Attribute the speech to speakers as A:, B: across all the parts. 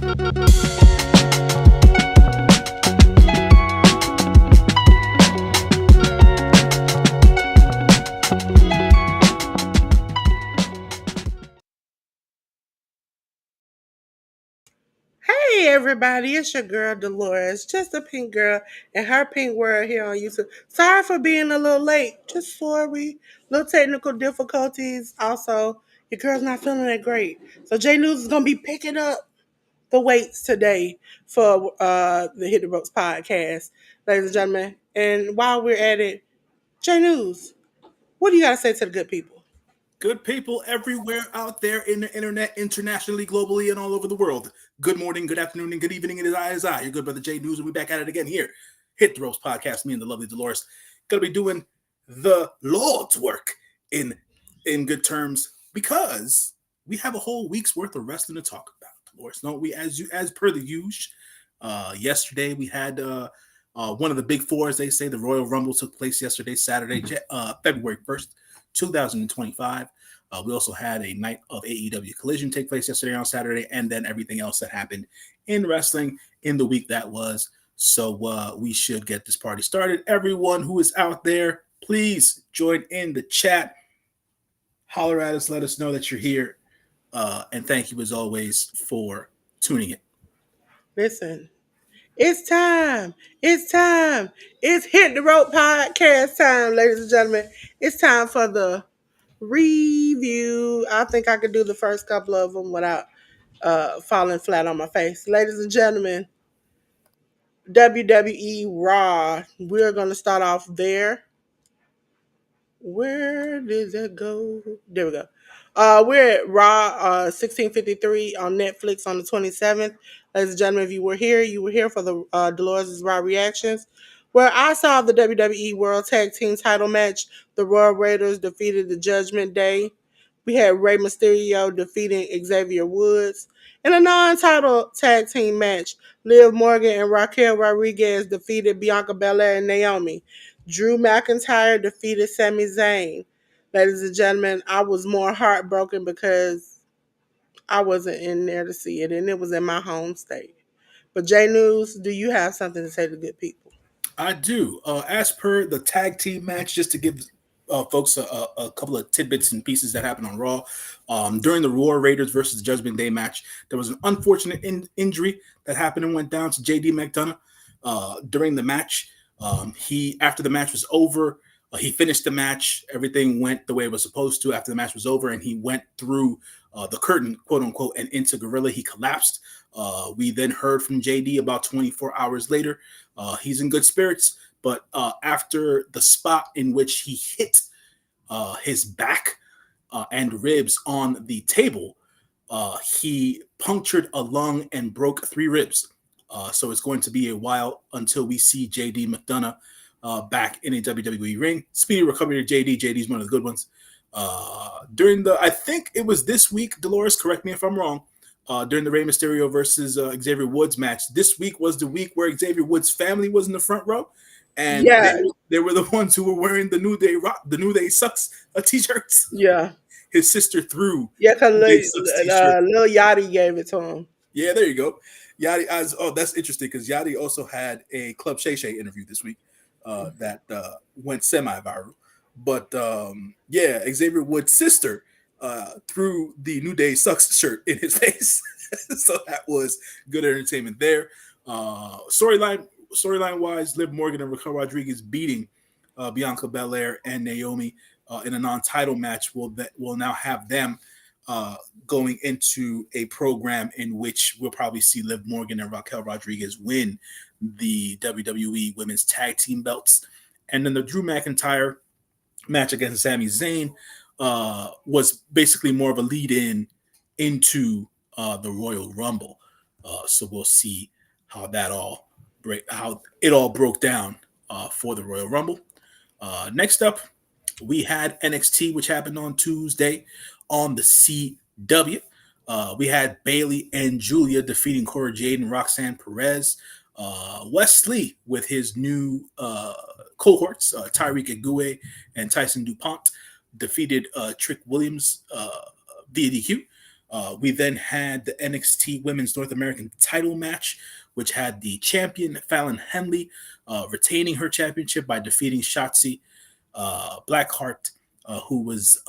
A: Hey everybody, it's your girl Delores, just a pink girl in her pink world here on YouTube. Sorry for being a little late, just sorry. Little technical difficulties. Also, your girl's not feeling that great. So J.News is gonna be picking up the weights today for the Hit the Ropes podcast, ladies and gentlemen. And while we're at it, J.News, what do you gotta say to the good people?
B: Good people everywhere out there in the internet, internationally, globally, and all over the world. Good morning, good afternoon, and good evening. It is I, your good brother J News, and we're back at it again here. Hit the Ropes podcast. Me and the lovely Dolores gonna be doing the Lord's work in good terms because we have a whole week's worth of wrestling to talk about. Dolores, don't we? As per the usual. Yesterday we had one of the big four, as they say. The Royal Rumble took place yesterday, Saturday, February 1st. 2025. We also had a night of AEW Collision take place yesterday on Saturday, and then everything else that happened in wrestling in the week that was. So we should get this party started. Everyone who is out there, please join in the chat. Holler at us, let us know that you're here. And thank you as always for tuning in.
A: Listen, it's time. It's time. It's Hit the Rope podcast time, ladies and gentlemen. It's time for the review. I think I could do the first couple of them without falling flat on my face. Ladies and gentlemen, WWE Raw. We're going to start off there. Where did that go? There we go. We're at Raw 1653 on Netflix on the 27th. Ladies and gentlemen, if you were here for the Dolores' Raw reactions, where I saw the WWE World Tag Team title match. The Royal Raiders defeated the Judgment Day. We had Rey Mysterio defeating Xavier Woods. In a non-title tag team match, Liv Morgan and Raquel Rodriguez defeated Bianca Belair and Naomi. Drew McIntyre defeated Sami Zayn. Ladies and gentlemen, I was more heartbroken because I wasn't in there to see it, and it was in my home state. But J News, do you have something to say to good people?
B: I do. As per the tag team match, just to give folks a couple of tidbits and pieces that happened on Raw. During the Roar Raiders versus Judgment Day match, there was an unfortunate injury that happened and went down to J.D. McDonough during the match. After the match was over, he finished the match. Everything went the way it was supposed to after the match was over, and he went through the curtain, quote unquote, and into Gorilla. He collapsed. We then heard from JD about 24 hours later. He's in good spirits, but after the spot in which he hit his back and ribs on the table, he punctured a lung and broke 3 ribs. So it's going to be a while until we see JD McDonough back in a WWE ring. Speedy recovery to JD. JD's one of the good ones. I think it was this week, Dolores, correct me if I'm wrong, during the Rey Mysterio versus Xavier Woods match. This week was the week where Xavier Woods' family was in the front row, and they were the ones who were wearing the New Day Sucks t-shirts.
A: Yeah.
B: His sister threw
A: because Lil Yachty gave it to him.
B: Yeah, there you go. Yachty, that's interesting because Yachty also had a Club Shay Shay interview this week that went semi-viral. But Xavier Woods' sister threw the New Day Sucks shirt in his face. So that was good entertainment there. Storyline wise, Liv Morgan and Raquel Rodriguez beating Bianca Belair and Naomi in a non-title match will now have them going into a program in which we'll probably see Liv Morgan and Raquel Rodriguez win the WWE Women's Tag Team belts. And then the Drew McIntyre match against Sami Zayn was basically more of a lead-in into the Royal Rumble. So we'll see how it all broke down for the Royal Rumble. Next up, we had NXT, which happened on Tuesday on the CW. We had Bayley and Julia defeating Cora Jade and Roxanne Perez. Wesley with his new cohorts, Tyreek Egue and Tyson DuPont, defeated Trick Williams via DQ. We then had the NXT Women's North American title match, which had the champion Fallon Henley retaining her championship by defeating Shotzi Blackheart, who was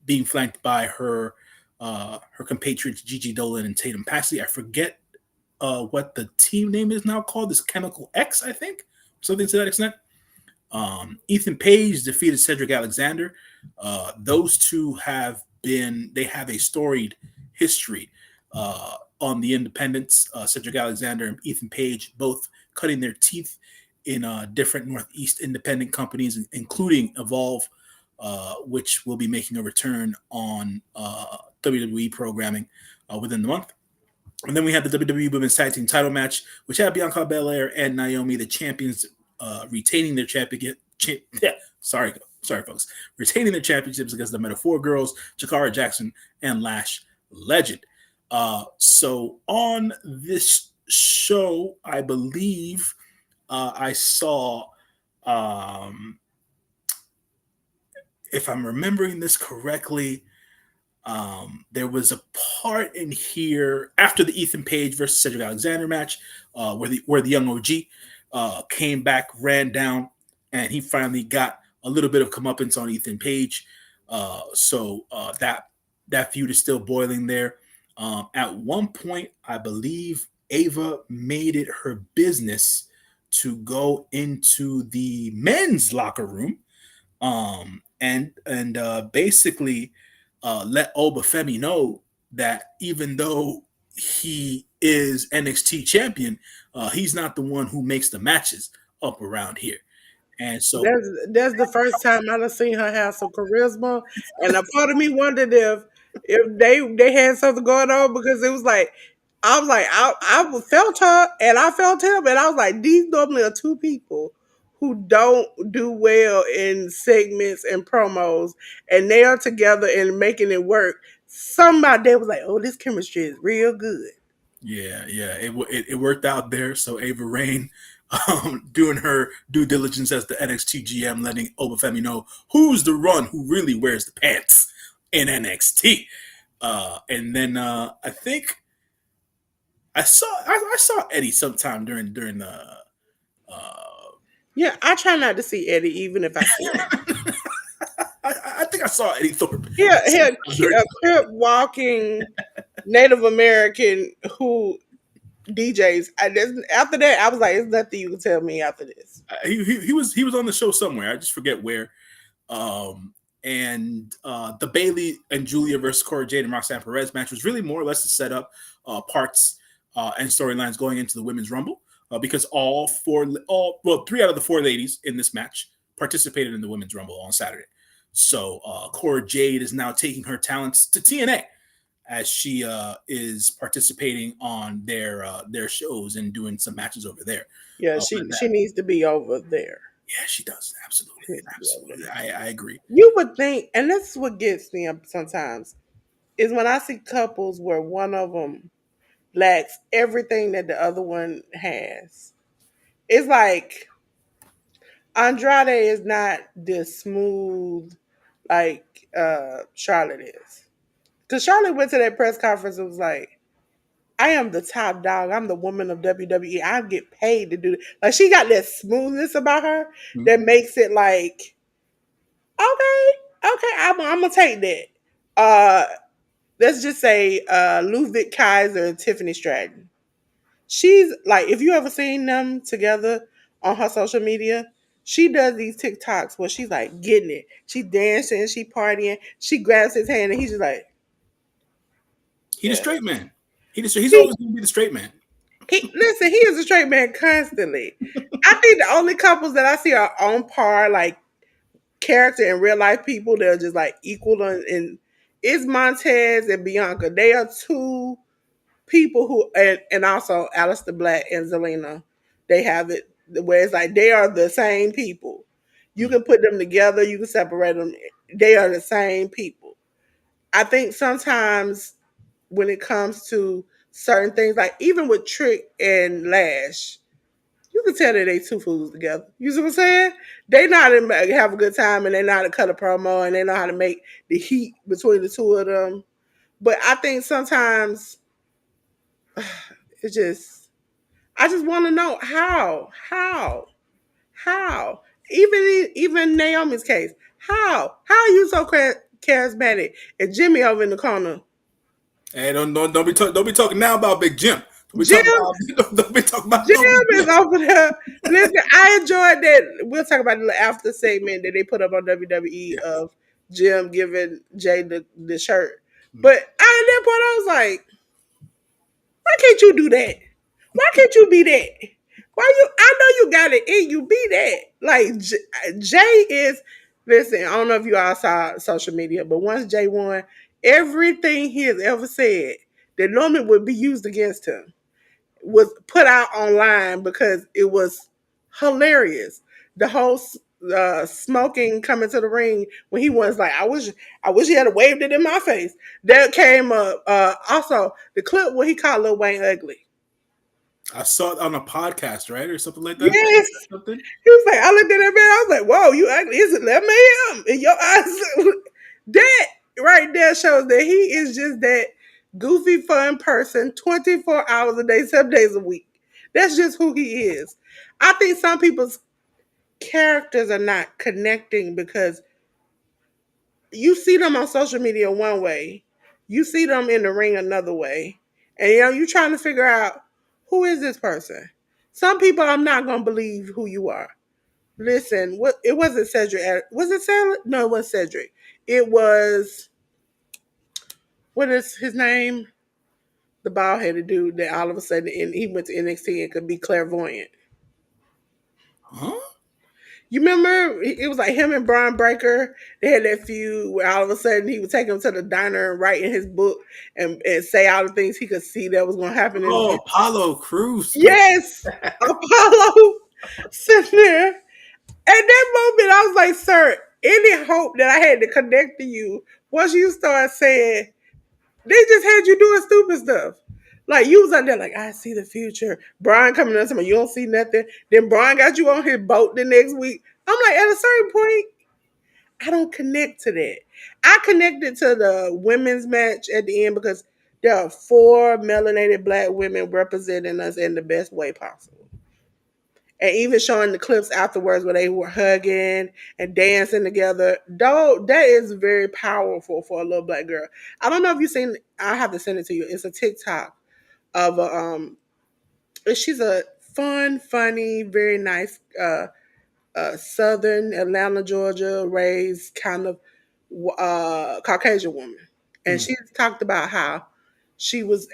B: being flanked by her compatriots Gigi Dolan and Tatum Paxley. I forget what the team name is now called. This Chemical X, I think, something to that extent. Ethan Page defeated Cedric Alexander. Those two they have a storied history on the independents. Cedric Alexander and Ethan Page both cutting their teeth in different Northeast independent companies, including Evolve, which will be making a return on WWE programming within the month. And then we had the WWE Women's Tag Team title match, which had Bianca Belair and Naomi, the champions, retaining their championship. Sorry, folks. Retaining their championships against the Metaphor Girls, Jakara Jackson, and Lash Legend. So on this show, I believe I saw, if I'm remembering this correctly, there was a part in here after the Ethan Page versus Cedric Alexander match, where the young OG came back, ran down, and he finally got a little bit of comeuppance on Ethan Page. That feud is still boiling there. At one point, I believe Ava made it her business to go into the men's locker room, and basically let Obafemi know that even though he is NXT champion, he's not the one who makes the matches up around here. And so,
A: That's the first time I've seen her have some charisma, and a part of me wondered if they had something going on because it was like I was like I felt her and I felt him, and I was like these normally are two people who don't do well in segments and promos, and they are together and making it work. Somebody they was like, oh, this chemistry is real good.
B: yeah, it worked out there. So Ava Rain, doing her due diligence as the NXT GM, letting Obafemi know who's the run who really wears the pants in NXT. And then I think I saw Eddie sometime during the.
A: Yeah, I try not to see Eddie even if I see him.
B: I think I saw Eddie Thorpe.
A: He a crip walking Native American who DJs. After that, I was like, "There's nothing you can tell me after this."
B: He was on the show somewhere. I just forget where. Um, and the Bailey and Julia versus Cora Jade and Roxanne Perez match was really more or less to set up parts and storylines going into the Women's Rumble, because three out of the four ladies in this match participated in the Women's Rumble on Saturday. So Cora Jade is now taking her talents to TNA as she is participating on their shows and doing some matches over there.
A: Yeah, she needs to be over there.
B: Yeah, she does.
A: She needs to be over
B: Absolutely.
A: there.
B: I agree.
A: You would think, and this is what gets me up sometimes, is when I see couples where one of them lacks everything that the other one has. It's like Andrade is not this smooth like Charlotte is. Because Charlotte went to that press conference and was like, I am the top dog. I'm the woman of WWE. I get paid to do it. Like she got that smoothness about her
B: Mhm.
A: that makes it like, okay, I'm gonna take that. Uh let's just say Ludwig Kaiser and Tiffany Stratton. She's like, if you ever seen them together on her social media, she does these TikToks where she's like getting it. She dancing, she partying, she grabs his hand and he's just like,
B: He the
A: yeah.
B: straight man. He's
A: He
B: always going to be the straight man.
A: he listen, he is a straight man constantly. I think the only couples that I see are on par, like character and real life people that are just like equal in is Montez and Bianca. They are two people who and also Alistair Black and Zelina. They have it where it's like they are the same people. You
B: Mm.
A: can put them together, you can separate them. They are the same people. I think sometimes when it comes to certain things, like even with Trick and Lash, you can tell that they two fools together. You see what I'm saying? They know how to have a good time and they know how to cut a promo and they know how to make the heat between the two of them. But I think sometimes it's just I just want to know how. Even Naomi's case, how are you so charismatic and Jimmy over in the corner?
B: Hey, don't be talking now about Big Jim. Don't be talking
A: Jim
B: about don't be talking about no Big
A: Jim is
B: Jim.
A: over there. Listen, I enjoyed that. We'll talk about the after segment that they put up on WWE
B: Yeah.
A: of Jim giving Jay the shirt. But at that point, I was like, why can't you do that? Why can't you be that? Why you? I know you got it in you. Be that. Like Jay is. Listen, I don't know if you all saw social media, but once Jay won, everything he has ever said that normally would be used against him was put out online because it was hilarious. The whole smoking coming to the ring when he was like, I wish he had waved it in my face. That came up. Also, the clip where he called Lil Wayne ugly.
B: I saw it on a podcast, right, or something like that.
A: Yes,
B: Something.
A: he was like, I looked at that man. I was like, whoa, you ugly? Is it that man in your eyes? That right there shows that he is just that goofy, fun person, 24 hours a day, 7 days a week. That's just who he is. I think some people's characters are not connecting because you see them on social media one way, you see them in the ring another way, and you're trying to figure out who is this person. Some people I'm not gonna believe who you are. Listen, what it wasn't Cedric. Was it Cedric? No, it was Cedric. It was what is his name? The bald headed dude that all of a sudden he went to NXT and could be clairvoyant.
B: Huh?
A: You remember it was like him and Brian Breaker. They had that feud where all of a sudden he would take him to the diner and write in his book and say all the things he could see that was going to happen in the
B: Oh,
A: future.
B: Apollo Cruz. Okay.
A: Yes, Apollo sitting there. At that moment, I was like, "Sir, any hope that I had to connect to you once you start saying they just had you doing stupid stuff." Like you was out there like, I see the future. Brian coming up to me, you don't see nothing. Then Brian got you on his boat the next week. I'm like, at a certain point, I don't connect to that. I connected to the women's match at the end because there are four melanated black women representing us in the best way possible. And even showing the clips afterwards where they were hugging and dancing together. Though that is very powerful for a little black girl. I don't know if you've seen. I have to send it to you. It's a TikTok of a she's a fun, funny, very nice Southern Atlanta, Georgia raised kind of Caucasian woman, and
B: Mm,
A: she talked about how she was,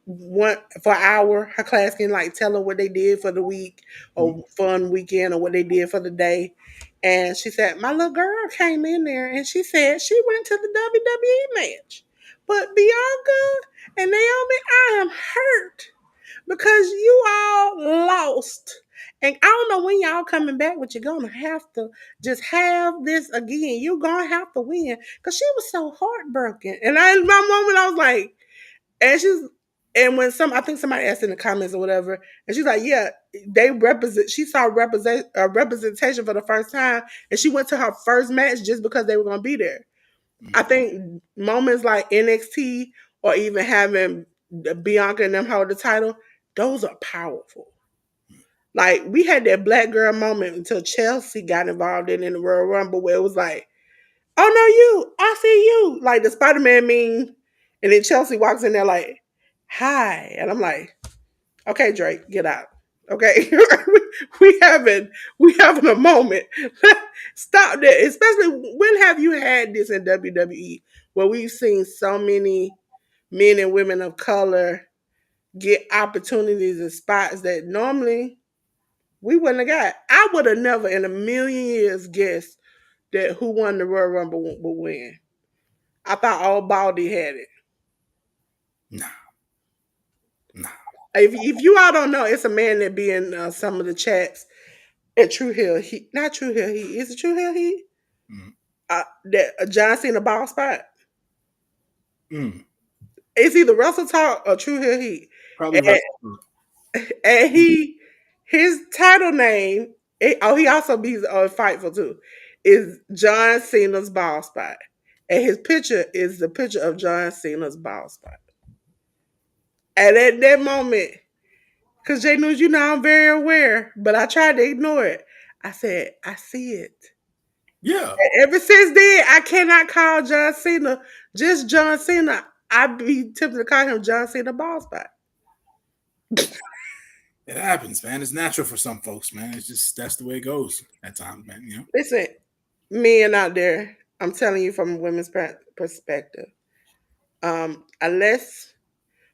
A: one for an hour. Her class can like tell her what they did for the week
B: mm,
A: or fun weekend or what they did for the day. And she said, my little girl came in there and she said she went to the WWE match. But Bianca and Naomi, I am hurt because you all lost. And I don't know when y'all coming back, but you're gonna have to just have this again. You're gonna have to win. Cause she was so heartbroken. And in my moment I was like, and she's and when I think somebody asked in the comments or whatever, and she's like, yeah, they represent she saw representation for the first time and she went to her first match just because they were gonna be there.
B: mm.
A: I think moments like NXT or even having Bianca and them hold the title, those are powerful. Like we had that black girl moment until Chelsea got involved in the Royal Rumble where it was like, oh no, I see you. Like the Spider Man meme. And then Chelsea walks in there like, hi. And I'm like, okay, Drake, get out. Okay. we having a moment. Stop that. Especially when have you had this in WWE where we've seen so many men and women of color get opportunities and spots that normally we wouldn't have got. I would have never in a million years guessed that who won the Royal Rumble would win. I thought all Baldy had it.
B: Nah, nah.
A: If you all don't know, it's a man that be in some of the chats at True Hill. He not True Hill. He is it True Hill. He
B: Mm,
A: that John Cena ball spot.
B: mm.
A: It's either Russell Talk or True Hill Heat,
B: Probably
A: and,
B: Russell.
A: and his title name. He also be Fightful too. Is John Cena's ball spot. and his picture is the picture of John Cena's bald spot. And at that moment, because J News, you know I'm very aware, but I tried to ignore it. I said, I see it.
B: Yeah,
A: And ever since then, I cannot call John Cena just John Cena. I be tempted to call him John Cena bald spot.
B: it happens, man. It's natural for some folks, man. It's just that's the way it goes at times, man. You know.
A: Listen, men out there, I'm telling you from a women's perspective. Unless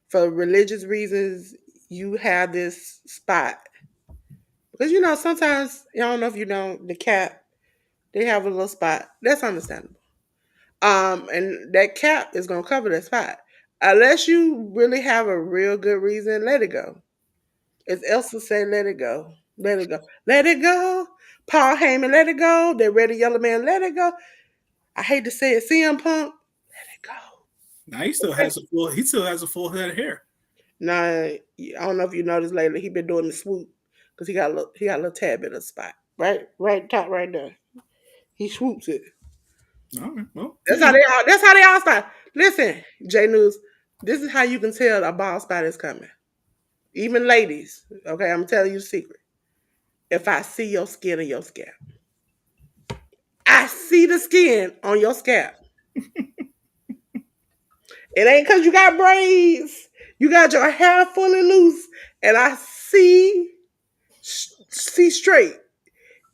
A: for religious reasons you have this spot, because you know sometimes I don't know if you know the cap, they have a little spot. That's understandable. And that cap is gonna cover that spot. Unless you really have a real good reason, let it go. As Elsa said, let it go. Let it go. Let it go. Paul Heyman, let it go. That red and yellow man, let it go. I hate to say it, CM Punk, let it go.
B: Now he still has a full. He still has a full head of hair.
A: Now, I don't know if you noticed lately, he been doing the swoop because he got a little tad bit of spot. Right top right there. He swoops it.
B: All right. Well, you know.
A: That's how they all start. Listen, J News, this is how you can tell a bald spot is coming. Even ladies, okay, I'm telling you a secret. If I see your skin on your scalp, I see the skin on your scalp. It ain't because you got braids. You got your hair fully loose, and I see straight.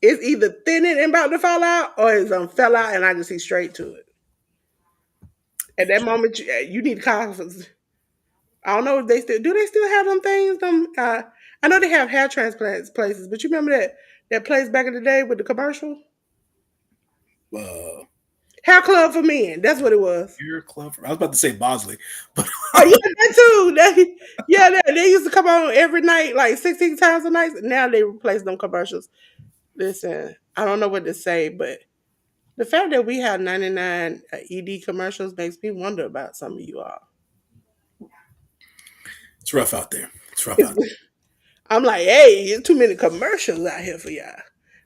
A: It's either thinning and about to fall out, or it's fell out, and I can see straight to it. At that moment, you need to call. I don't know if they still do. They still have them things. I know they have hair transplants places, but you remember that place back in the day with the commercial
B: Uh,
A: hair club for men. That's what it was.
B: You're clever. I was about to say Bosley, but
A: Oh yeah, that too. Yeah, they used to come on every night, like 16 times a night. Now they replace them commercials. Listen, I don't know what to say, but the fact that we have 99 ED commercials makes me wonder about some of you all.
B: it's rough out there. It's rough out
A: I'm like, hey, there's too many commercials out here for y'all.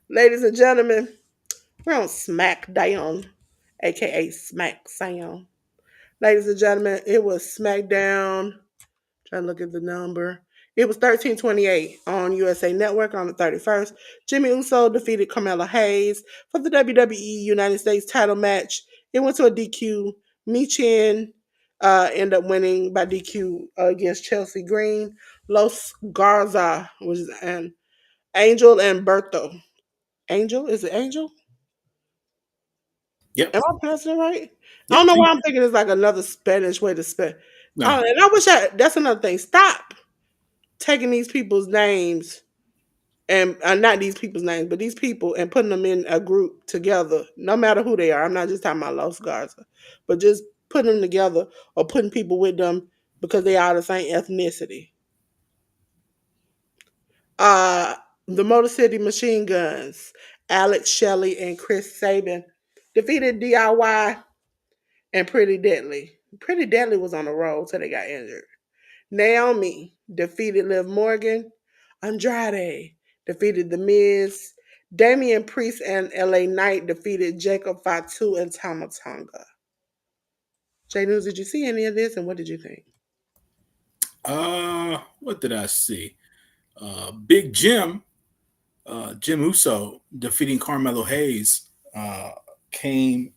A: Ladies and gentlemen, we're on SmackDown, aka Smack Sound. Ladies and gentlemen, it was SmackDown. Trying to look at the number. It was 1328 on USA Network on the 31st. Jimmy Uso defeated Carmelo Hayes for the WWE United States title match. It went to a DQ. Michin ended up winning by DQ against Chelsea Green. Los Garza was an Angel and Berto. Angel? Is it Angel?
B: there. Yep.
A: Am I pronouncing it right? I don't
B: Yep.
A: know why I'm thinking it's like another Spanish way to spell.
B: No.
A: And I wish that's another thing. Stop taking these people's names and not these people's names, but these people and putting them in a group together, no matter who they are. I'm not just talking about Los Garza, but just putting them together or putting people with them because they are the same ethnicity. Uh, the Motor City Machine Guns, Alex Shelley and Chris Sabin defeated DIY and Pretty Deadly. Pretty Deadly was on the road till they got injured. Naomi defeated Liv Morgan. Andrade defeated The Miz. Damian Priest and LA Knight defeated Jacob Fatu and Tama Tonga. J News, did you see any of this and what did you think?
B: What did I see? Big Jim, Jim Uso defeating Carmelo Hayes came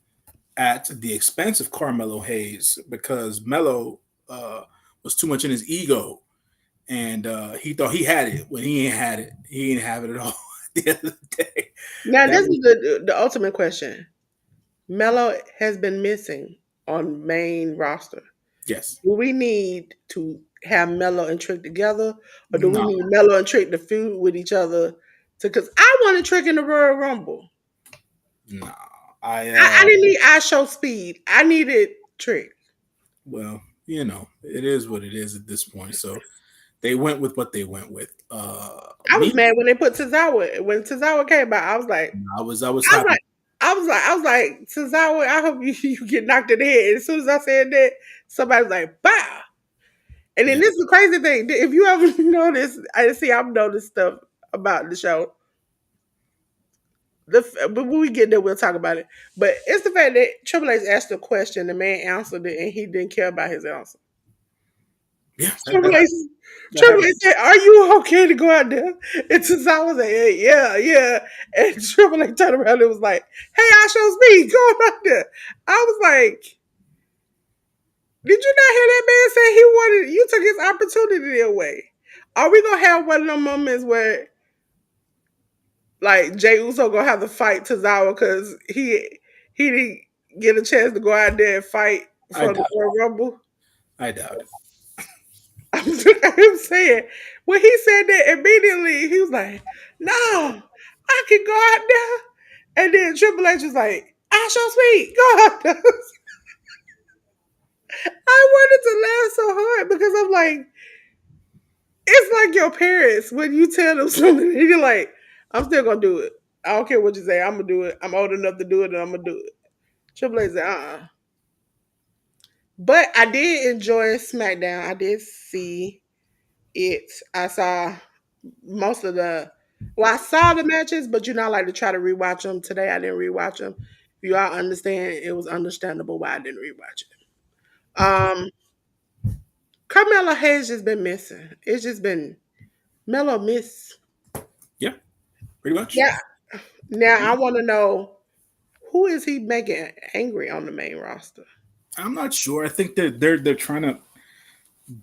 B: at the expense of Carmelo Hayes because Melo was too much in his ego and he thought he had it when he ain't had it. He ain't have it at all at the end of the day.
A: Now,
B: That
A: this
B: was
A: is the ultimate question. Melo has been missing on main roster.
B: yes.
A: Do we need to have Melo and Trick together, or do we
B: No,
A: need Melo and Trick to feud with each other? Because I want to Trick in the Royal Rumble.
B: no. I
A: I didn't need I show speed. I needed Trick.
B: well, you know, it is what it is at this point. So they went with what they went with.
A: I
B: Me,
A: was mad when they put Tozawa. When Tozawa came out,
B: I was
A: I was
B: happy.
A: like, I was like, Tozawa, I hope you get knocked in the head. And as soon as I said that, somebody was like, "Bah!" And then
B: Yeah.
A: this is the crazy thing. If you ever, notice, I see I've noticed stuff about the show. But when we get there, we'll talk about it. But it's the fact that Triple H asked a question, the man answered it, and he didn't care about his answer.
B: Yeah,
A: Triple H,
B: that
A: Triple H
B: happens.
A: said, "Are you okay to go out there?" And Cesaro was like, "Yeah, yeah." And Triple H turned around and was like, "Hey, I show speed, go out there." I was like, "Did you not hear that man say he wanted? You took his opportunity away. Are we gonna have one of them moments where like Jay Uso gonna have to fight Tozawa because he didn't get a chance to go out there and fight
B: I
A: for the
B: doubt it.
A: Royal Rumble?"
B: I doubt it.
A: I'm saying when he said that immediately, he was like, "No, I can go out there." And then Triple H was like, "I shall speak. Go out there." I wanted to laugh so hard because I'm like, it's like your parents when you tell them something, and you're like, "I'm still gonna do it. I don't care what you say. I'm gonna do it. I'm old enough to do it, and I'm gonna do it." Triple H said, But I did enjoy SmackDown. I did see it. I saw most of the. Well, I saw the matches, but you know, I like to try to rewatch them. Today, I didn't rewatch them. You all understand. It was understandable why I didn't rewatch it. Carmelo Hayes just been missing. It's just been Mellow miss.
B: Yeah, pretty much.
A: Yeah. Now I want to know who is he making angry on the main roster.
B: I'm not sure. I think that they're trying to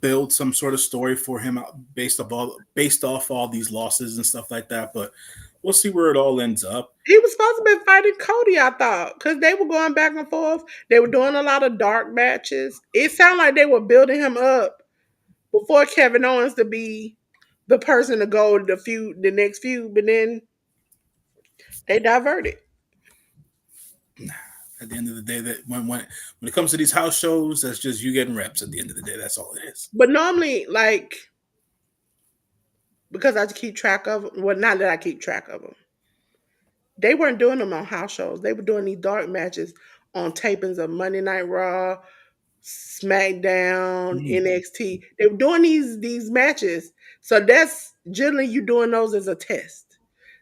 B: build some sort of story for him based off all these losses and stuff like that. But we'll see where it all ends up.
A: He was supposed to be fighting Cody, I thought, because they were going back and forth. They were doing a lot of dark matches. It sounded like they were building him up before Kevin Owens to be the person to go the next feud, but then they diverted.
B: At the end of the day, that when it comes to these house shows, that's just you getting reps. At the end of the day, that's all it is.
A: But normally, like, because I keep track of, well, not that I keep track of them, they weren't doing them on house shows. They were doing these dark matches on tapings of Monday Night Raw, SmackDown,
B: Mm.
A: NXT. They were doing these matches. So that's generally you doing those as a test.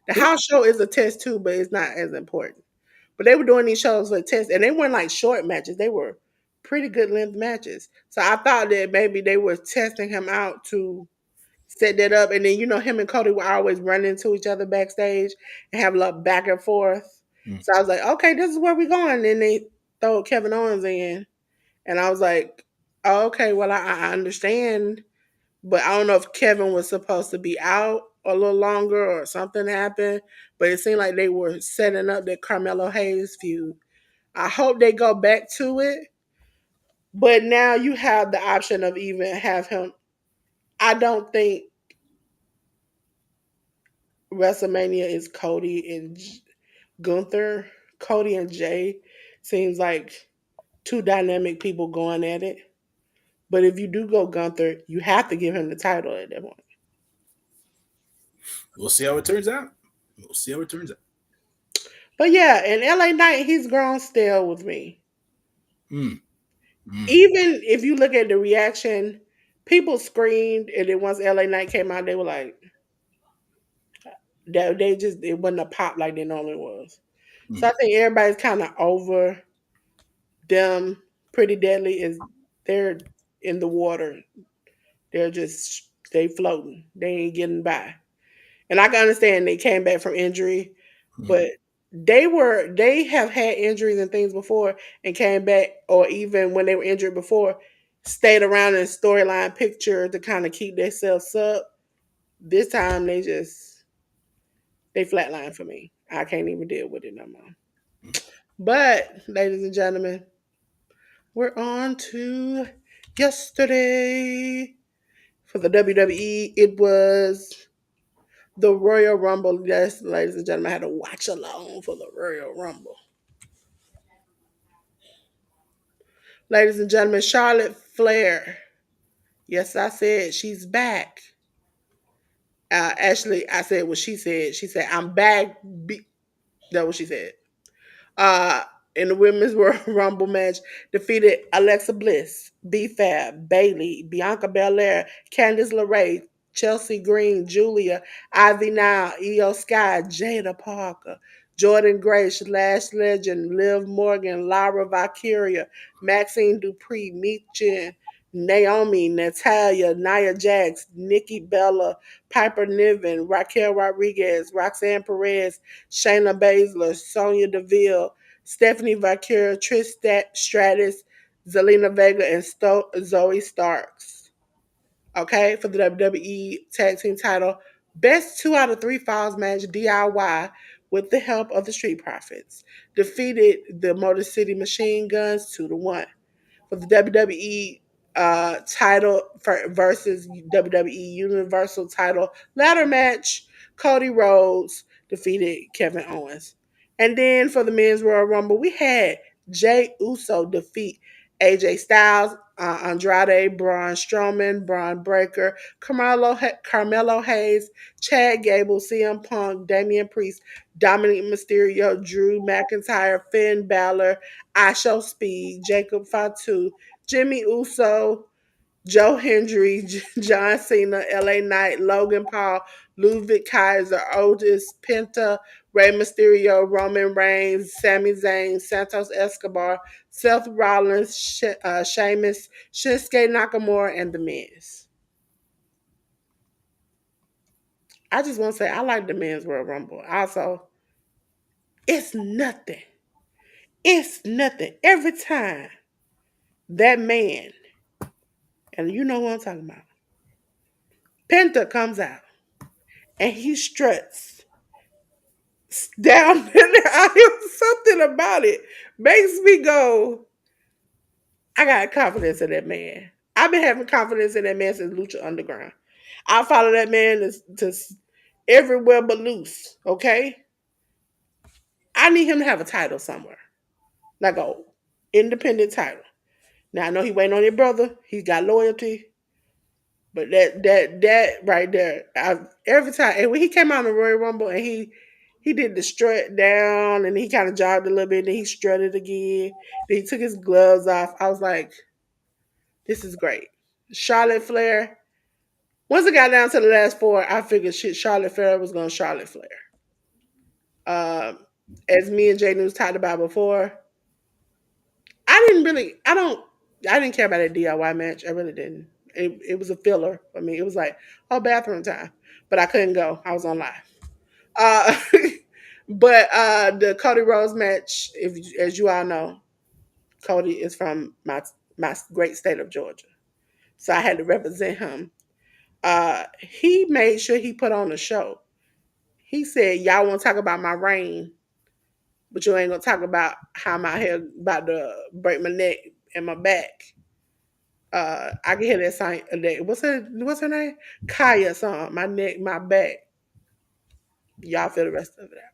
A: The
B: Yeah,
A: house show is a test too, but it's not as important. But they were doing these shows for a test, and they weren't like short matches. They were pretty good length matches. So I thought that maybe they were testing him out to set that up. And then him and Cody were always running into each other backstage and have a lot back and forth.
B: mm.
A: So I was like, okay, this is where we're going. And they throw Kevin Owens in. And I was like, oh, okay, well, I understand. But I don't know if Kevin was supposed to be out a little longer or something happened. But it seemed like they were setting up that Carmelo Hayes feud. I hope they go back to it. But now you have the option of even have him. I don't think WrestleMania is Cody and Gunther. Cody and Jay seems like two dynamic people going at it. But if you do go Gunther, you have to give him the title at that point.
B: We'll see how it turns out. We'll see how it turns out.
A: But yeah, in LA Knight, he's grown stale with me.
B: Mm, mm.
A: Even if you look at the reaction, people screamed, and then once LA Knight came out, they were like, they just it wasn't a pop like they normally was. So
B: Mm.
A: I think everybody's kind of over them. Pretty Deadly is they're in the water. They're just they floating. They ain't getting by. And I can understand they came back from injury,
B: Mm.
A: but they have had injuries and things before and came back, or even when they were injured before, stayed around in storyline picture to kind of keep themselves up. This time they flatline for me. I can't even deal with it no more. But ladies and gentlemen, we're on to yesterday for the WWE. It was the Royal Rumble. Yes, ladies and gentlemen, I had to watch along for the Royal Rumble. Ladies and gentlemen, Charlotte Flair. Yes, I said she's back. Actually, I said what she said. She said, I'm back. That's what she said. Uh, in the women's Royal Rumble match, defeated Alexa Bliss, B-Fab, Bailey, Bianca Belair, Candice LeRae, Chelsea Green, Julia, Ivy Nile, Io Sky, Jada Parker, Jordan Grace, Lash Legend, Liv Morgan, Lara Valkyria, Maxine Dupree, Meechin, Naomi, Natalia, Nia Jax, Nikki Bella, Piper Niven, Raquel Rodriguez, Roxanne Perez, Shayna Baszler, Sonya Deville, Stephanie Valkyria, Trish Stratus, Zelina Vega, and Zoe Starks. Okay, for the WWE Tag Team title. Best 2 out of 3 Falls match DIY with the help of the Street Profits. Defeated the Motor City Machine Guns 2-1 for the WWE title versus WWE Universal title ladder match. Cody Rhodes defeated Kevin Owens. And then for the Men's Royal Rumble, we had Jay Uso defeat AJ Styles, Andrade, Braun Strowman, Braun Breaker, Carmelo Hayes, Chad Gable, CM Punk, Damian Priest, Dominic Mysterio, Drew McIntyre, Finn Balor, I Show Speed, Jacob Fatu, Jimmy Uso, Joe Hendry, John Cena, LA Knight, Logan Paul, Ludwig Kaiser, Otis Penta, Rey Mysterio, Roman Reigns, Sami Zayn, Santos Escobar, Seth Rollins, Sheamus, Shinsuke Nakamura, and The Miz. I just want to say I like the Men's World Rumble. Also, it's nothing. It's nothing. Every time that man, and you know what I'm talking about, Penta comes out and he struts down there. Something about it makes me go, I got confidence in that man. I've been having confidence in that man since Lucha Underground. I follow that man to everywhere but loose, okay? I need him to have a title somewhere, like a independent title. Now I know he waiting on his brother. He's got loyalty. But that right there, every time, and when he came out in the Royal Rumble and he did the strut down and he kind of jogged a little bit, and then he strutted again. Then he took his gloves off. I was like, this is great. Charlotte Flair. Once it got down to the last four, I figured shit, Charlotte Flair was going to Charlotte Flair. Um, as me and J.News talked about before, I didn't care about that DIY match. I really didn't. It was a filler for me. It was like, oh, bathroom time. But I couldn't go. I was on live. Uh, but the Cody Rhodes match, as you all know, Cody is from my great state of Georgia. So I had to represent him. He made sure he put on a show. He said, y'all want to talk about my reign, but you ain't going to talk about how my hair about to break my neck and my back. I can hear that song. What's her name? Kaya song. My neck, my back. Y'all feel the rest of it out.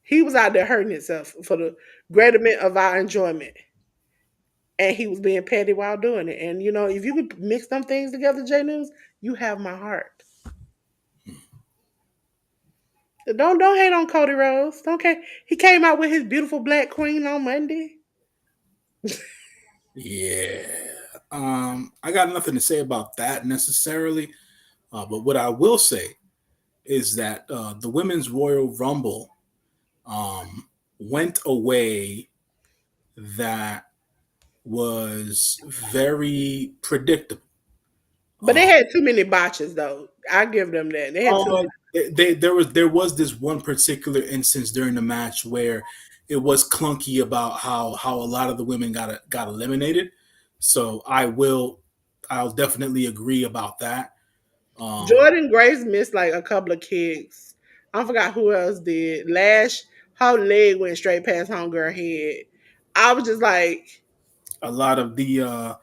A: He was out there hurting himself for the betterment of our enjoyment, and he was being petty while doing it. And if you could mix them things together, J News, you have my heart. Don't hate on Cody Rhodes. Don't care. He came out with his beautiful black queen on Monday.
B: Yeah. I got nothing to say about that necessarily. But what I will say is that the Women's Royal Rumble went away that was very predictable.
A: But they had too many botches, though. I give them that. They had too
B: Uh,
A: many.
B: there was this one particular instance during the match where it was clunky about how a lot of the women got eliminated. So I'll definitely agree about that. Um,
A: Jordan Grace missed like a couple of kicks. I forgot who else did. Lash, her leg went straight past homegirl head. I was just like,
B: a lot of the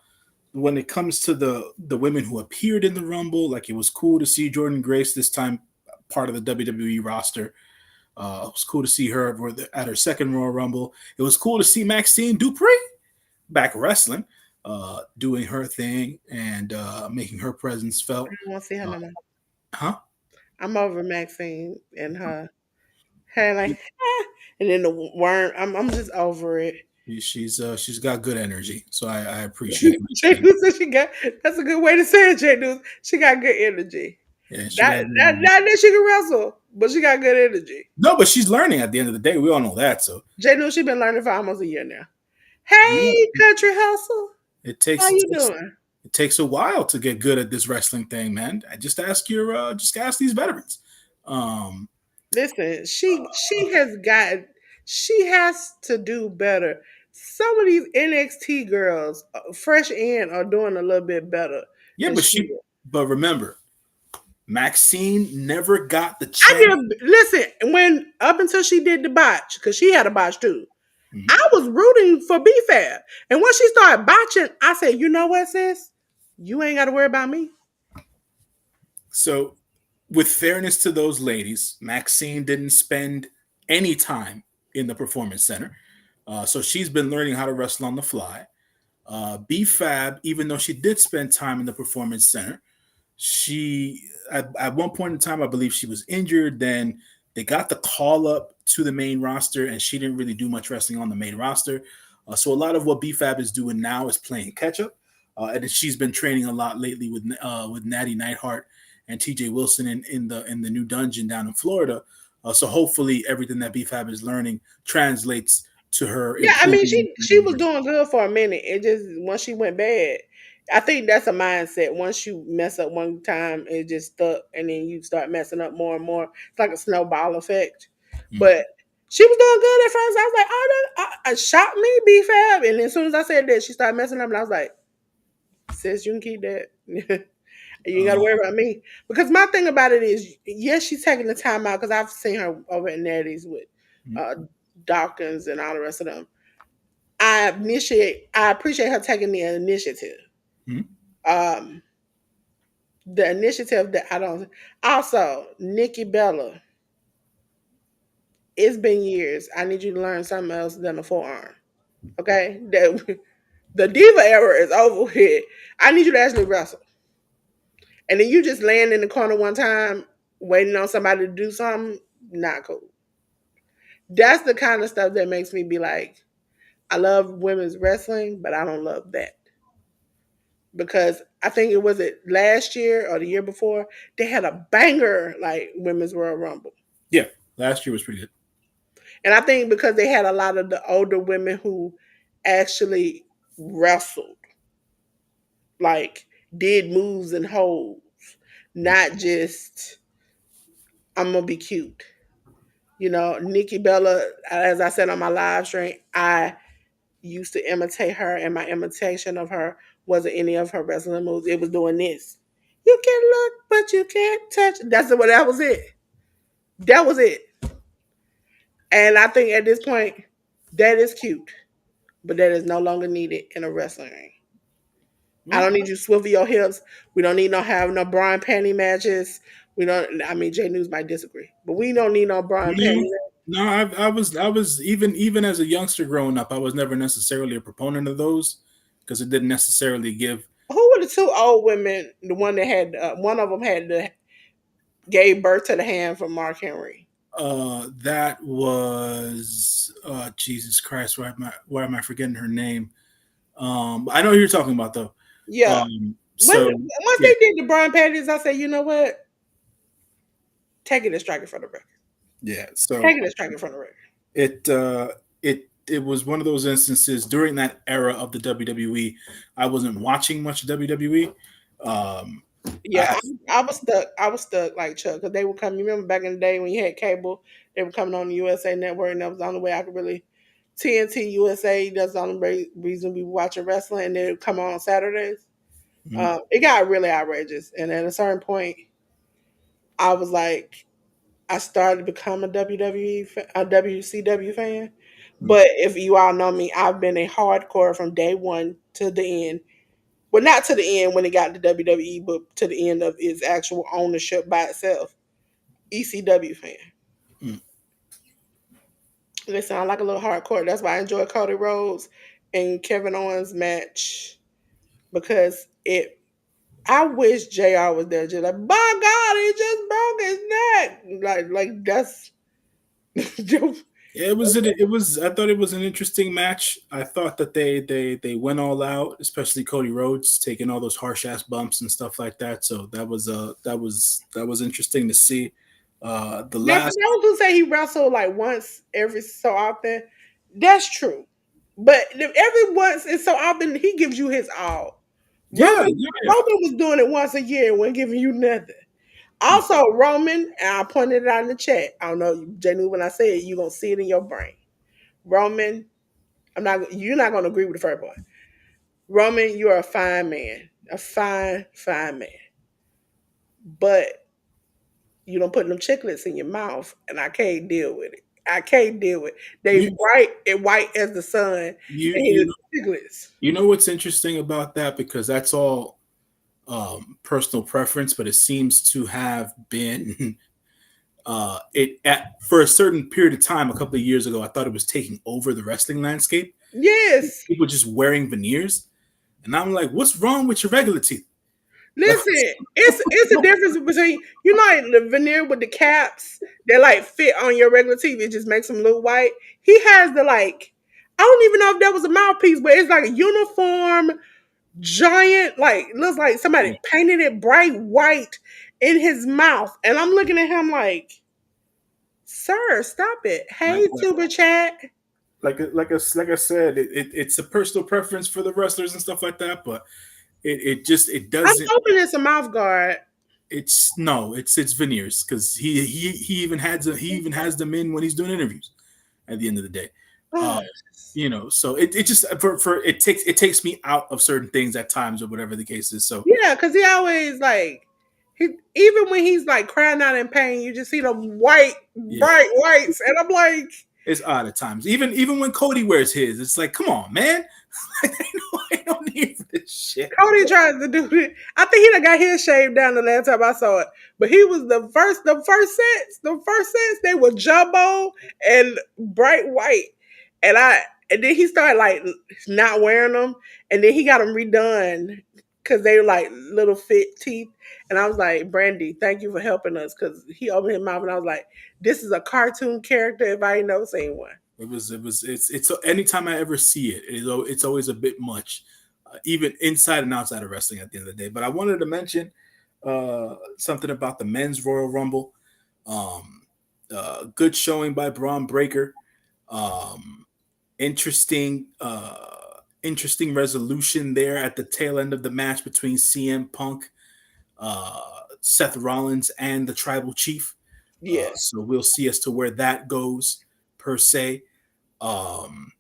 B: when it comes to the women who appeared in the Rumble, like it was cool to see Jordan Grace this time part of the WWE roster. It was cool to see her at her second Royal Rumble. It was cool to see Maxine Dupree back wrestling, doing her thing and making her presence
A: I
B: felt.
A: don't want to see her
B: Uh,
A: no more.
B: huh?
A: I'm over Maxine and her hair like, and then the worm. I'm just over it.
B: She's got good energy, so I appreciate
A: J
B: Maxine.
A: News said she got. That's a good way to say it. J News. She got good energy.
B: Yeah, she
A: That
B: got
A: that that she can wrestle, but she got good energy.
B: no, but she's learning at the end of the day. We all know that. So
A: J.News, she been learning for almost a year now.
B: yeah,
A: Hey, country hustle,
B: it
A: how
B: takes it
A: you
B: takes
A: doing?
B: it takes a while to get good at this wrestling thing, man. I just ask these veterans. Um,
A: Listen, she has to do better. Some of these NXT girls, fresh in, are doing a little bit better
B: yeah,
A: than
B: but
A: she
B: she
A: is.
B: but remember, Maxine never got the
A: I
B: chance.
A: did listen when up until she did the botch because she had a botch too.
B: Mhm.
A: I was rooting for BFAB, and once she started botching, I said, "You know what, sis? You ain't got to worry about me."
B: So, with fairness to those ladies, Maxine didn't spend any time in the performance center, so she's been learning how to wrestle on the fly. BFAB, even though she did spend time in the performance center, she at one point in time, I believe she was injured. Then they got the call up to the main roster, and she didn't really do much wrestling on the main roster. So a lot of what BFAB is doing now is playing catch up, and she's been training a lot lately with Natty Neidhart and TJ Wilson in the new dungeon down in Florida. So hopefully everything that BFAB is learning translates to her
A: Yeah, I mean,
B: improving.
A: she was doing good for a minute. It just once she went bad, I think that's a mindset. Once you mess up one time, it just stuck, and then you start messing up more and more. It's like a snowball effect.
B: Mm,
A: But she was doing good at first. I was like, oh, I shot me, B Fab, and as soon as I said that, she started messing up, and I was like, sis, you can keep that. You ain't got to
B: uh,
A: worry about me. Because my thing about it is, yes, she's taking the time out because I've seen her over at Natty's with
B: mm,
A: uh, Dawkins and all the rest of them. I appreciate her taking the initiative.
B: mm.
A: Um, the initiative that I don't. Also, Nikki Bella. It's been years. I need you to learn something else than a forearm. Okay, the diva era is over with. I need you to actually wrestle. And then you just land in the corner one time, waiting on somebody to do something. Not cool. That's the kind of stuff that makes me be like, I love women's wrestling, but I don't love that. Because I think it was it last year or the year before they had a banger like women's Royal Rumble,
B: Yeah, last year was pretty good.
A: and I think because they had a lot of the older women who actually wrestled, like did moves and holds, not just I'm gonna be cute. You know, Nikki Bella, as I said on my live stream, I used to imitate her, and my imitation of her wasn't any of her wrestling moves. It was doing this. You can look, but you can't touch. That's what that was it. That was it. And I think at this point, that is cute, but that is no longer needed in a wrestling ring. I
B: Well,
A: don't need you to swivel your hips. We don't need no have no bra and panty matches. We don't. I mean, J News might disagree, but we don't need no bra and panty.
B: no, no, I was even as a youngster growing up, I was never necessarily a proponent of those because it didn't necessarily give.
A: Who were the two old women? The one that had one of them had the gave birth to the hand from Mark Henry.
B: That was Jesus Christ. Why am I forgetting her name? I know who you're talking about though.
A: Yeah. When
B: So
A: once
B: yeah,
A: they did the Brian Patties, I said, you know what? Take it and strike it from the record.
B: yeah. So
A: Take it and strike it from the record.
B: it it was one of those instances during that era of the WWE. I wasn't watching much WWE. Um, I
A: Yeah, I was stuck. I was stuck like Chuck because they would come. You remember back in the day when you had cable, they were coming on the USA Network, and that was the only way I could really TNT USA. That's the only reason we were watching wrestling, and they would come on Saturdays.
B: mm,
A: It got really outrageous, and at a certain point, I was like, I started to become a WWE, a WCW fan.
B: mm,
A: But if you all know me, I've been a hardcore from day one to the end. Well, not to the end when it got to WWE, but to the end of its actual ownership by itself. ECW fan.
B: mm.
A: Listen, I like a little hardcore. That's why I enjoy Cody Rhodes and Kevin Owens match because it. I wish JR was there. Just like, by God, he just broke his neck. Like that's
B: It was it was I thought it was an interesting match. I thought that they went all out, especially Cody Rhodes taking all those harsh ass bumps and stuff like that. So that was interesting to see. The
A: Now, for
B: last
A: those who say he wrestled like once every so often, that's true. But every once and so often, he gives you his all.
B: yeah,
A: Roman was doing it once a year and wasn't giving you nothing.
B: yeah.
A: Also, Roman, and I pointed it out in the chat. I don't know, Jenny, when I say it, you're gonna see it in your brain. Roman, you're not gonna agree with the first one. Roman, you're a fine man. A fine, fine man. But you don't put them chiclets in your mouth, and I can't deal with it. I can't deal with it. They
B: You
A: bright and white as the sun, and
B: you
A: he
B: you know,
A: chiclets.
B: you know what's interesting about that, because that's all personal preference, but it seems to have been it at for a certain period of time a couple of years ago. I thought it was taking over the wrestling landscape.
A: Yes.
B: People just wearing veneers, and I'm like, what's wrong with your regular teeth? Like,
A: Listen, it's a difference between like the veneer with the caps that like fit on your regular TV. It just makes them look white. He has the like, I don't even know if that was a mouthpiece, but it's like a uniform giant, like looks like somebody
B: yeah,
A: painted it bright white in his mouth. And I'm looking at him like, sir, stop it.
B: like
A: Hey, Tuber Chat.
B: like I said, it's a personal preference for the wrestlers and stuff like that, but it
A: I'm
B: doesn't.
A: hoping it's a mouth guard.
B: It's no, it's veneers, because he even has them in when he's doing interviews. At the end of the day, uh,
A: Oh,
B: so it just for it takes me out of certain things at times, or whatever the case is. So
A: yeah, because he always like he even when he's like crying out in pain, you just see the white,
B: yeah,
A: bright whites, and I'm like,
B: it's odd at times. Even when Cody wears his, it's like, come on, man. I don't need this shit.
A: Cody tries to do it. I think he done got his shaved down the last time I saw it. But he was the first sets, they were jumbo and bright white. And then he started like not wearing them. And then he got them redone because they were like little fit teeth. And I was like, Brandy, thank you for helping us. Cause he opened his mouth and I was like, this is a cartoon character if I ain't never seen one.
B: It's anytime I ever see it, it's always a bit much, even inside and outside of wrestling at the end of the day. But I wanted to mention something about the men's Royal Rumble. Um, Good showing by Braun Breaker. Um, interesting, interesting resolution there at the tail end of the match between CM Punk, Seth Rollins, and the Tribal Chief.
A: Yeah.
B: So we'll see as to where that goes per se. Um,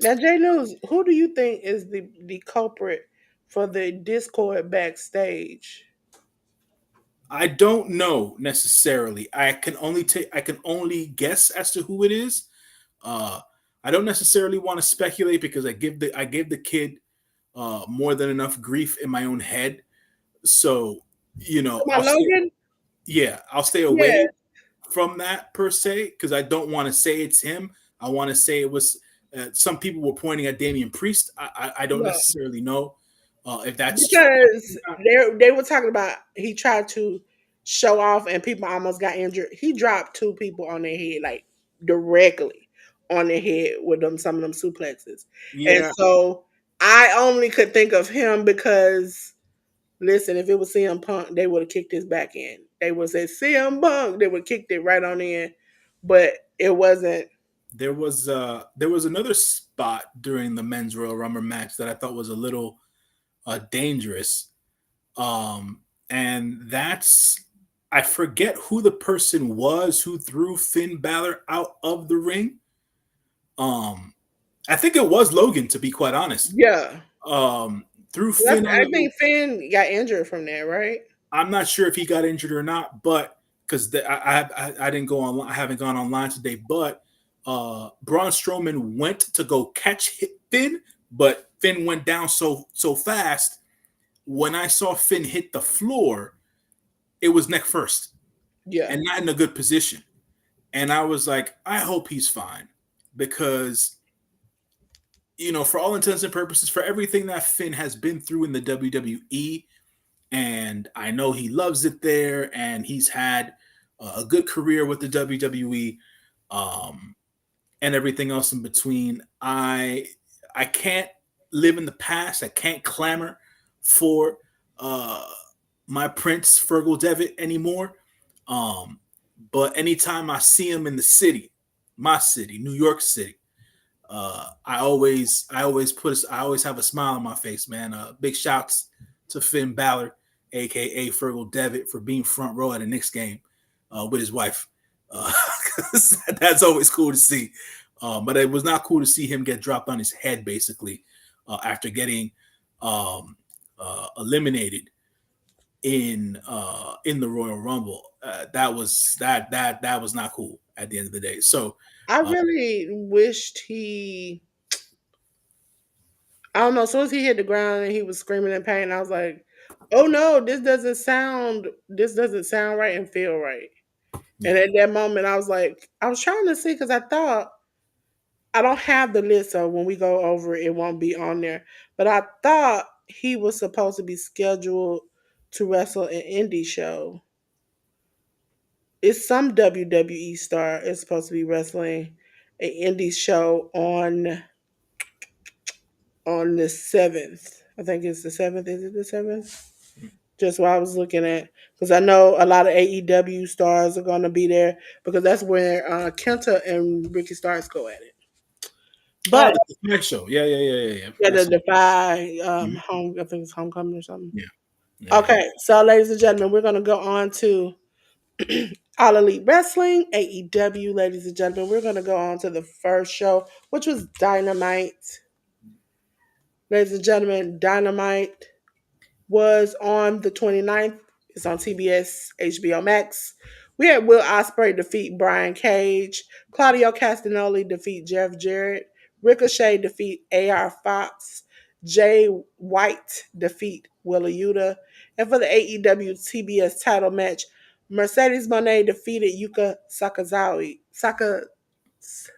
A: Now, J.News, who do you think is the culprit for the discord backstage?
B: I don't know necessarily. I can only guess as to who it is. Uh, I don't necessarily want to speculate, because I gave the kid more than enough grief in my own head. So
A: Come
B: I'll
A: on,
B: stay.
A: Logan?
B: Yeah, I'll stay
A: Yeah,
B: away from that per se, because I don't want to say it's him. I want to say it was. Some people were pointing at Damian Priest. I don't
A: yeah.
B: necessarily know if that's true.
A: Because they were talking about he tried to show off and people almost got injured. He dropped two people on their head, like directly on their head with some of them suplexes. And
B: Yeah,
A: so I only could think of him because listen, if it was CM Punk, they would have kicked his back in. They would have said CM Punk, they would have kicked it right on in. But it wasn't.
B: there was another spot during the men's Royal Rumble match that I thought was a little dangerous. And that's, I forget who the person was who threw Finn Balor out of the ring. Um, I think it was Logan, to be quite honest.
A: Yeah.
B: Um, threw
A: That's,
B: Finn
A: I
B: on.
A: think Finn got injured from there, right?
B: I'm not sure if he got injured or not, but because I didn't go on, I haven't gone online today, but Braun Strowman went to go catch Finn, but Finn went down so fast. When I saw Finn hit the floor, it was neck first
A: Yeah.
B: and not in a good position. And I was like, I hope he's fine, because for all intents and purposes, for everything that Finn has been through in the WWE, and I know he loves it there, and he's had a good career with the WWE. Um, and everything else in between. I can't live in the past. I can't clamor for uh, my Prince Fergal Devitt anymore. Um, but anytime I see him in the city, my city, New York City, I always have a smile on my face, man. Big shouts to Finn Balor, aka Fergal Devitt, for being front row at a Knicks game with his wife. Uh, that's always cool to see. But it was not cool to see him get dropped on his head, basically, after getting um, eliminated in the Royal Rumble. That was not cool at the end of the day. So
A: I
B: uh,
A: really wished he. I don't know. As soon as he hit the ground and he was screaming in pain, I was like, "Oh no, this doesn't sound. This doesn't sound right and feel right."
B: yeah.
A: And at that moment, I was like, I was trying to see because I thought I don't have the list, so when we go over it, it won't be on there. But I thought he was supposed to be scheduled to wrestle an indie show. It's some WWE star is supposed to be wrestling an indie show on the 7th. I think it's the 7th. Is it the 7th? Just what I was looking at. Because I know a lot of AEW stars are going to be there because that's where Kenta and Ricky Starks go at it.
B: Oh,
A: But
B: the Smack Show. Yeah, yeah, yeah, yeah, yeah.
A: yeah,
B: I
A: the
B: see.
A: Defy
B: Mhm.
A: home, I think it's Homecoming or something.
B: Yeah, yeah, yeah.
A: Okay, so ladies and gentlemen, we're going to go on to All Elite Wrestling, AEW, ladies and gentlemen. We're going to go on to the first show, which was Dynamite. Ladies and gentlemen, Dynamite was on the 29th. It's on TBS, HBO Max. We had Will Ospreay defeat Brian Cage, Claudio Castagnoli defeat Jeff Jarrett, Ricochet defeat AR Fox, Jay White defeat Willa Yuta, and for the AEW TBS title match, Mercedes Moné defeated Yuka Sakazawa. JD,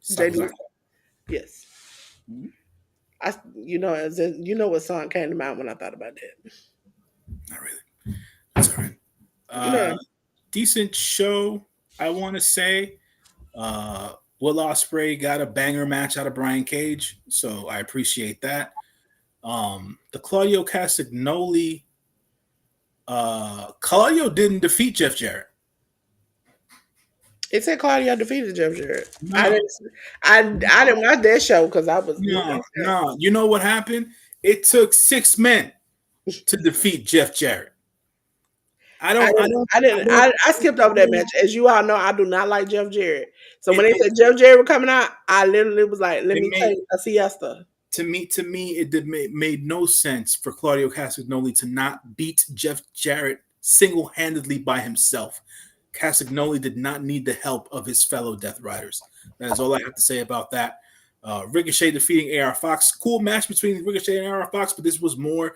B: Sakazaki.
A: yes.
B: Mhm.
A: You know what song came to mind when I thought about that.
B: Not really. That's all right.
A: Yeah.
B: Uh, Decent show, I want to say. Will Ospreay got a banger match out of Brian Cage, so I appreciate that. The Claudio Castagnoli, Claudio didn't defeat Jeff Jarrett.
A: It said Claudio defeated Jeff Jarrett. I
B: No,
A: didn't. I didn't watch that show because I was looking
B: no,
A: at stuff.
B: no. You know what happened? It took 6 men to defeat Jeff Jarrett. I
A: I
B: don't, I
A: didn't.
B: don't,
A: I
B: I
A: didn't.
B: don't,
A: I skipped over
B: I
A: that
B: don't
A: match. As you all know, I do not like Jeff Jarrett. So when they
B: it,
A: said Jeff Jarrett was coming out, I literally was like, "Let
B: it
A: me
B: made
A: take a siesta."
B: to me it made no sense for Claudio Castagnoli to not beat Jeff Jarrett single-handedly by himself. Castagnoli did not need the help of his fellow Death Riders. That is all I have to say about that. Ricochet defeating AR Fox. Cool match between Ricochet and AR Fox, but this was more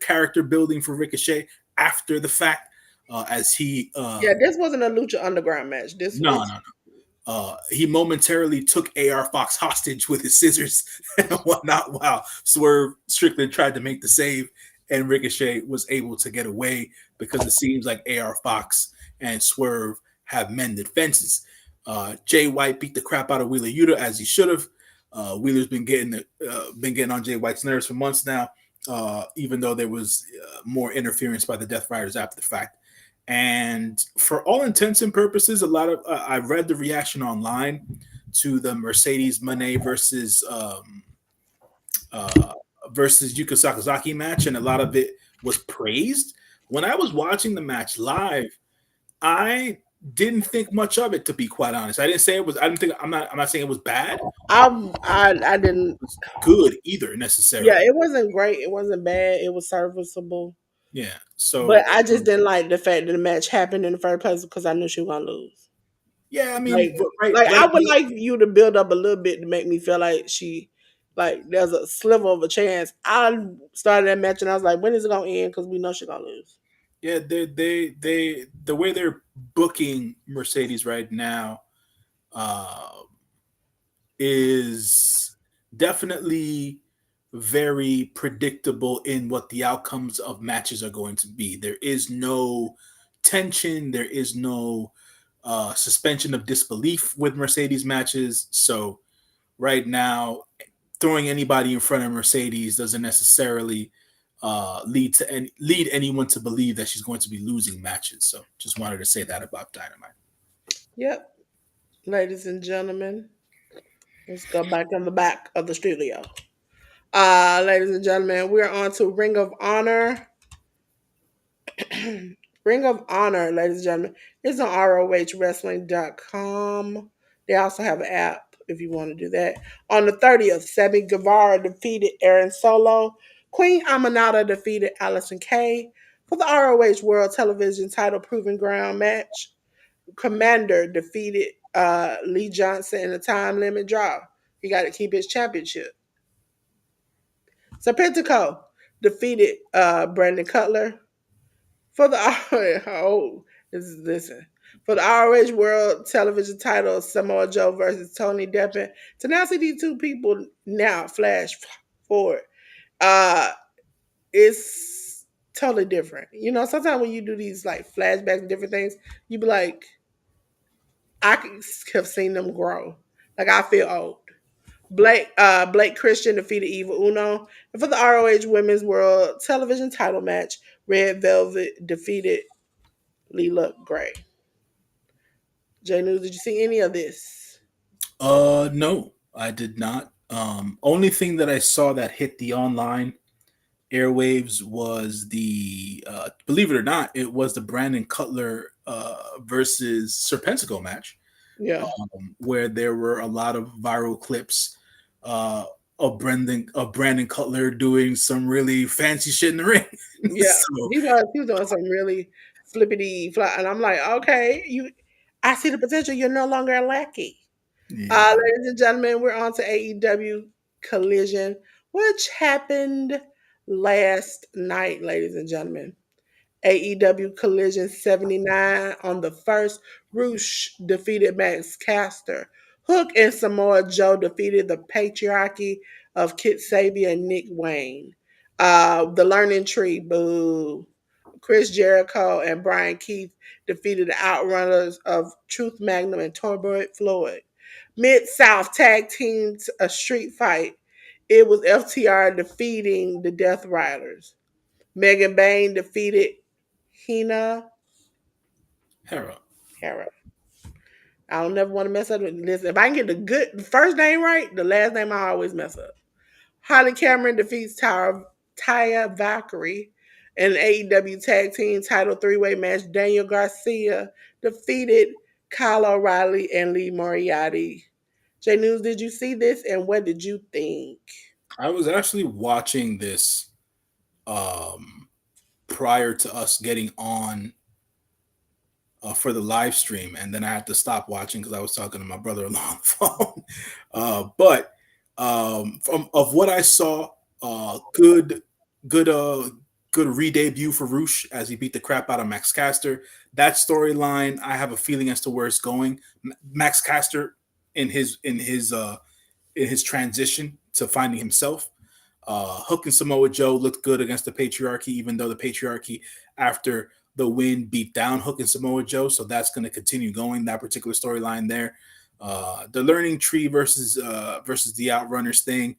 B: character building for Ricochet after the fact. As he
A: Yeah, this wasn't a Lucha Underground match. This
B: No,
A: was.
B: no, he momentarily took AR Fox hostage with his scissors and whatnot while Swerve Strickland tried to make the save, and Ricochet was able to get away because it seems like AR Fox and Swerve have mended fences. Jay White beat the crap out of Wheeler Yuta as he should have. Wheeler's been getting on Jay White's nerves for months now, even though there was more interference by the Death Riders after the fact. And for all intents and purposes, a lot of I read the reaction online to the Mercedes Moné uh, versus Yuka Sakazaki match, and a lot of it was praised. When I was watching the match live, I didn't think much of it, to be quite honest. I didn't say it was. I didn't think. I'm not saying it was bad.
A: I didn't.
B: It was good either
A: Yeah,
B: necessarily.
A: it wasn't great. It wasn't bad. It was serviceable.
B: Yeah.
A: But
B: So
A: I just didn't like the fact that the match happened in the first place because I knew she was gonna lose.
B: yeah, I
A: Like,
B: mean, right,
A: like
B: right.
A: I would like you to build up a little bit to make me feel like like there's a sliver of a chance. I started that match and I was like, when is it gonna end? Because we know she's gonna lose.
B: Yeah, they the way they're booking Mercedes right now uh, is definitely very predictable in what the outcomes of matches are going to be. There is no tension. There is no suspension of disbelief with Mercedes matches. So right now, throwing anybody in front of Mercedes doesn't necessarily lead anyone to believe that she's going to be losing matches. So just wanted to say that about Dynamite.
A: Yep, ladies and gentlemen, let's go back in the back of the studio. Ladies and gentlemen, we're on to Ring of Honor. Ring of Honor, ladies and gentlemen, is on ROHWrestling.com. They also have an app if you want to do that. On the 30th, Sammy Guevara defeated Aaron Solo. Queen Aminata defeated Allison Kay for the ROH World Television Title Proving Ground match. Commander defeated Lee Johnson in a time limit draw. He got to keep his championship. Serpentico defeated Brandon Cutler for the oh, listen for the ROH World Television title. Samoa Joe versus Tony Deppen. To now see these two people now flash forward, uh, it's totally different. You know, sometimes when you do these like flashbacks and different things, you be like, I have seen them grow. Like I feel old. Blake Christian defeated Eva Uno. And for the ROH Women's World Television title match, Red Velvet defeated Leela Gray. J.News, did you see any of this?
B: No, I did not. Only thing that I saw that hit the online airwaves was the believe it or not, it was the Brandon Cutler versus Serpentico match,
A: Yeah.
B: where there were a lot of viral clips uh, of Brandon Cutler doing some really fancy shit in the ring.
A: Yeah.
B: So
A: He was doing some really flippity fly. And I'm like, okay, I see the potential. You're no longer a lackey.
B: yeah,
A: Ladies and gentlemen, we're on to AEW Collision, which happened last night, ladies and gentlemen. AEW Collision 79 on the first. Roosh defeated Max Caster. Hook and Samoa Joe defeated the patriarchy of Kit Sabian and Nick Wayne. The Learning Tree, boo. Chris Jericho and Brian Keith defeated the Outrunners of Truth Magnum and Torbert Floyd. Mid South tag teamed a street fight. It was FTR defeating the Death Riders. Megan Bain defeated Hina
B: Hera.
A: Hera. I don't never want to mess up with this. If I can get the first name right, the last name I always mess up. Holly Cameron defeats Taya Valkyrie in an AEW Tag Team Title Three-Way match. Daniel Garcia defeated Kyle O'Reilly and Lee Moriarty. J News, did you see this and what did you think?
B: I was actually watching this um, prior to us getting on for the live stream, and then I had to stop watching because I was talking to my brother-in-law on the phone. But from of what I saw, good, good, good re-debut for Roosh as he beat the crap out of Max Caster. That storyline, I have a feeling as to where it's going. Max Caster in his transition to finding himself. Hook and Samoa Joe looked good against the Patriarchy, even though the Patriarchy, after the win, beat down Hook and Samoa Joe. So that's going to continue going, that particular storyline there. The Learning Tree versus the Outrunners thing,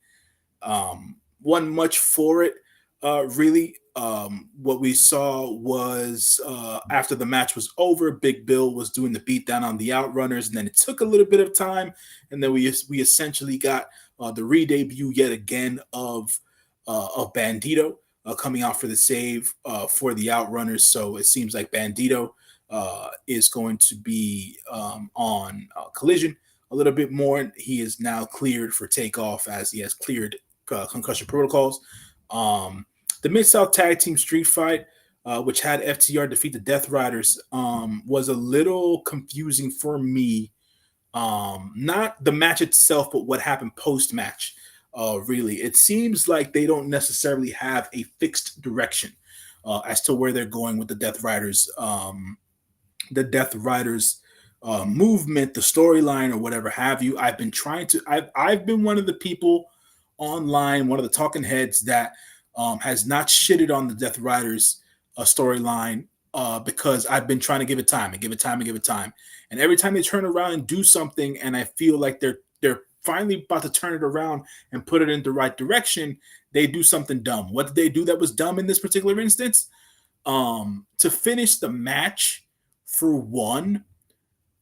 B: wasn't much for it, really. What we saw was after the match was over, Big Bill was doing the beatdown on the Outrunners, and then it took a little bit of time, and then we essentially got the re-debut yet again of Bandito coming out for the save for the Outrunners. So it seems like Bandito is going to be on Collision a little bit more. He is now cleared for takeoff as he has cleared concussion protocols. The Mid South Tag Team Street Fight, which had FTR defeat the Death Riders, was a little confusing for me. Not the match itself, but what happened post match. Really, it seems like they don't necessarily have a fixed direction as to where they're going with the Death Riders. The Death Riders movement, the storyline, or whatever have you. I've been trying to. I've been one of the people online, one of the talking heads that has not shitted on the Death Riders storyline because I've been trying to give it time and give it time and give it time. And every time they turn around and do something, and I feel like they're finally about to turn it around and put it in the right direction, they do something dumb. What did they do that was dumb in this particular instance? To finish the match, for one,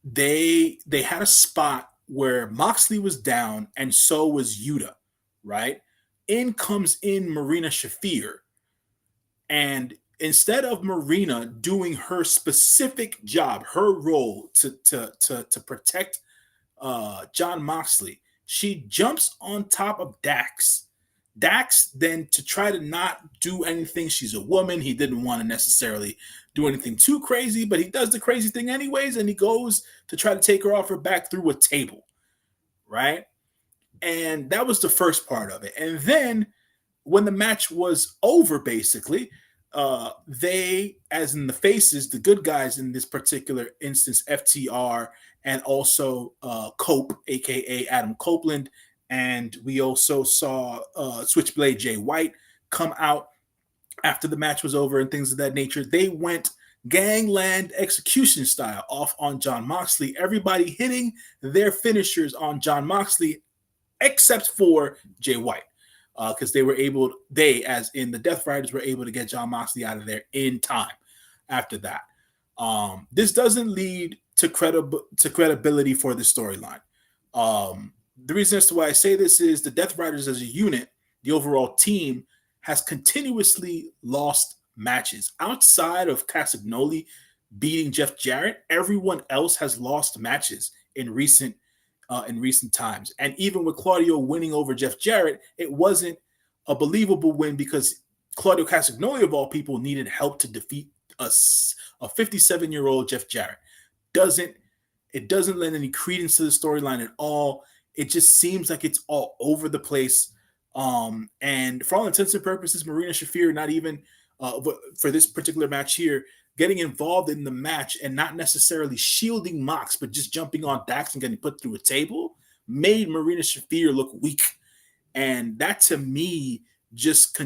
B: they had a spot where Moxley was down and so was Yuta, right? In comes in Marina Shafir, and instead of Marina doing her specific job, her role to protect John Moxley, she jumps on top of Dax. Dax then, to try to not do anything, she's a woman. He didn't want to necessarily do anything too crazy, but he does the crazy thing anyways, and he goes to try to take her off her back through a table, right? And that was the first part of it. And then when the match was over, basically, they, as in the faces, the good guys in this particular instance, FTR and also Cope, aka Adam Copeland, and we also saw Switchblade Jay White come out after the match was over and things of that nature. They went gangland execution style off on John Moxley, everybody hitting their finishers on John Moxley except for Jay White, because they, as in the Death Riders, were able to get John Moxley out of there in time after that. This doesn't lead to credibility for the storyline. The reason as to why I say this is the Death Riders as a unit, the overall team, has continuously lost matches. Outside of Castagnoli beating Jeff Jarrett, everyone else has lost matches in recent times. And even with Claudio winning over Jeff Jarrett, it wasn't a believable win because Claudio Castagnoli, of all people, needed help to defeat a 57-year-old Jeff Jarrett. It doesn't lend any credence to the storyline at all. It just seems like it's all over the place. And for all intents and purposes, Marina Shafir, not even for this particular match here, getting involved in the match and not necessarily shielding Mox, but just jumping on Dax and getting put through a table, made Marina Shafir look weak. And that, to me, just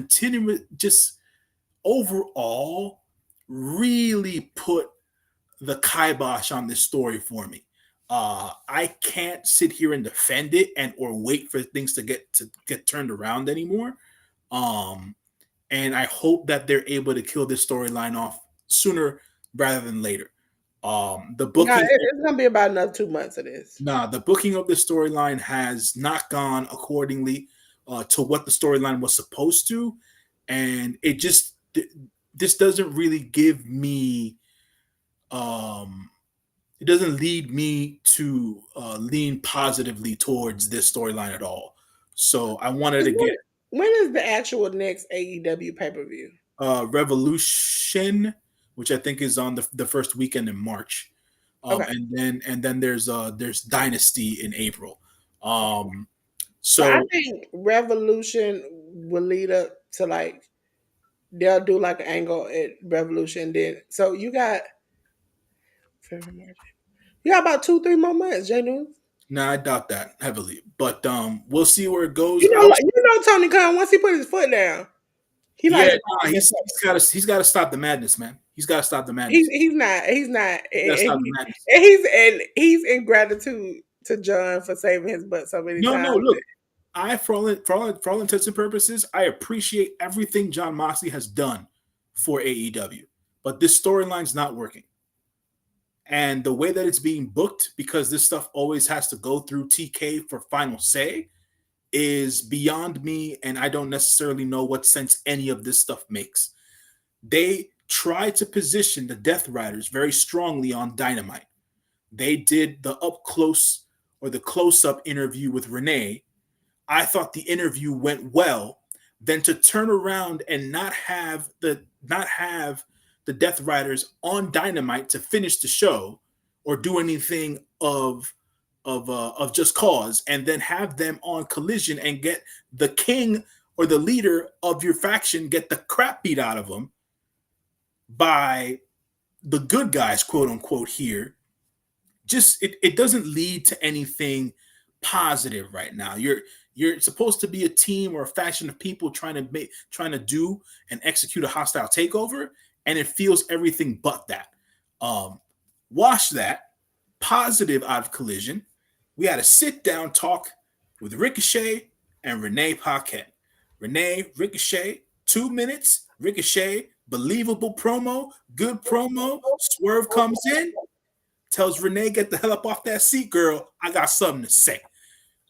B: overall really put the kibosh on this story for me. I can't sit here and defend it and or wait for things to get turned around anymore. And I hope that they're able to kill this storyline off sooner rather than later. The
A: No,
B: booking,
A: it's gonna be about another 2 months of this.
B: the booking of the storyline has not gone accordingly to what the storyline was supposed to, and this doesn't really give me it doesn't lead me to lean positively towards this storyline at all. So I wanted to get
A: When is the actual next AEW pay per view?
B: Revolution, which I think is on the first weekend in March,
A: Okay,
B: and then there's Dynasty in April.
A: so I
B: So
A: think Revolution will lead up to like they'll do like an angle at Revolution. Then so you got about 2-3 more months, J.News.
B: now I doubt that heavily, but we'll see where it goes.
A: You know, like, Tony Khan once he put his foot down, he
B: Yeah,
A: likes to
B: nah, he's got to stop the madness, man. He's got to stop the madness.
A: he's not
B: He's got to stop the madness.
A: and he's in gratitude to John for saving his butt so many
B: No, no,
A: times.
B: look, for all intents and purposes, I appreciate everything John Moxley has done for AEW, but this storyline's not working. And the way that it's being booked, because this stuff always has to go through TK for final say, is beyond me, and I don't necessarily know what sense any of this stuff makes. They try to position the Death Riders very strongly on Dynamite. They did the up close or the close up interview with Renee. I thought the interview went well. Then to turn around and not have the Death Riders on Dynamite to finish the show or do anything of just cause, and then have them on Collision and get the king or the leader of your faction get the crap beat out of them by the good guys, quote unquote, here. Just it doesn't lead to anything positive right now. You're supposed to be a team or a faction of people trying to do and execute a hostile takeover, and it feels everything but that. Um, Wash that positive out of Collision. We had a sit down talk with Ricochet and Renee Paquette. Renee, Ricochet, 2 minutes. Ricochet, believable promo, good promo. Swerve comes in, tells Renee, get the hell up off that seat, girl. I got something to say.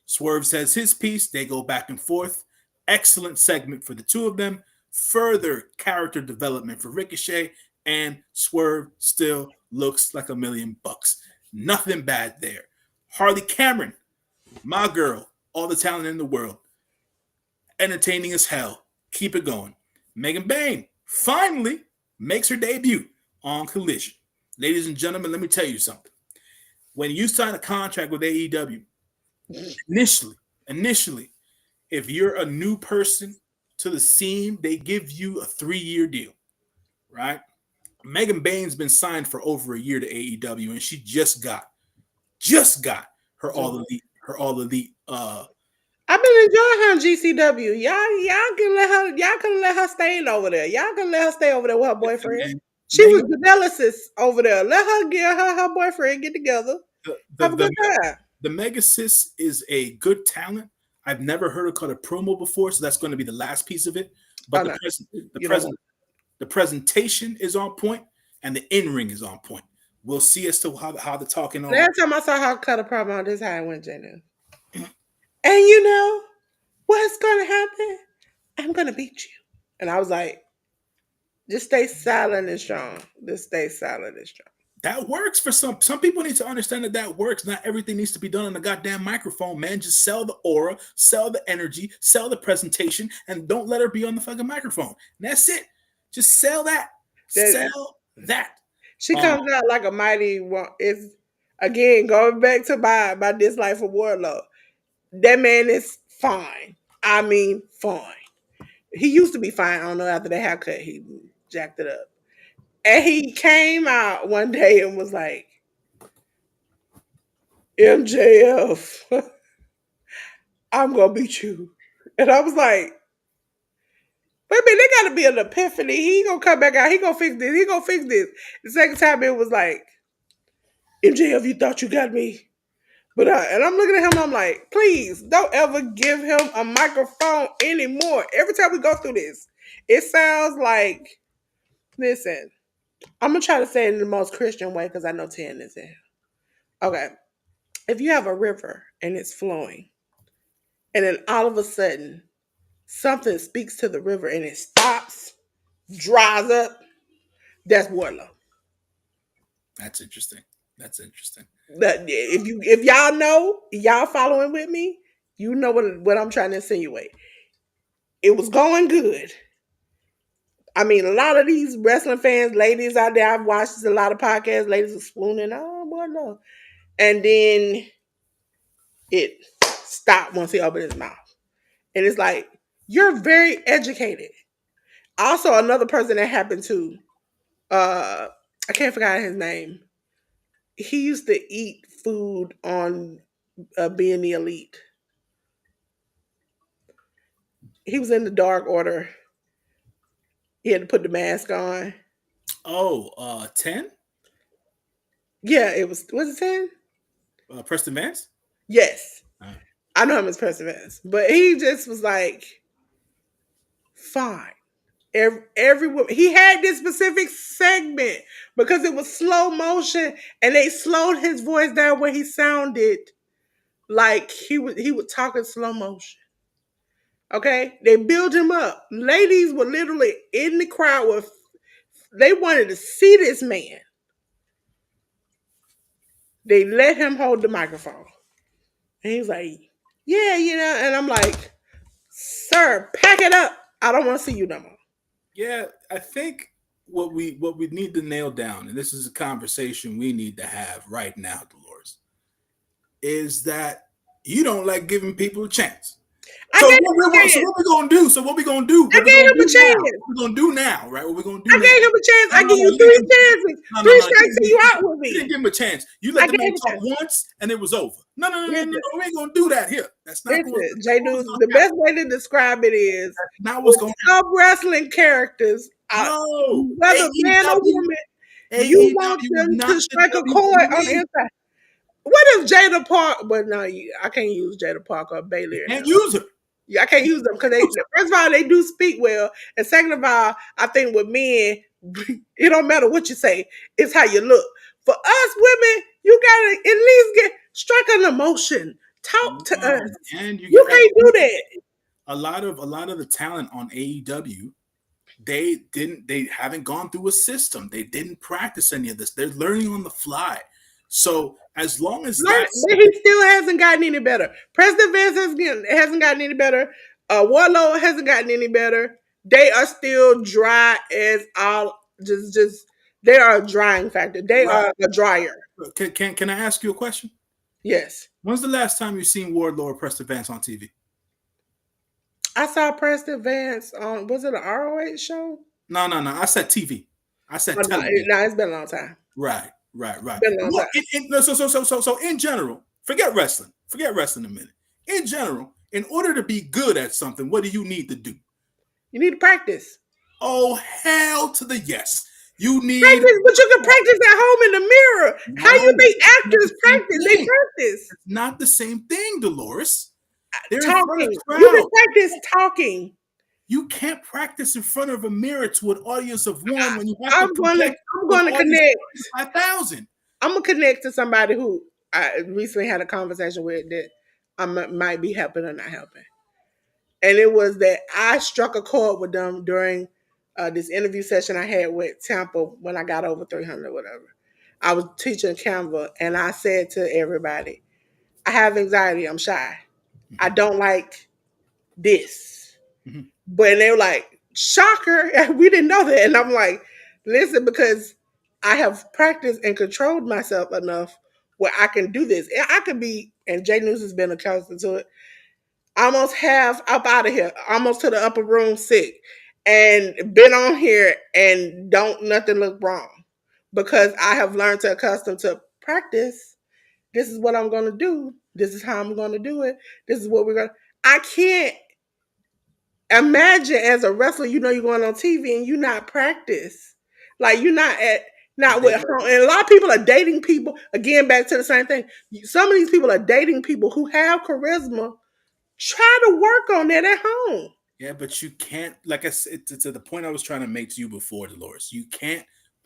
B: Swerve says his piece. They go back and forth. Excellent segment for the two of them. Further character development for Ricochet, and Swerve still looks like $1,000,000. Nothing bad there. Harley Cameron, my girl, all the talent in the world, entertaining as hell. Keep it going. Megan Bain finally makes her debut on Collision. Ladies and gentlemen, let me tell you something. When you sign a contract with AEW, initially, initially, if you're a new person to the scene, they give you a 3-year deal, right? Megan Bain's been signed for over a year to AEW, and she just got her all elite.
A: I've been enjoying her in GCW. Y'all can let her stay in over there. Y'all can let her stay over there with her
B: Listen,
A: boyfriend.
B: man,
A: She was
B: Megan,
A: the nemesis over there. Let her get her boyfriend get together.
B: the the
A: Have a
B: the,
A: good time.
B: the Mega Sis is a good talent. I've never heard her cut a promo before, so that's going to be the last piece of it.
A: Oh
B: But
A: no,
B: the
A: you don't
B: present
A: want.
B: the presentation is on point, and the in ring is on point. We'll see as to how the talking on.
A: Last time I saw her cut a promo, this is how it went, J.News. And you know what's gonna happen? I'm gonna beat you. And I was like, just stay silent and strong. Just stay silent and strong.
B: That works for some people. Need to understand that that works. Not everything needs to be done on the goddamn microphone, man. Just sell the aura, sell the energy, sell the presentation, and don't let her be on the fucking microphone. And that's it. Just sell that.
A: That
B: Sell that.
A: she
B: um
A: comes out like a mighty one. It's again going back to my dislike for Warlow. That man is fine. I mean, fine. He used to be fine. I don't know, after the haircut, he jacked it up. And he came out one day and was like, MJF, I'm gonna beat you. And I was like, wait a minute, there gotta be an epiphany. He gonna come back out, he gonna fix this, he gonna fix this. The second time it was like, MJF, you thought you got me. But and I'm looking at him, I'm like, please don't ever give him a microphone anymore. Every time we go through this, it sounds like, listen, I'm gonna try to say it in the most Christian way because I know 10 is in. Okay. If you have a river and it's flowing, and then all of a sudden something speaks to the river and it stops, dries up, that's Warlow.
B: that's interesting. That's interesting.
A: That if y'all know, y'all following with me, you know what I'm trying to insinuate. It was going good. I mean, a lot of these wrestling fans, ladies out there, I've watched a lot of podcasts, ladies are swooning, oh boy, no. And then it stopped once he opened his mouth. And it's like, you're very educated. Also, another person that happened to, I can't forget his name. He used to eat food on being the elite. He was in the Dark Order. He had to put the mask on.
B: Oh, 10.
A: Yeah, it was it 10?
B: Preston Vance.
A: Yes.
B: uh,
A: I know him as Perseverance. But he just was like, fine. Every woman, he had this specific segment because it was slow motion and they slowed his voice down where he sounded like he would talk in slow motion. Okay, they built him up. Ladies were literally in the crowd with, they wanted to see this man. They let him hold the microphone, and he's like, "Yeah, and I'm like, "Sir, pack it up. I don't want to see you no more."
B: yeah, I think what we need to nail down, and this is a conversation we need to have right now, Dolores, is that you don't like giving people a chance.
A: I gave him a
B: So
A: chance.
B: what we gonna do? So what we gonna do?
A: I
B: What we
A: gave
B: gonna
A: him a
B: do now?
A: chance.
B: What we gonna do now? Right? What we gonna do
A: I
B: now?
A: gave him a chance.
B: No,
A: I
B: no,
A: give
B: no.
A: you
B: You didn't
A: three
B: give him a chance.
A: chances.
B: No, no,
A: Three
B: no.
A: strikes and you out with
B: You didn't
A: me.
B: give him a chance. You
A: I
B: let the
A: gave
B: man
A: him a
B: talk
A: chance.
B: once and it was over. No, no, no, no, no,
A: Listen,
B: no. We ain't gonna do that here. That's not going.
A: listen,
B: That's
A: J
B: not what's
A: News,
B: gonna
A: the
B: happen.
A: best way to describe it is
B: That's not what's
A: with
B: gonna happen.
A: top wrestling characters,
B: No,
A: whether man or
B: AEW,
A: woman, you want
B: AEW is
A: them
B: not
A: to
B: the
A: strike a chord on the
B: WWE.
A: inside. What if Jada Park? But no, I can't use Jada Park or Bailey or
B: Can't
A: them.
B: use her.
A: Yeah, I can't use them because they first of all they do speak well, and second of all, I think with men, it don't matter what you say, it's how you look. For us women, you gotta at least get strike an emotion. Talk to
B: No,
A: us.
B: and you
A: You
B: got
A: can't do that.
B: a lot of the talent on AEW. They haven't gone through a system. They didn't practice any of this. They're learning on the fly. So as long as that's
A: But he still hasn't gotten any better. President Vance hasn't gotten any better. Warlord hasn't gotten any better. They are still dry as all just they are a drying factor. They
B: right,
A: are a dryer.
B: can I ask you a question?
A: Yes.
B: When's the last time you seen Wardlow press advance on TV?
A: I saw Preston Vance on was it an ROH show?
B: No, no, no. I said TV. I
A: Oh,
B: said
A: no,
B: television.
A: no, it's been a long time.
B: Right, right, right.
A: Been a long
B: What?
A: time.
B: No, so in general, forget wrestling. Forget wrestling a minute. In general, in order to be good at something, what do you need to do?
A: You need to practice.
B: Oh, hell to the yes. You need
A: Practice, but you can practice at home in the mirror. How
B: no.
A: you think
B: It's not the
A: actors
B: same
A: practice? They
B: thing.
A: practice.
B: It's not the same thing, Dolores. They're in front of
A: Talking. You can
B: crowd.
A: practice talking.
B: You can't practice in front of a mirror to an audience of one when you have to
A: I'm going to
B: project
A: I'm
B: to an
A: going to
B: audience
A: connect.
B: of 5,000.
A: I'm gonna connect to somebody who I recently had a conversation with that might be helping or not helping. And it was that I struck a chord with them during this interview session I had with Tampa when I got over 300 or whatever. I was teaching Canva and I said to everybody, I have anxiety, I'm shy. I don't like this.
B: Mhm.
A: But they were like, shocker, we didn't know that. And I'm like, listen, because I have practiced and controlled myself enough where I can do this. I could be, and J.News has been accustomed to it, almost half up out of here, almost to the upper room sick, and been on here and don't nothing look wrong. Because I have learned to accustom to practice. This is what I'm gonna do. This is how I'm gonna do it. This is what we're gonna I can't imagine as a wrestler, you know you're going on TV and you not practice. Like you're not at not with home. And a lot of people are dating people. Again, back to the same thing. Some of these people are dating people who have charisma. Try to work on that at home.
B: Yeah, but you can't, like I said, to the point I was trying to make to you before, Dolores, you can't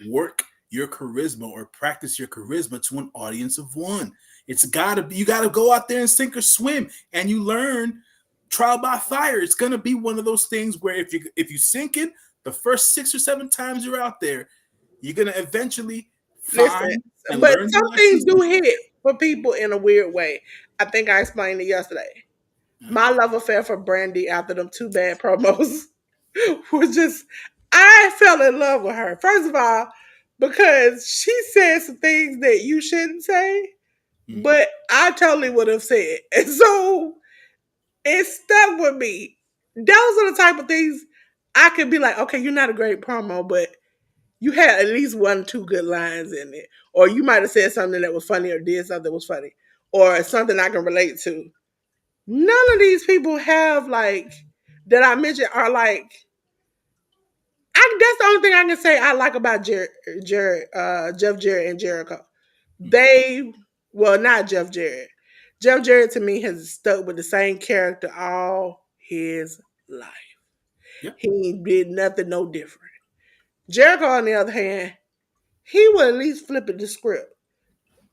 B: work your charisma or practice your charisma to an audience of one. It's gotta be, you gotta go out there and sink or swim, and you learn trial by fire. It's gonna be one of those things where if you sink it, the first 6 or 7 times you're out there, you're gonna eventually
A: Listen,
B: find and
A: but
B: learn the
A: some things
B: lessons.
A: do hit for people in a weird way. I think I explained it yesterday. My love affair for Brandy after them two bad promos was just I fell in love with her. First of all, because she said some things that you shouldn't say,
B: Mm,
A: but I totally would have said. And so it stuck with me. Those are the type of things I could be like, okay, you're not a great promo, but you had at least one, two good lines in it. Or you might have said something that was funny or did something that was funny. Or something I can relate to. None of these people have like that I mentioned are like that's the only thing I can say I like about Jeff Jarrett and Jericho.
B: mm,
A: They not Jeff Jarrett. Jeff Jarrett to me has stuck with the same character all his life.
B: yeah,
A: He did nothing no different. Jericho, on the other hand, he would at least flip it the script.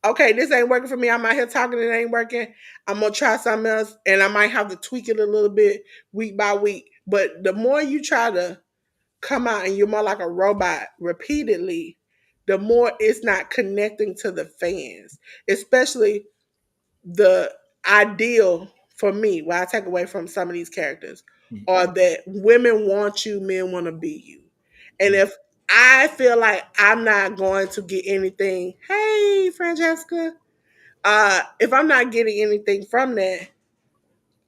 A: Okay, this ain't working for me. I'm out here talking, it ain't working. I'm gonna try something else, and I might have to tweak it a little bit week by week. But the more you try to come out and you're more like a robot repeatedly, the more it's not connecting to the fans, especially the ideal for me, what I take away from some of these characters,
B: mm,
A: are that women want you, men want to be you. And
B: mm,
A: if I feel like I'm not going to get anything, hey, Francesca, if I'm not getting anything from that,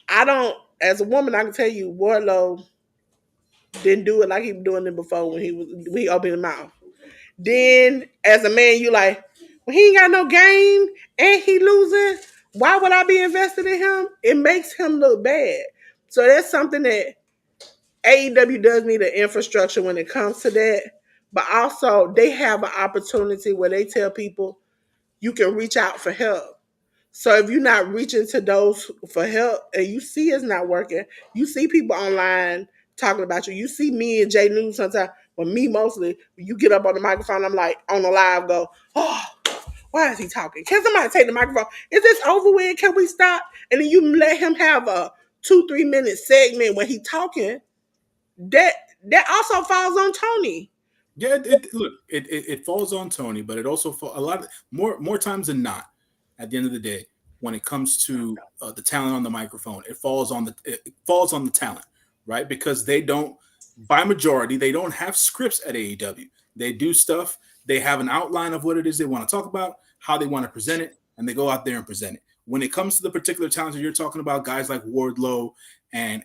A: I don't. as a woman, I can tell you, Warlow didn't do it like he was doing it before when he opened his mouth. Then as a man, you like, well, he ain't got no game and he losing. Why would I be invested in him? It makes him look bad. So that's something that AEW does need an infrastructure when it comes to that. But also they have an opportunity where they tell people you can reach out for help. So if you're not reaching to those for help and you see it's not working, you see people online talking about you. You see me and J.News sometimes, but me mostly, when you get up on the microphone, I'm like on the live go, oh, why is he talking? Can somebody take the microphone? Is this over with? Can we stop? And then you let him have a 2-3 minute segment when he talking. That that also falls on Tony.
B: Yeah, look, it falls on Tony, but it also a lot more times than not. At the end of the day, when it comes to the talent on the microphone, it falls on the talent, right? Because they don't, by majority, they don't have scripts at AEW. They do stuff. They have an outline of what it is they want to talk about, how they want to present it, and they go out there and present it. When it comes to the particular talents that you're talking about, guys like Wardlow and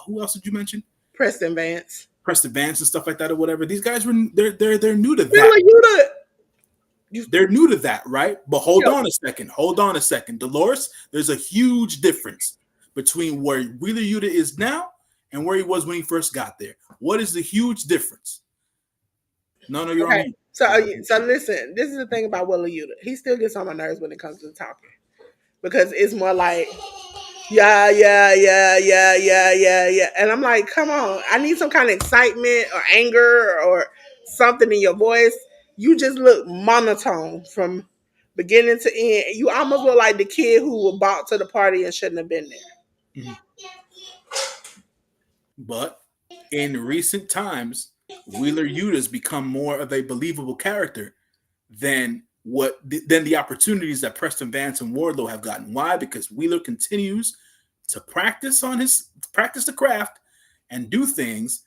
B: who else did you mention?
A: Preston Vance.
B: Preston Vance and stuff like that or whatever. These guys were they're new to that.
A: Really, you the you
B: They're new to that, right? But hold
A: yeah.
B: on a second. Hold on a second. Dolores, there's a huge difference between where Wheeler Yuta is now and where he was when he first got there. What is the huge difference? No, you're on
A: Okay.
B: mute.
A: So listen, this is the thing about Willa Yuta. He still gets on my nerves when it comes to talking. Because it's more like, yeah. And I'm like, come on. I need some kind of excitement or anger or something in your voice. You just look monotone from beginning to end. You almost look like the kid who was brought to the party and shouldn't have been there.
B: Mhm. But in recent times, Wheeler Yuta's become more of a believable character than the opportunities that Preston Vance and Wardlow have gotten. Why? Because Wheeler continues to practice the craft and do things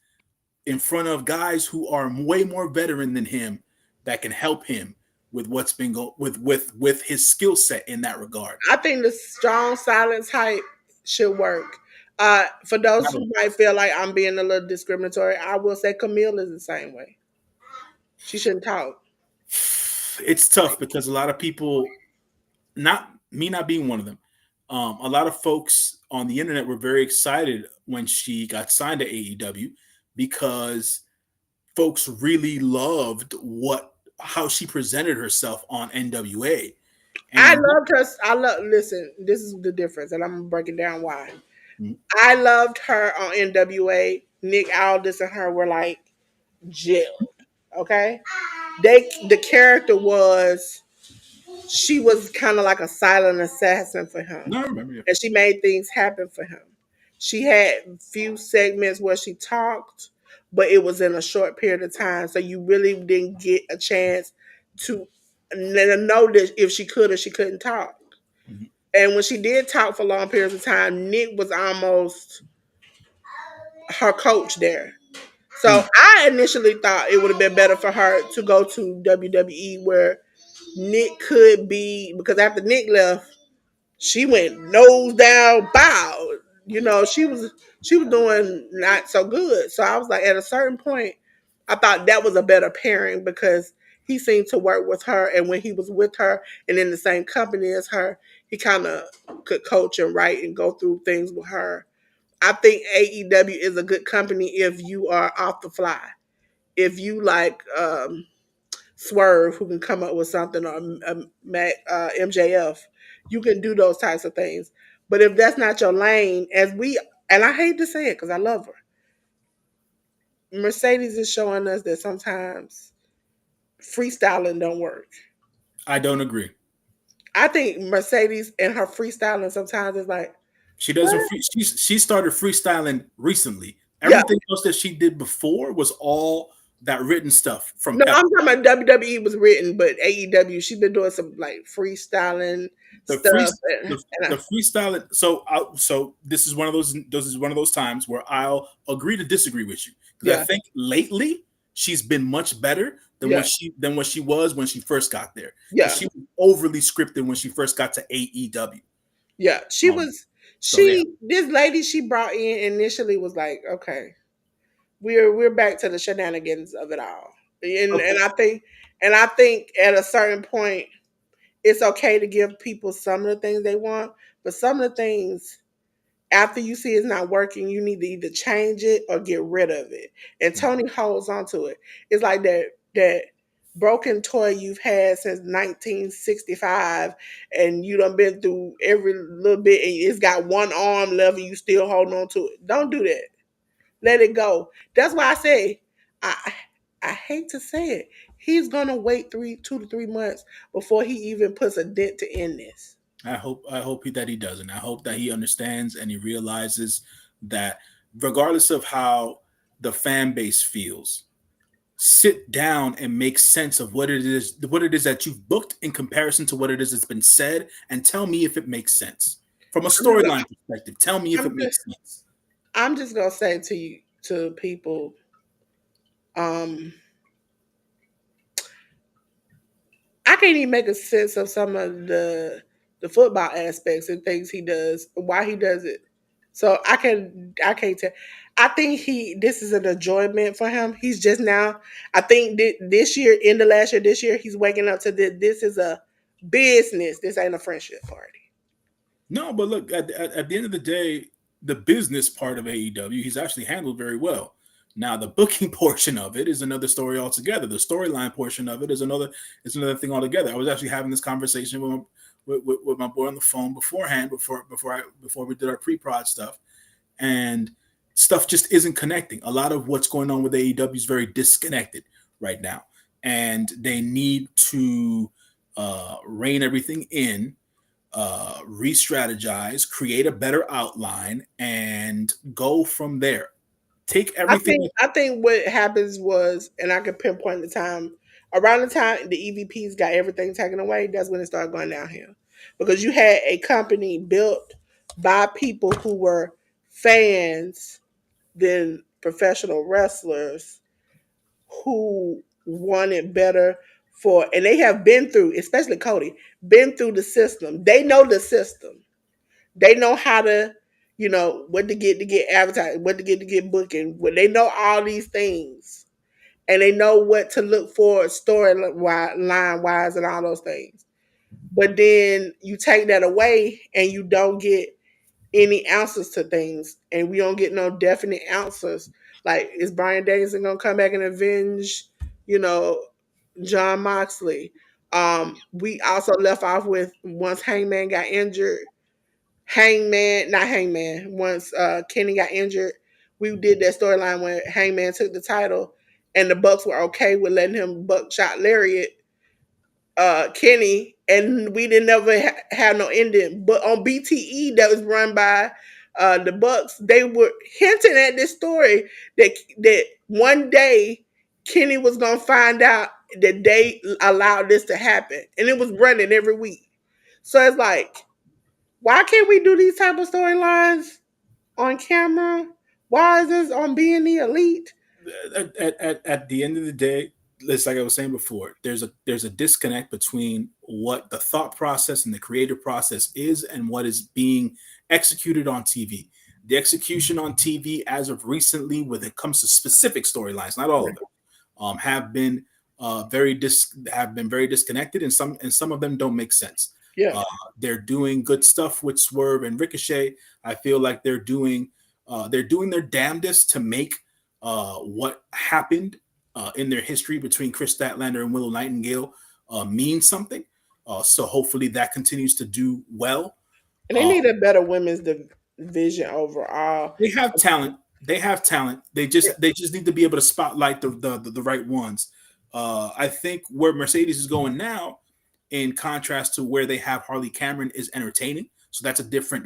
B: in front of guys who are way more veteran than him that can help him with what's been with his skill set in that regard.
A: I think the strong silence hype should work. For those
B: Not
A: who might feel like I'm being a little discriminatory, I will say Camille is the same way. She shouldn't talk.
B: It's tough because a lot of people, not me, not being one of them, a lot of folks on the internet were very excited when she got signed to AEW because folks really loved how she presented herself on NWA.
A: I
B: And
A: loved her. Listen, this is the difference, and I'm gonna break it down why. I loved her on NWA. Nick Aldis and her were like jail. Okay, the character was she was kind of like a silent assassin for him,
B: no, I remember. Yeah.
A: and she made things happen for him. She had few segments where she talked, but it was in a short period of time, so you really didn't get a chance to know that if she could or she couldn't talk.
B: Mhm.
A: And when she did talk for long periods of time, Nick was almost her coach there. So
B: Mm.
A: I initially thought it would have been better for her to go to WWE where Nick could be, because after Nick left, she went nose down, bow. You know, she was doing not so good. So I was like, at a certain point, I thought that was a better pairing because he seemed to work with her, and when he was with her and in the same company as her, he kind of could coach and write and go through things with her. I think AEW is a good company if you are off the fly. If you like Swerve, who can come up with something, or MJF, you can do those types of things. But if that's not your lane, and I hate to say it because I love her, Mercedes is showing us that sometimes freestyling don't work.
B: I don't agree.
A: I think Mercedes and her freestyling sometimes is like,
B: She doesn't.
A: what?
B: She started freestyling recently.
A: Yeah.
B: Everything else that she did before was all that written stuff from
A: No,
B: Pepper.
A: I'm talking about WWE was written, but AEW, she's been doing some like freestyling
B: The free
A: stuff.
B: the freestyling. So this is one of those. This is one of those times where I'll agree to disagree with you because I
A: Yeah,
B: think lately she's been much better than
A: yeah,
B: what she was when she first got there because
A: yeah,
B: she was overly scripted when she first got to AEW.
A: yeah. She
B: Um,
A: was.
B: So yeah,
A: This lady she brought in initially was like, okay, we're back to the shenanigans of it all. And
B: okay.
A: and I think at a certain point it's okay to give people some of the things they want, but some of the things after you see it's not working, you need to either change it or get rid of it. And
B: Mhm.
A: Tony holds on to it. It's like that broken toy you've had since 1965 and you done been through every little bit and it's got one arm left and you still holding on to it. Don't do that. Let it go. That's why I say I I hate to say it. He's gonna wait 2 to 3 months before he even puts a dent to end this.
B: I hope that he doesn't. I hope that he understands and he realizes that regardless of how the fan base feels, sit down and make sense of what it is that you've booked in comparison to what it is that's been said, and tell me if it makes sense from a
A: I'm just
B: storyline perspective. Tell me if
A: I'm
B: it
A: just
B: makes sense.
A: I'm just gonna say to you to people, um, I can't even make a sense of some of the football aspects and things he does, why he does it. So I can't tell. I think this is an enjoyment for him. He's just now. I think this year, in the last year, this year, he's waking up to this is a business. This ain't a friendship party.
B: No, but look, at the end of the day, the business part of AEW, he's actually handled very well. Now, the booking portion of it is another story altogether. The storyline portion of it is another thing altogether. I was actually having this conversation with my boy on the phone beforehand, before we did our pre-prod stuff, and stuff just isn't connecting. A lot of what's going on with AEW is very disconnected right now, and they need to rein everything in, re-strategize, create a better outline, and go from there. Take everything.
A: I think what happens was, and I can pinpoint the time around the time the EVPs got everything taken away. That's when it started going downhill, because you had a company built by people who were fans than professional wrestlers who wanted better for, and they have been through, especially Cody, been through the system. They know the system. They know how to, what to get advertised, what to get booking. They know all these things, and they know what to look for storyline wise and all those things. But then you take that away, and you don't get any answers to things, and we don't get no definite answers. Like, is Brian Danielson gonna come back and avenge, you know, John Moxley? We also left off with once Hangman got injured, not Hangman. Once Kenny got injured, we did that storyline where Hangman took the title, and the Bucks were okay with letting him buckshot lariat Kenny, and we didn't ever have no ending. But on BTE, that was run by the Bucks, they were hinting at this story that one day Kenny was gonna find out that they allowed this to happen, and it was running every week. So it's like, why can't we do these type of storylines on camera? Why is this on being the elite?
B: At the end of the day, it's like I was saying before. There's a disconnect between what the thought process and the creative process is and what is being executed on TV. The execution on TV, as of recently, when it comes to specific storylines, not all of them, have been have been very disconnected, and some of them don't make sense.
A: Yeah,
B: Uh, they're doing good stuff with Swerve and Ricochet. I feel like they're doing their damnedest to make what happened in their history between Chris Statlander and Willow Nightingale mean something. So hopefully that continues to do well.
A: and they
B: Uh,
A: need a better women's division overall.
B: they have talent. They have talent. They just need to be able to spotlight the right ones. I think where Mercedes is going now, in contrast to where they have Harley Cameron, is entertaining. So that's a different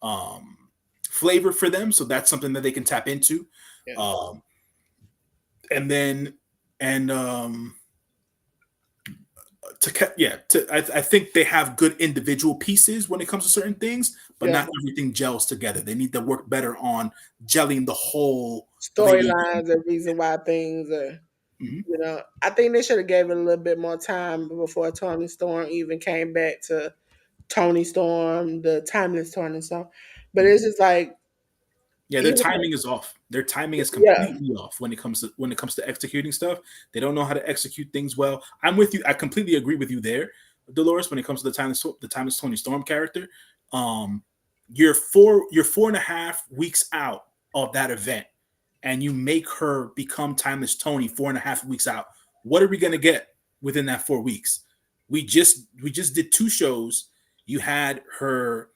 B: um, flavor for them. So that's something that they can tap into.
A: Yeah.
B: Um, and then and I think they have good individual pieces when it comes to certain things, but
A: Yeah.
B: not everything gels together. They need to work better on gelling the whole of AEW.
A: Storylines, the reason why things are,
B: Mhm.
A: I think they should have gave it a little bit more time before Tony Storm even came back to Tony Storm, the timeless Tony Storm. But it's just like
B: Yeah, their
A: even
B: timing is off. Their timing is
A: yeah,
B: completely off when it comes to executing stuff. They don't know how to execute things well. I'm with you. I completely agree with you there, Dolores. When it comes to the timeless Tony Storm character, um, you're 4.5 weeks out of that event, and you make her become timeless Tony 4.5 weeks out. What are we gonna get within that 4 weeks? We just did two shows. You had her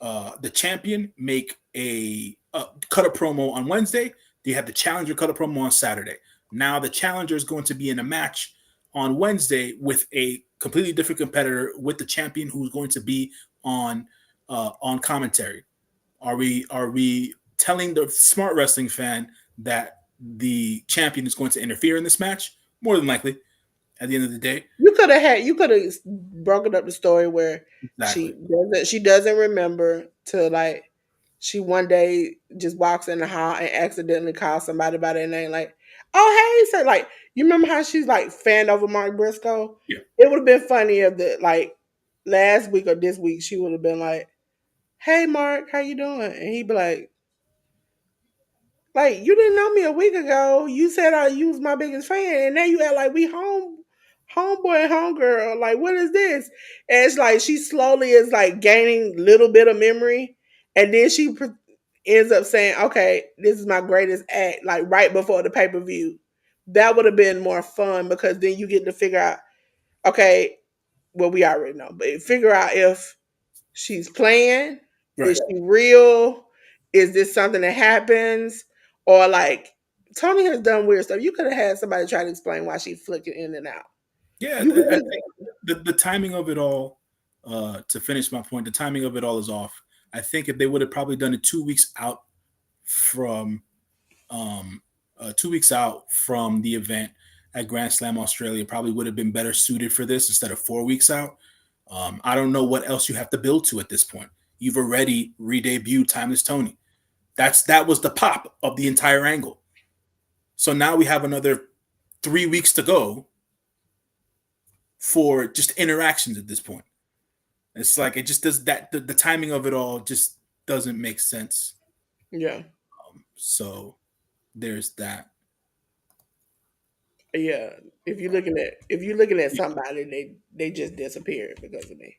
B: the champion make a cut a promo on Wednesday. They have the challenger cut a promo on Saturday. Now the challenger is going to be in a match on Wednesday with a completely different competitor with the champion who's going to be on commentary. Are we telling the smart wrestling fan that the champion is going to interfere in this match? More than likely, at the end of the day.
A: you could have broken up the story where
B: Exactly.
A: she doesn't remember to like she one day just walks in the hall and accidentally calls somebody by their name like, oh hey, so like you remember how she's like fanned over Mark Briscoe?
B: Yeah.
A: It would have been funny if the like last week or this week she would have been like, hey Mark, how you doing? And he'd be like, you didn't know me a week ago. You said you was my biggest fan, and now you act like we homeboy and homegirl. Like, what is this? And it's like she slowly is like gaining little bit of memory, and then ends up saying, "Okay, this is my greatest act." Like right before the pay-per-view, that would have been more fun because then you get to figure out, okay, well we already know, but figure out if she's playing.
B: Right.
A: Is she real? Is this something that happens? Or like Tony has done weird stuff. You could have had somebody try to explain why she's flicking in and out.
B: Yeah,
A: You could
B: I
A: just
B: think the timing of it all, to finish my point, the timing of it all is off. I think if they would have probably done it 2 weeks out from um, 2 weeks out from the event at Grand Slam Australia, probably would have been better suited for this instead of 4 weeks out. I don't know what else you have to build to at this point. You've already re-debuted Timeless Tony. That was the pop of the entire angle. So now we have another 3 weeks to go for just interactions at this point. It's like it just does that. The timing of it all just doesn't make sense.
A: yeah.
B: So there's that.
A: Yeah. If you're looking at somebody, they just disappeared because of me.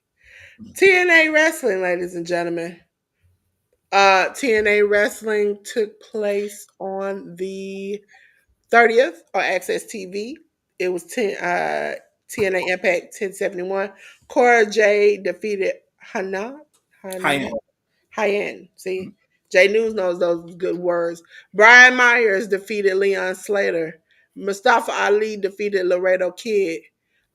A: TNA wrestling, ladies and gentlemen. TNA wrestling took place on the 30th on Access TV. It was TNA Impact 1071. Cora J defeated
B: High
A: Hana
B: end.
A: Hyen. See, J.News knows those good words. Brian Myers defeated Leon Slater. Mustafa Ali defeated Laredo Kid.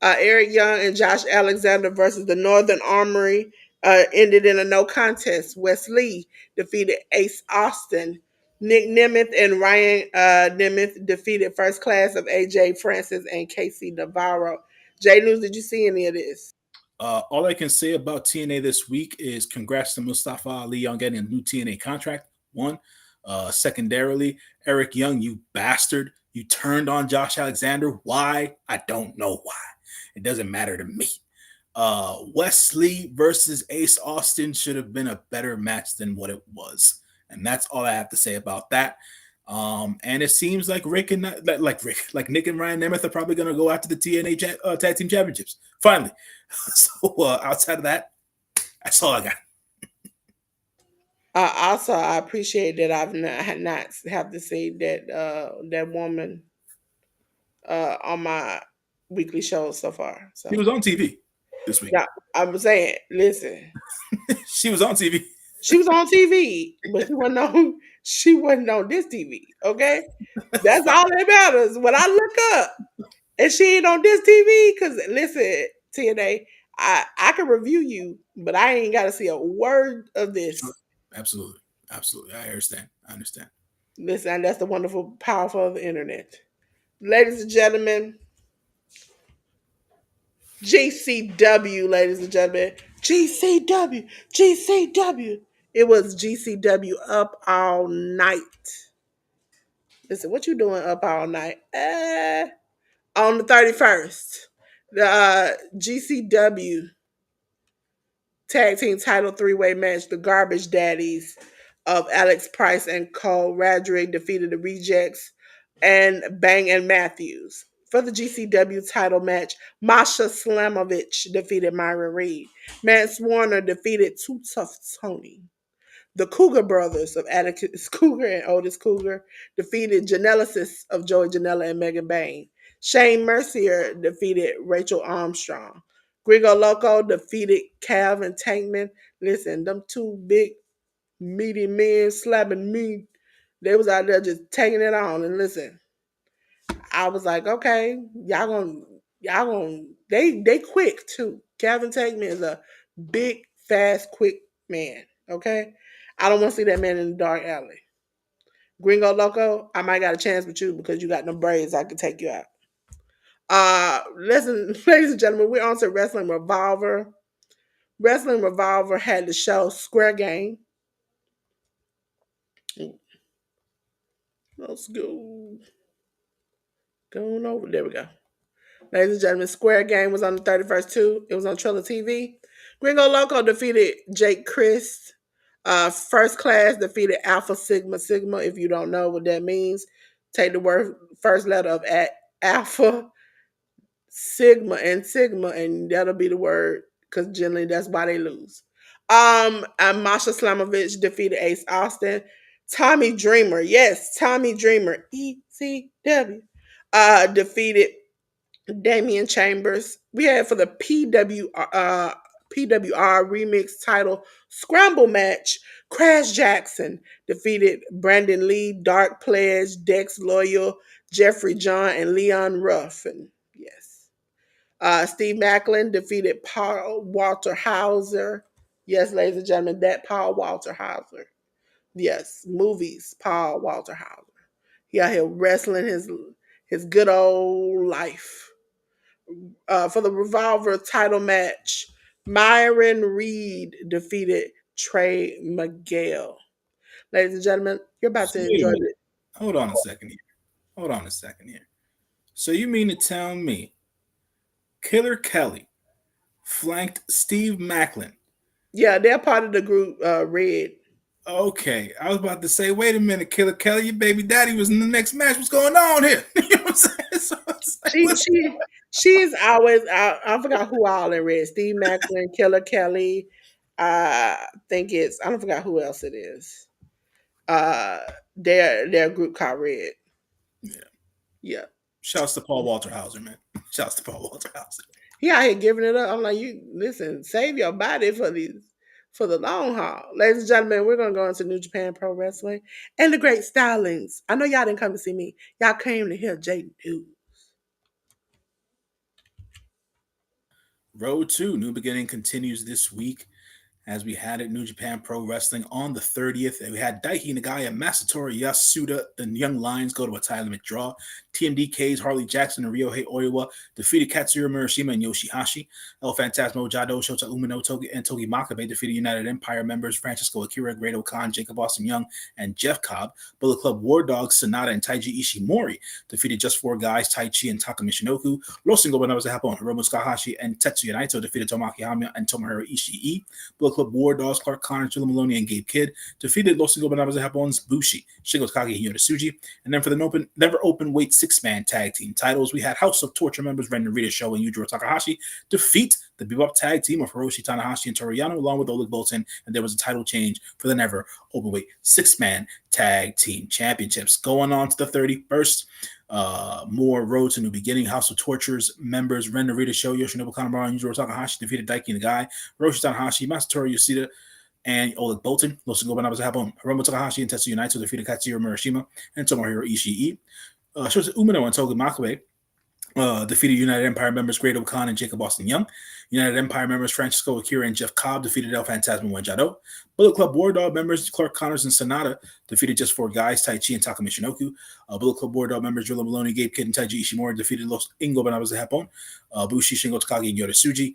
A: Eric Young and Josh Alexander versus the Northern Armory ended in a no contest. Wes Lee defeated Ace Austin. Nick Nemeth and Ryan Nemeth defeated First Class of AJ Francis and Casey Navarro. J News, did you see any of this?
B: All I can say about TNA this week is congrats to Mustafa Ali on getting a new TNA contract. One. Secondarily, Eric Young, you bastard. You turned on Josh Alexander. Why? I don't know why. It doesn't matter to me. Wesley versus Ace Austin should have been a better match than what it was. And that's all I have to say about that. And it seems like Nick and Ryan Nemeth are probably going to go after the TNA tag team championships. Finally. So outside of that, that's all I got.
A: Also, I appreciate that I've not have to see that woman on my weekly shows so far.
B: She
A: So
B: was on TV this week.
A: now I'm saying, listen,
B: She was on TV.
A: she was on TV, but she wasn't on this TV. Okay, that's all that matters. When I look up and she ain't on this TV, because listen, TNA, I can review you, but I ain't got to see a word of
B: Sure.
A: this.
B: Absolutely. Absolutely. I understand. I understand.
A: Listen, that's the wonderful, powerful of the internet. Ladies and gentlemen, GCW, ladies and gentlemen. GCW, GCW. It was GCW up all night. Listen, what you doing up all night? On the 31st, the GCW Tag team title three-way match, the Garbage Daddies of Alex Price and Cole Radrick defeated the Rejects and Bang and Matthews. For the GCW title match, Masha Slamovich defeated Myra Reed. Mance Warner defeated Too Tough Tony. The Cougar brothers of Atticus Cougar and Otis Cougar defeated Genesis of Joey Janela and Megan Bain. Shane Mercier defeated Rachel Armstrong. Gringo Loco defeated Calvin Tankman. Listen, them two big meaty men slapping meat. They was out there just taking it on. And listen, I was like, okay, y'all gonna they quick too. Calvin Tankman is a big, fast, quick man. Okay. I don't want to see that man in the dark alley. Gringo Loco, I might got a chance with you because you got no braids. I could take you out. Listen, ladies and gentlemen, we're on to Wrestling Revolver. Wrestling Revolver had the show Square Game. Let's go. Going over. There we go. Ladies and gentlemen, Square Game was on the 31st too. It was on Triller TV. Gringo Loco defeated Jake Christ. First Class defeated Alpha Sigma Sigma. If you don't know what that means, take the word first letter of Alpha Sigma, and that'll be the word because generally that's why they lose. And Masha Slamovich defeated Ace Austin. Tommy Dreamer, yes, Tommy Dreamer, ECW, defeated Damian Chambers. We had for the PWR remix title scramble match. Crash Jackson defeated Brandon Lee, Dark Pledge, Dex Loyal, Jeffrey John, and Leon Ruff. And yes, Steve Macklin defeated Paul Walter Hauser. Yes, ladies and gentlemen, that Paul Walter Hauser. Yes, movies, Paul Walter Hauser. He out here wrestling his good old life. For the Revolver title match, Myron Reed defeated Trey Miguel. Ladies and gentlemen, you're about
B: So
A: to
B: wait a
A: enjoy
B: minute.
A: it.
B: Hold on a second here. Hold on a second here. So you mean to tell me Killer Kelly flanked Steve Macklin?
A: Yeah, they're part of the group Red.
B: Okay, I was about to say, wait a minute, Killer Kelly, your baby daddy was in the next match. What's going on here? You know what I'm saying? So it's like,
A: She
B: what?
A: she she's always I forgot who all in Red. Steve Macklin, Killer Kelly. I think it's I don't forgot who else it is. Uh, their group called Red.
B: Yeah.
A: Yeah.
B: Shouts to Paul Walter Hauser, man. Shouts to Paul Walter Hauser.
A: He out here giving it up. I'm like, you listen, save your body for the long haul. Ladies and gentlemen, we're gonna go into New Japan Pro Wrestling and the great stylings. I know y'all didn't come to see me. Y'all came to hear J.News.
B: Road 2, New Beginning continues this week as we had at New Japan Pro Wrestling on the 30th. And we had Daiki Nagaya, Masatori Yasuda, the Young Lions go to a tie limit draw. TMDK's Harley Jackson and Ryohei Oiwa defeated Katsura Murashima and Yoshihashi. El Phantasmo, Jado, Shota Umino, Togi, and Togi Makabe defeated United Empire members Francisco Akira, Great Khan, Jacob Austin Young, and Jeff Cobb. Bullet Club War Dogs, Sonata, and Taiji Ishimori defeated Just Four Guys, Tai Chi, and Taka Michinoku. Rosingo Banabaza Hapon, Hiromu Takahashi, and Tetsuya Naito defeated Tomaki Hama and Tomohiro Ishii. Bullet Club War Dogs, Clark Connors, Jilla Maloney, and Gabe Kidd defeated Los Ingo Banabaza Hapon's Bushi, Shingo Takagi, and Yota Tsuji. And then for the never open weight six-man tag team titles, we had House of Torture members Ren Narita Show and Yujiro Takahashi defeat the Bebop tag team of Hiroshi Tanahashi and Toriano along with Oleg Bolton, and there was a title change for the never open weight six-man tag team championships. Going on to the 31st, more Road to New Beginning. House of Tortures members Ren Narita Show, Yoshinobu Kanemaru, and Yujiro Takahashi defeated Daiki Nagai, Hiroshi Tanahashi, Masatori Yoshida, and Oleg Bolton. Los Ingo Banabaza Hapon, Hiromu Takahashi, and Tetsuya Naito defeated Katsura Murashima and Tomohiro Ishii. Shota Umino and Togi Makabe defeated United Empire members Great Khan and Jacob Austin Young. United Empire members Francisco Akira and Jeff Cobb defeated El Phantasmo and Jado. Bullet Club War Dog members Clark Connors and Sonata defeated Just Four Guys, Tai Chi, and Taka Michinoku. Bullet Club War Dog members Drilla Maloney, Gabe Kidd, and Taiji Ishimori defeated Los Ingo Banabaza Hapon. Bushi, Shingo Takagi, and Yota Tsuji.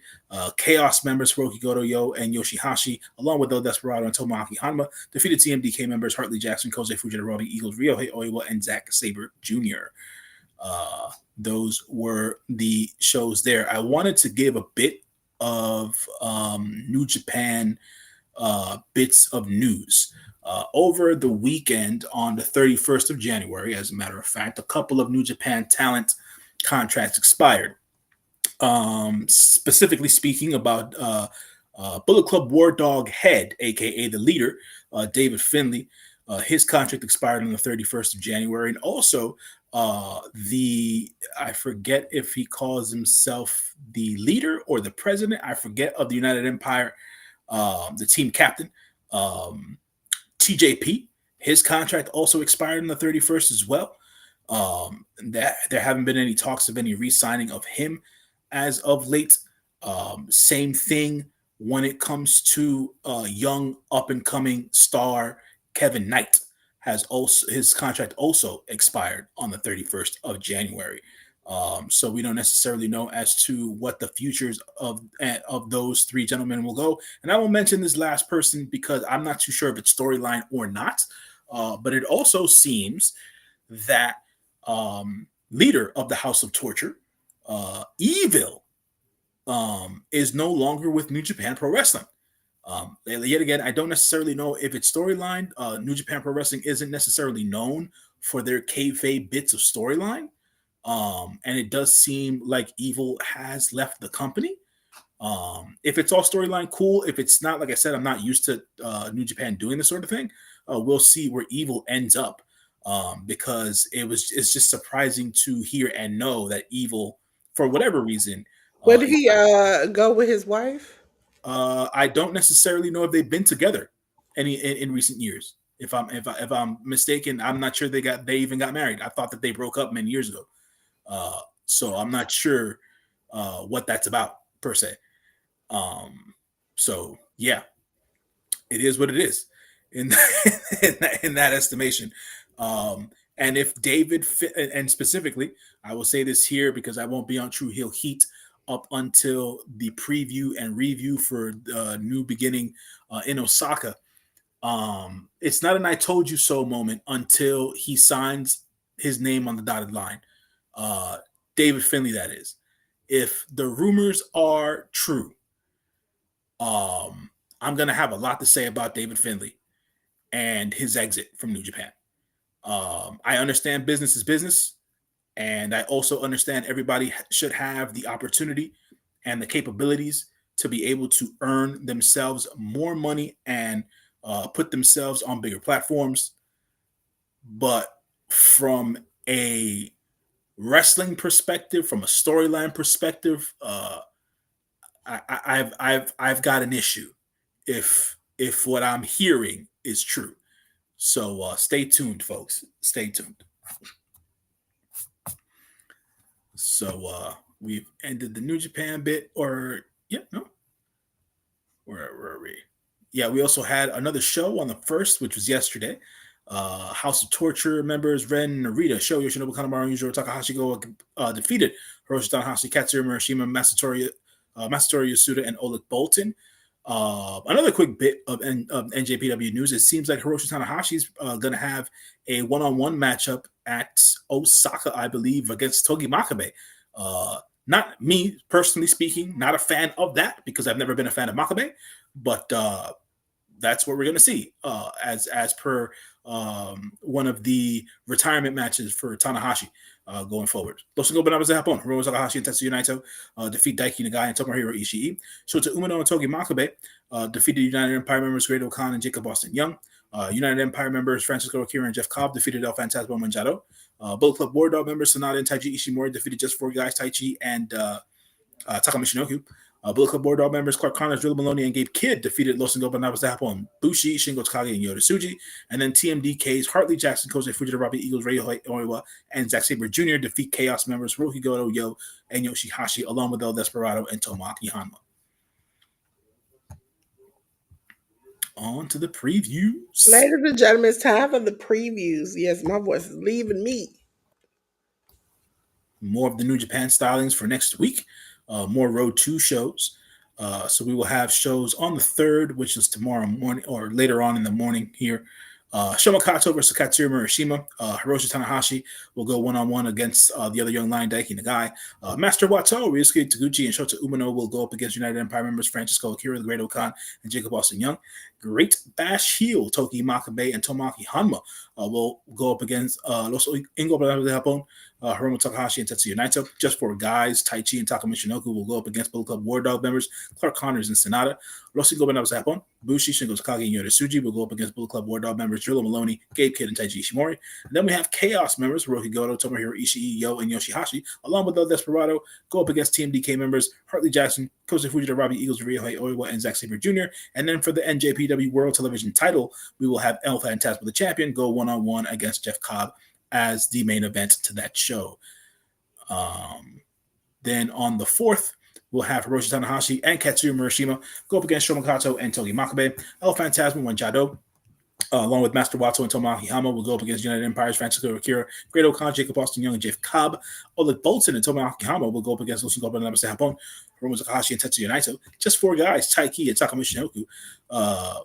B: Chaos members Hiroki Goto, Yo, and Yoshihashi, along with El Desperado and Tomoaki Hanma, defeated TMDK members Hartley Jackson, Kosei Fujita, Robbie Eagles, Ryohei Oiwa, and Zack Sabre Jr. Those were the shows there. I wanted to give a bit of New Japan bits of news. Over the weekend on the 31st of January, as a matter of fact, a couple of New Japan talent contracts expired. Specifically speaking about Bullet Club War Dog Head, aka the leader, David Finley. His contract expired on the 31st of January, and also the I forget if he calls himself the leader or the president. I forget of the United Empire, the team captain, um, TJP. His contract also expired on the 31st as well. That there haven't been any talks of any re-signing of him as of late. Same thing when it comes to young up and coming star Kevin Knight has also his contract also expired on the 31st of January. So we don't necessarily know as to what the futures of those three gentlemen will go. And I will mention this last person because I'm not too sure if it's storyline or not. But it also seems that leader of the House of Torture, Evil, is no longer with New Japan Pro Wrestling. Yet again, I don't necessarily know if it's storyline. New Japan Pro Wrestling isn't necessarily known for their kayfabe bits of storyline. And it does seem like Evil has left the company. If it's all storyline, cool. If it's not, like I said, I'm not used to New Japan doing this sort of thing. We'll see where Evil ends up, because it's just surprising to hear and know that Evil, for whatever reason,
A: Where did
B: is
A: he go with his wife?
B: I don't necessarily know if they've been together any in recent years. If I'm mistaken, I'm not sure they even got married. I thought that they broke up many years ago. So I'm not sure what that's about per se. Um, so yeah, it is what it is in in that estimation. And if David and specifically, I will say this here because I won't be on True Heel Heat up until the preview and review for the new beginning in Osaka. It's not an "I told you so" moment until he signs his name on the dotted line. Uh, David Finley, that is. If the rumors are true, um, I'm gonna have a lot to say about David Finley and his exit from New Japan. I understand business is business, and I also understand everybody should have the opportunity and the capabilities to be able to earn themselves more money and put themselves on bigger platforms. But from a wrestling perspective, from a storyline perspective, I've got an issue if what I'm hearing is true. So stay tuned, folks. Stay tuned. So we've ended the New Japan bit, or yeah, no, where were we? Yeah, we also had another show on the first, which was yesterday. House of Torture members Ren Narita, Sho Yoshinobu Kanemaru, and Yujiro Takahashi go defeated Hiroshi Tanahashi, Katsuyori Murashima, Masatori Yasuda, and Oleg Bolton. Another quick bit of NJPW news. It seems like Hiroshi Tanahashi is going to have a one-on-one matchup at Osaka, I believe, against Togi Makabe. Not me personally speaking, not a fan of that because I've never been a fan of Makabe, but that's what we're going to see as per one of the retirement matches for Tanahashi going forward. Los Ingobernables de Japón, Hiroshi Takahashi and Tetsuya Naito defeat Daiki Nagai and Tomohiro Ishii. Shota Umino and Togi Makabe defeated United Empire members Great Khan and Jacob Austin Young. United Empire members Francisco Akira and Jeff Cobb defeated El Fantasma Manjaro. Bullet Club War Dog members Sonata and Taiji Ishimori defeated just four guys, Taichi and Takamichinoku. Bullet Club Board Dog members Clark Connors, Drilla Maloney, and Gabe Kidd defeated Los Ingobernables de Japón, Bushi, Shingo Takagi, and Yota Tsuji. And then TMDK's Hartley Jackson, Kosei Fujita, Robbie Eagles, Ray Oiwa, and Zack Sabre Jr. defeat Chaos members Hiroki Goto, Yo, and Yoshihashi, along with El Desperado and Tomoaki Hanma. On to the previews.
A: Ladies and gentlemen, it's time for the previews. Yes, my voice is leaving me.
B: More of the New Japan stylings for next week. More Road 2 shows. So we will have shows on the 3rd, which is tomorrow morning or later on in the morning here. Shomakato versus Katsura Murashima. Hiroshi Tanahashi will go one on one against the other young lion, Daiki Nagai. Master Wato, Ryusuke Taguchi, and Shota Umino will go up against United Empire members Francisco Akira, the Great Okan, and Jacob Austin Young. Great Bash Heel, Toki Makabe, and Tomoaki Hanma will go up against Los Ingo de Japón, Hiromu Takahashi, and Tetsuya Naito. Just for guys, Taichi and Takumi Shinoku will go up against Bullet Club War Dog members Clark Connors and Sonata. Los Ingo de Japón, Bushi, Shingo Takagi, and Yota Tsuji will go up against Bullet Club War Dog members Drilla Maloney, Gabe Kidd, and Taiji Ishimori. And then we have Chaos members Roki Goto, Tomohiro Ishii, Yo, and Yoshihashi, along with El Desperado, go up against Team DK members Hartley Jackson, Kosei Fujita, Robbie Eagles, Ryohei Oiwa, and Zack Sabre Jr. And then for the NJPW World Television title, we will have El Phantasmo, the champion, go one-on-one against Jeff Cobb as the main event to that show. Then on the 4th, we'll have Hiroshi Tanahashi and Katsura Murashima go up against Shomakato and Togi Makabe. El Phantasmo and Jado, along with Master Wato and Tomoaki Hama, will go up against United Empires, Francisco Akira, Great Okan, Jacob Austin Young, and Jeff Cobb. Oleg Bolton and Tomoaki Hama will go up against Lucian Goban and Namaste Japón, Hiromu Takahashi and Tetsuya Naito. Just 4 guys, Taiki and Takumi Shinoku,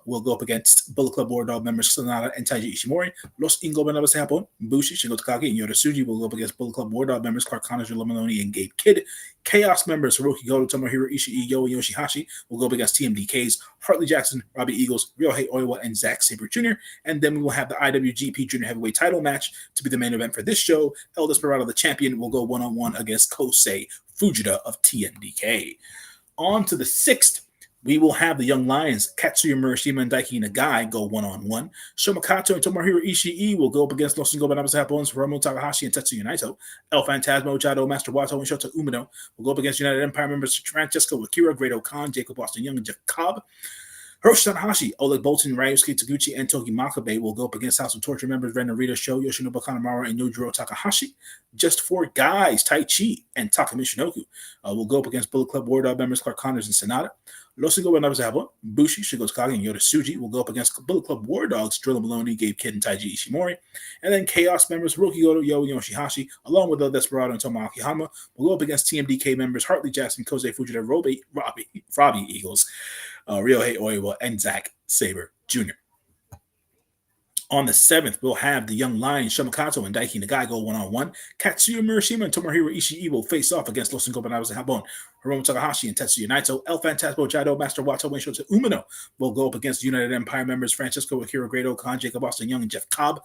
B: will go up against Bullet Club War Dog members Sonata and Taiji Ishimori. Los Ingo Namaste Japón, Bushi, Shingo Takagi, and Yota Tsuji will go up against Bullet Club War Dog members Clark Connors, Maloney, and Gabe Kidd. Chaos members Hiroki Goto, Tomohiro Ishii, Yo, and Yoshihashi will go up against TMDK's Hartley Jackson, Robbie Eagles, Ryohei Oiwa, and Zack Sabre Jr. And then we will have the IWGP Junior Heavyweight title match to be the main event for this show. El Desperado, the champion, will go one-on-one against Kosei Fujita of TMDK. On to the 6th, we will have the Young Lions, Katsuya Murashima and Daiki Nagai, go one-on-one. Shomakato and Tomohiro Ishii will go up against Los Ingo Banabas Japón's Hiromu Takahashi and Tetsuya Naito. El Phantasmo, Jado, Master Wato, and Shota Umino will go up against United Empire members Francesco Akira, Great Okan, Jacob Austin Young, and Jeff Cobb. Hiroshi Tanahashi, Oleg Bolton, Ryusuke Taguchi, and Togi Makabe will go up against House of Torture members Ren Narita, Sho, Yoshinobu Kanemaru, and Yujiro Takahashi. Just 4 guys, Taichi and Takumi Shinoku, will go up against Bullet Club War Dog members Clark Connors and Sonata. Los Ingo Banabas Bushi, Shingo Takagi, and Yota Tsuji will go up against Bullet Club War Dogs, Drilla Maloney, Gabe Kidd, and Taiji Ishimori. And then Chaos members Roki Goto, Yo, and Yoshihashi, along with El Desperado and Tomoaki Hama, will go up against TMDK members Hartley Jackson, Kosei Fujita, Robbie Eagles, Ryohei Oiwa, and Zack Sabre Jr. On the 7th, we'll have the Young Lions, Shomakato and Daiki Nagai go one-on-one. Katsuya Murashima and Tomohiro Ishii will face off against Los Ingo Banabas Japón. Hiromu Takahashi and Tetsuya Naito. El Phantasmo, Jado, Master Wato, and Shota Umino will go up against United Empire members Francesco Akira, Great Okan, Jacob Austin Young, and Jeff Cobb.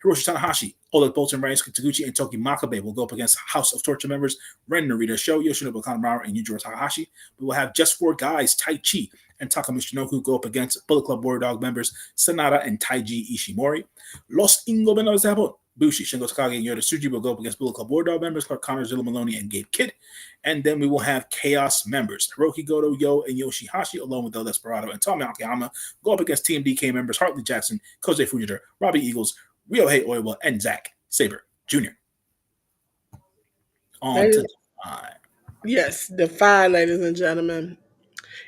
B: Hiroshi Tanahashi, Oleg Bolton, Ryusuke Taguchi, and Toki Makabe will go up against House of Torture members Ren Narita, Sho, Yoshinobu Kanemaru, and Yujiro Takahashi. We will have just 4 guys, Taichi and Takumi Shinoku, go up against Bullet Club War Dog members Sonata and Taiji Ishimori. Los Ingo Banabas Japón, Bushi, Shingo Takagi, and Yota Tsuji will go up against Bullet Club War Dog members Clark Connors, Zilla Maloney, and Gabe Kidd. And then we will have Chaos members Hiroki Goto, Yo, and Yoshihashi, along with El Desperado and Tommy Akiyama, go up against Team DK members Hartley Jackson, Kosei Fujita, Robbie Eagles, Ryohei Oiwa, and Zack Sabre Jr. On to
A: Ladies,
B: the 5.
A: yes, the 5, ladies and gentlemen,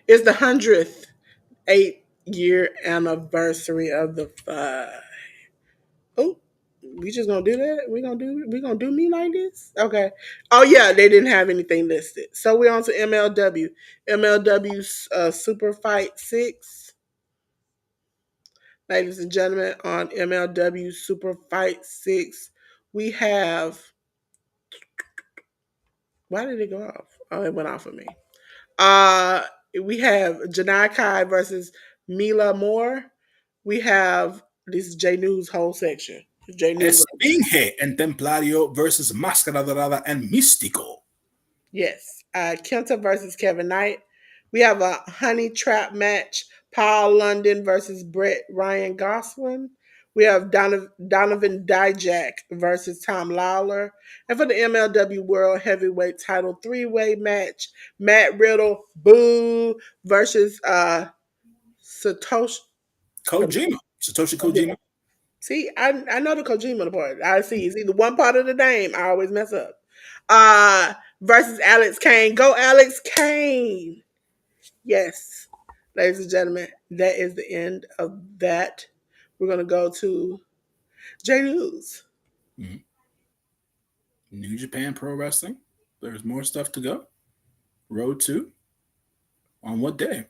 A: is the 108th-year anniversary of the 5. Oh, we just gonna do that? We gonna do me like this? Okay. Oh yeah, they didn't have anything listed. So we're on to MLW. MLW Super Fight 6. Ladies and gentlemen, on MLW Super Fight 6, we have, why did it go off? Oh, it went off of me. Uh we have Janai Kai versus Mila Moore. We have, this is J.News whole section. J.News.
B: Esfinge and Templario versus Máscara Dorada and Místico.
A: Yes. Kenta versus Kevin Knight. We have a honey trap match. Paul London versus Brett Ryan Gosselin. We have Donovan Dijak versus Tom Lawler. And for the MLW World Heavyweight Title 3-way match, Matt Riddle, Boo, versus Satoshi.
B: Satoshi Kojima.
A: See, I know the Kojima part. I see it's either one part of the name. I always mess up. Versus Alex Kane. Go Alex Kane. Yes, ladies and gentlemen, that is the end of that. We're gonna go to J News.
B: Mhm. New Japan Pro Wrestling. There's more stuff to go. Road 2. On what day?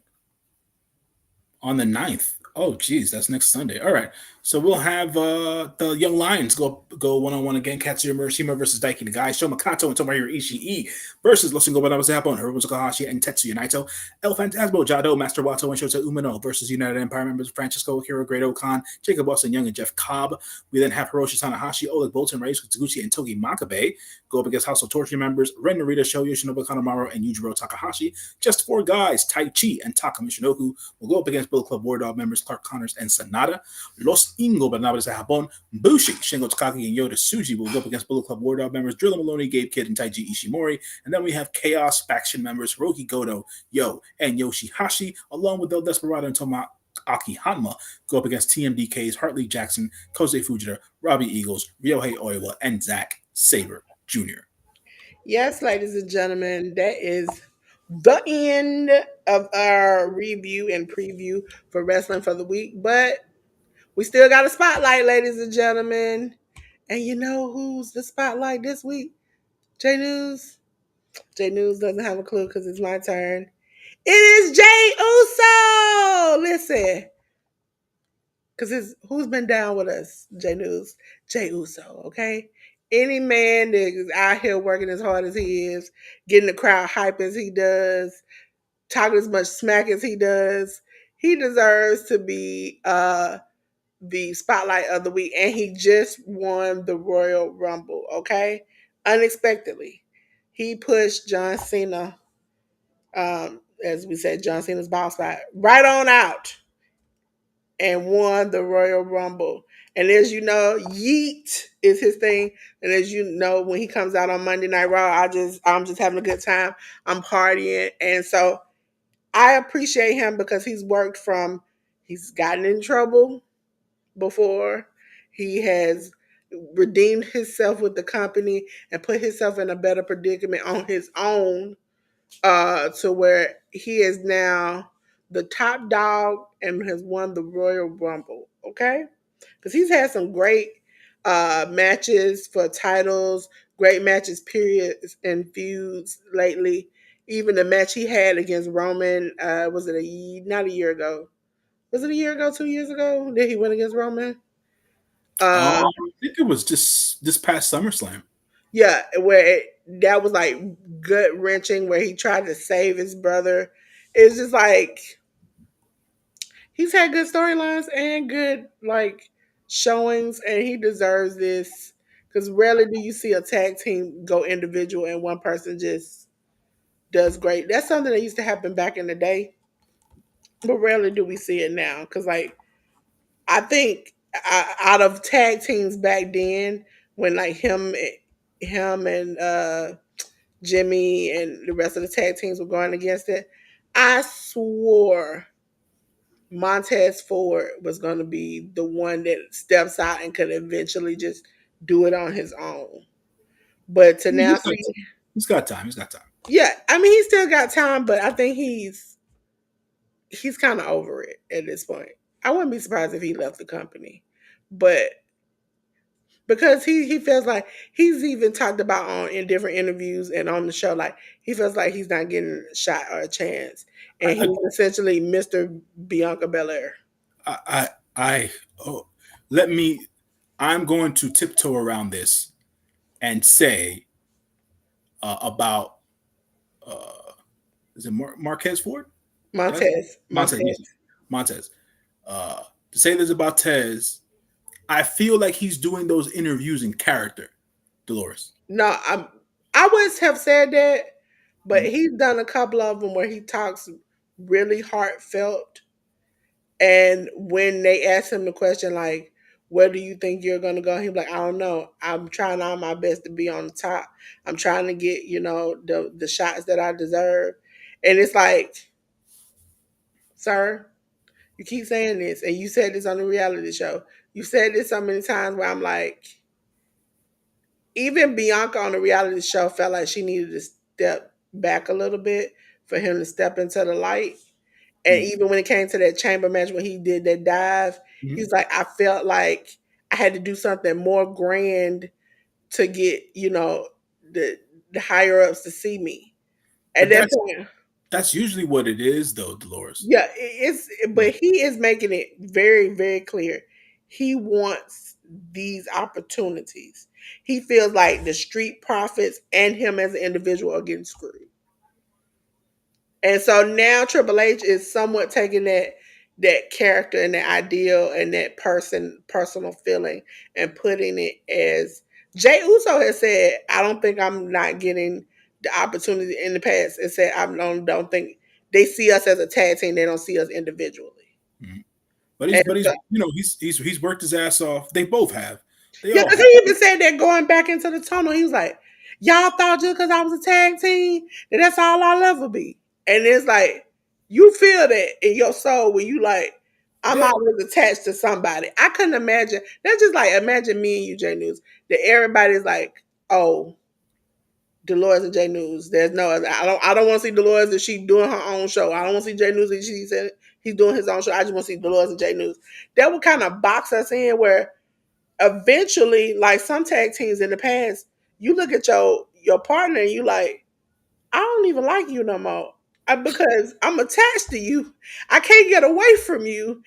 B: On the 9th. Oh, geez, that's next Sunday. All right. So we'll have the Young Lions go 1-on-one again. Katsuya Murashima versus Daiki Nagai. Sho Makato and Tomohiro Ishii versus Los Ingobernables Japón, Hiromu Takahashi and Tetsuya Naito. El Phantasmo, Jado, Master Wato, and Shota Umino versus United Empire members Francisco Hirogrado Khan, Jacob Austin Young, and Jeff Cobb. We then have Hiroshi Tanahashi, Oleg Bolton, Reyes Taguchi, and Togi Makabe go up against House of Torture members Ren Narita, Sho Yoshinobu Kanemaru, and Yujiro Takahashi. Just four guys, Tai Chi and Taka Michinoku, will go up against Bullet Club War Dog members Clark Connors and Sanada. Los Ingobernables de Japón, Bushi, Shingo Takagi, and Yoda Tsuji will go up against Bullet Club War Dog members Drilla Maloney, Gabe Kidd, and Taiji Ishimori. And then we have Chaos faction members Hiroki Goto, Yo, and Yoshihashi, along with El Desperado and Toma Aki Hanma, go up against TMDK's Hartley Jackson, Kosei Fujita, Robbie Eagles, Ryohei Oiwa, and Zack Sabre Jr.
A: Yes, ladies and gentlemen, that is the end of our review and preview for wrestling for the week. But we still got a spotlight, ladies and gentlemen. And you know who's the spotlight this week? J News. J News doesn't have a clue because it's my turn. It is Jay Uso. Listen, because who's been down with us, J News? Jay Uso, okay? Any man that is out here working as hard as he is, getting the crowd hype as he does, talking as much smack as he deserves to be the spotlight of the week. And he just won the Royal Rumble, okay? Unexpectedly. He pushed John Cena, as we said, John Cena's ball spot, right on out and won the Royal Rumble. And as you know, yeet is his thing. And as you know, when he comes out on Monday Night Raw, I'm just having a good time. I'm partying. And so I appreciate him because he's gotten in trouble before. He has redeemed himself with the company and put himself in a better predicament on his own, to where he is now the top dog and has won the Royal Rumble. Okay, because he's had some great matches for titles, great matches, periods, and feuds lately. Even the match he had against Roman, was it not a year ago? Was it a year ago? 2 years ago? Did he win against Roman? Uh,
B: I think it was just this past SummerSlam.
A: yeah, that was like gut wrenching, where he tried to save his brother. It's just like he's had good storylines and good like showings, and he deserves this because rarely do you see a tag team go individual and one person just does great. That's something that used to happen back in the day, but rarely do we see it now. Because like I think out of tag teams back then, when like him and Jimmy and the rest of the tag teams were going against it, I swore Montez Ford was going to be the one that steps out and could eventually just do it on his own. But to now
B: He's got,
A: see,
B: he's got time. He's got time.
A: yeah, I mean, he still got time, but I think he's kind of over it at this point. I wouldn't be surprised if he left the company, but because he feels like he's even talked about on in different interviews and on the show, like he feels like he's not getting a shot or a chance, and
B: I,
A: he's essentially Mr. Bianca Belair.
B: I oh, let me. I'm going to tiptoe around this and say about uh, is it Marquez Ford? Yes,
A: Montez,
B: Montez. Yes,
A: Montez.
B: Montez. To say this about Tez, I feel like he's doing those interviews in character. Dolores.
A: No, I would have said that, but
B: Mhm.
A: he's done a couple of them where he talks really heartfelt. And when they ask him the question like, "Where do you think you're gonna go?" He's like, "I don't know. I'm trying all my best to be on the top. I'm trying to get the shots that I deserve." And it's like, sir, you keep saying this, and you said this on the reality show. You said this so many times where I'm like, even Bianca on the reality show felt like she needed to step back a little bit for him to step into the light. And
B: Mhm.
A: even when it came to that chamber match when he did that dive, he
B: Mhm.
A: was like, I felt like I had to do something more grand to get, the higher ups to see me. At
B: But
A: that point,
B: that's usually what it is, though, Dolores.
A: yeah, but
B: Yeah.
A: he is making it very, very clear. he wants these opportunities. He feels like the street profits and him as an individual are getting screwed. And so now Triple H is somewhat taking that character and that ideal and that personal feeling and putting it as Jay Uso has said, I don't think I'm not getting the opportunity in the past. It said I don't think they see us as a tag team, they don't see us individually.
B: Mhm. But
A: And
B: he's
A: so,
B: you know he's worked his ass off. They both have. They
A: yeah,
B: all
A: because
B: have.
A: he even said that going back into the tunnel, he was like, y'all thought just because I was a tag team that that's all I'll ever be. And it's like, you feel that in your soul when you like, I'm
B: Yeah.
A: always attached to somebody. I couldn't imagine. That's just like, imagine me and you, J News, that everybody's like, oh, Dolores and J News. There's no other. I don't want to see Dolores if she's doing her own show. I don't want to see J News if he's doing his own show. I just want to see Dolores and J News. That would kind of box us in where eventually, like some tag teams in the past, you look at your partner and you like, I don't even like you no more because I'm attached to you. I can't get away from you.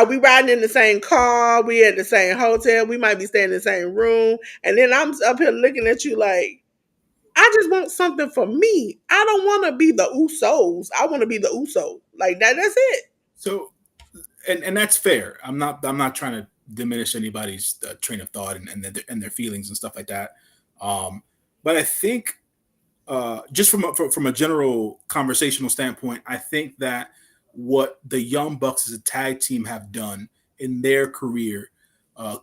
A: We riding in the same car, we at the same hotel, we might be staying in the same room, and then I'm up here looking at you like, I just want something for me. I don't want to be the Usos. I want to be the Uso. Like that. That's it.
B: So and that's fair. I'm not trying to diminish anybody's train of thought and their feelings and stuff like that. Um, but I think just from a general conversational standpoint, I think that what the Young Bucks as a tag team have done in their career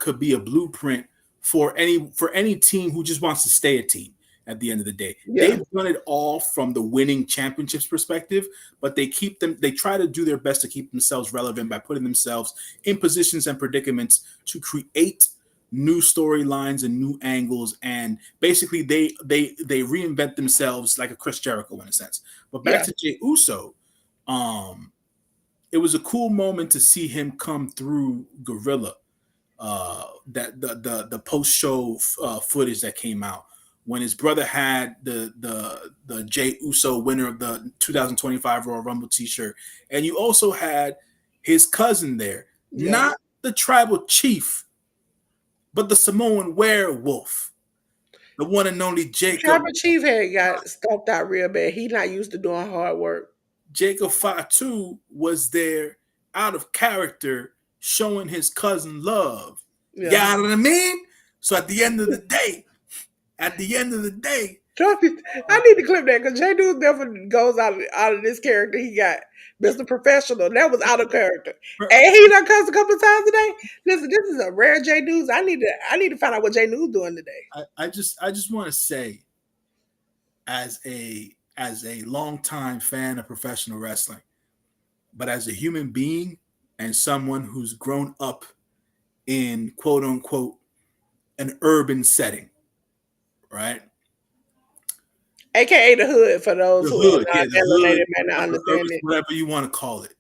B: could be a blueprint for any team who just wants to stay a team. At the end of the day,
A: Yeah,
B: they've done it all from the winning championships perspective, but they keep them. They try to do their best to keep themselves relevant by putting themselves in positions and predicaments to create new storylines and new angles, and basically they reinvent themselves like a Chris Jericho in a sense. But back
A: yeah,
B: to Jey Uso, um it was a cool moment to see him come through Gorilla. That the post show footage that came out when his brother had the Jey Uso winner of the 2025 Royal Rumble T-shirt, and you also had his cousin there,
A: yeah.
B: not the tribal chief, but the Samoan werewolf, the one and only Jacob.
A: Tribal Chief had got stalked out real bad. He not used to doing hard work.
B: Jacob Fatu was there out of character, showing his cousin love. You
A: Yeah.
B: know what I mean? So at the end of the day,
A: Trophy. I
B: uh,
A: need to clip that because J News never goes out of this character he got. Mr. Professional. That was out of character. And he done cussed a couple of times today. Listen, this is a rare J News. I need to find out what J News doing today.
B: I just want to say, as a longtime fan of professional wrestling, but as a human being and someone who's grown up in quote unquote an urban setting, right?
A: AKA the hood for those
B: The
A: who are
B: hood,
A: not
B: yeah, the hood,
A: melanated, may not
B: upper urban,
A: understand it.
B: whatever you want to call it.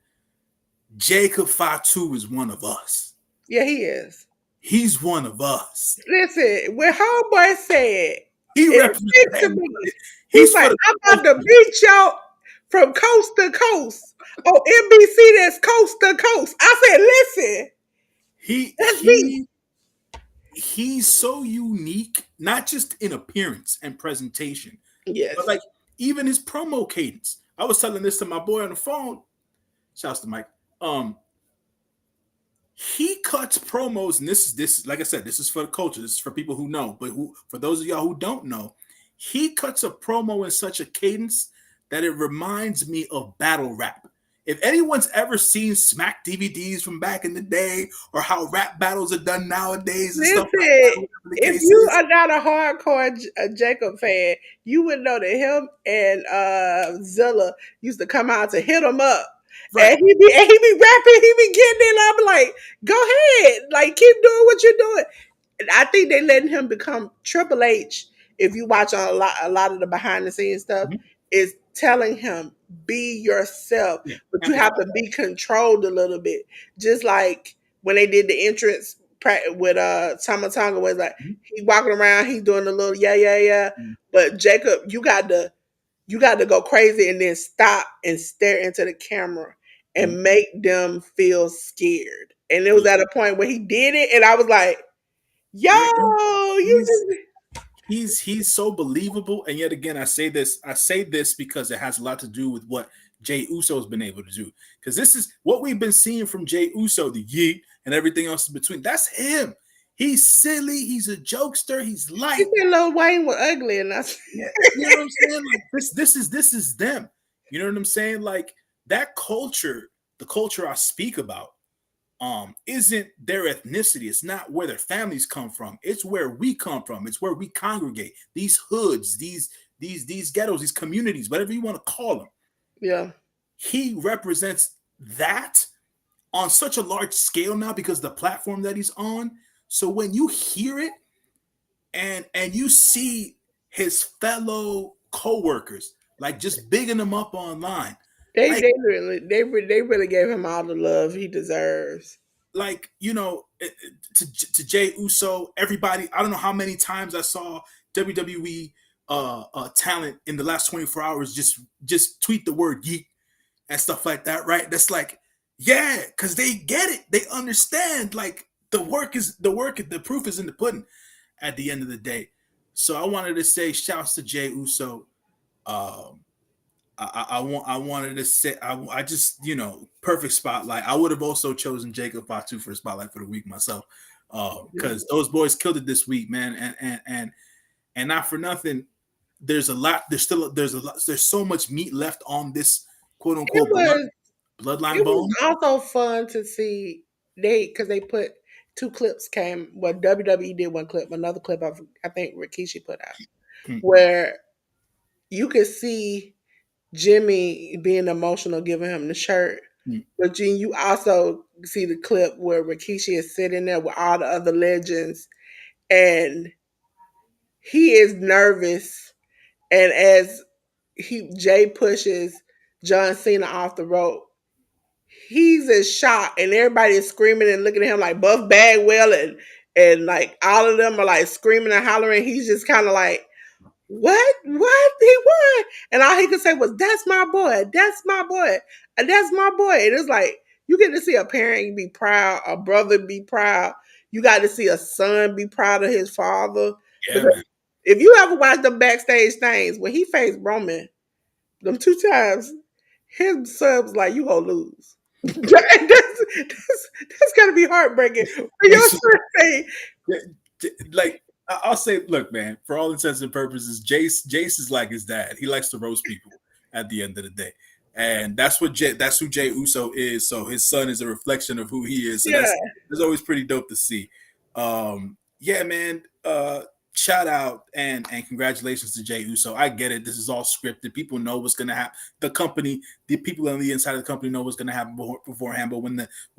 B: Jacob Fatu is one of us.
A: Yeah, he is.
B: He's one of us.
A: Listen, when homeboy said
B: He
A: it
B: represents
A: speak to
B: that.
A: me, he's
B: He's for
A: like,
B: the
A: I'm about to
B: culture.
A: beat y'all from coast to coast. On NBC, that's coast to coast. I said, listen,
B: He
A: that's me.
B: he he's so unique, not just in appearance and presentation, but
A: Yes.
B: like even his promo cadence. I was telling this to my boy on the phone. Shouts to Mike. Um, he cuts promos, and this like I said, this is for the culture. This is for people who know, but who for those of y'all who don't know, he cuts a promo in such a cadence that it reminds me of battle rap. If anyone's ever seen Smack DVDs from back in the day, or how rap battles are done nowadays and stuff like
A: Listen,
B: that, whatever the
A: if
B: case
A: you
B: is,
A: are not a hardcore Jacob fan, you would know that him and Zilla used to come out to hit him up.
B: right?
A: And he be rapping, he be getting in. I'm like, go ahead, like keep doing what you're doing. And I think they letting him become Triple H. If you watch a lot of the behind the scenes stuff,
B: Mhm.
A: is telling him be yourself,
B: Yeah,
A: but you have
B: amplify
A: to
B: that.
A: be controlled a little bit. Just like when they did the entrance with Tama Tonga, was like
B: Mhm.
A: he walking around, he's doing the little yeah yeah yeah.
B: Mhm.
A: But Jacob, you got to go crazy and then stop and stare into the camera
B: Mhm.
A: and make them feel scared. and it was
B: Yeah.
A: at a point where he did it, and I was like, "Yo,
B: Yeah,
A: you
B: he's
A: just
B: he's so believable. And yet again, I say this because it has a lot to do with what Jay Uso has been able to do. Because this is what we've been seeing from Jay Uso, the yeet and everything else in between. That's him. He's silly. He's a jokester. He's
A: he
B: light.
A: said Lil Wayne was ugly," and I said,
B: Yeah, you know what I'm saying? Like this is them. You know what I'm saying? Like that culture, the culture I speak about, isn't their ethnicity. It's not where their families come from. It's where we come from. It's where we congregate. These hoods, these ghettos, these communities, whatever you want to call them.
A: "Yeah,
B: He represents that on such a large scale now because of the platform that he's on. So when you hear it and you see his fellow co-workers like just bigging him up online, like
A: they really gave him all the love he deserves."
B: you know, to Jay Uso, everybody. I don't know how many times I saw WWE talent in the last 24 hours just tweet the word yeet and stuff like that. Right? That's like, yeah, because they get it. They understand. Like the work is the work. The proof is in the pudding. At the end of the day, so I wanted to say shouts to Jay Uso. Um, I wanted to say I just perfect spotlight. I would have also chosen Jacob Fatu for a spotlight for the week myself,
A: Yeah.
B: because those boys killed it this week, man. And not for nothing, there's a lot. There's a lot. There's so much meat left on this quote
A: It
B: unquote
A: was
B: bloodline
A: it was
B: bone.
A: also fun to see because they put two clips came. Well, WWE did one clip, another clip I think Rikishi put out
B: Hmm,
A: where you could see Jimmy being emotional, giving him the shirt.
B: hmm.
A: But Gene, you also see the clip where Rikishi is sitting there with all the other legends, and he is nervous. And as Jay pushes John Cena off the rope, he's in shock, and everybody is screaming and looking at him like Buff Bagwell and like all of them are like screaming and hollering. He's just kind of like, what? What? He won. And all he could say was, that's my boy. That's my boy. And that's my boy. And it's like, you get to see a parent be proud, a brother be proud. You got to see a son be proud of his father.
B: Yeah,
A: Because
B: man.
A: if you ever watch the backstage things, when he faced Roman, them two times, his son was like, you gonna lose. That's gonna be heartbreaking. For your
B: It's
A: son say,
B: like I'll say, look, man. For all intents and purposes, Jace is like his dad. He likes to roast people at the end of the day, and that's who Jay Uso is. So his son is a reflection of who he is. So
A: yeah.
B: that's always pretty dope to see. Yeah, man. Shout out and congratulations to Jay Uso. I get it. This is all scripted. People know what's gonna happen. The people on the inside of the company know what's gonna happen beforehand. But when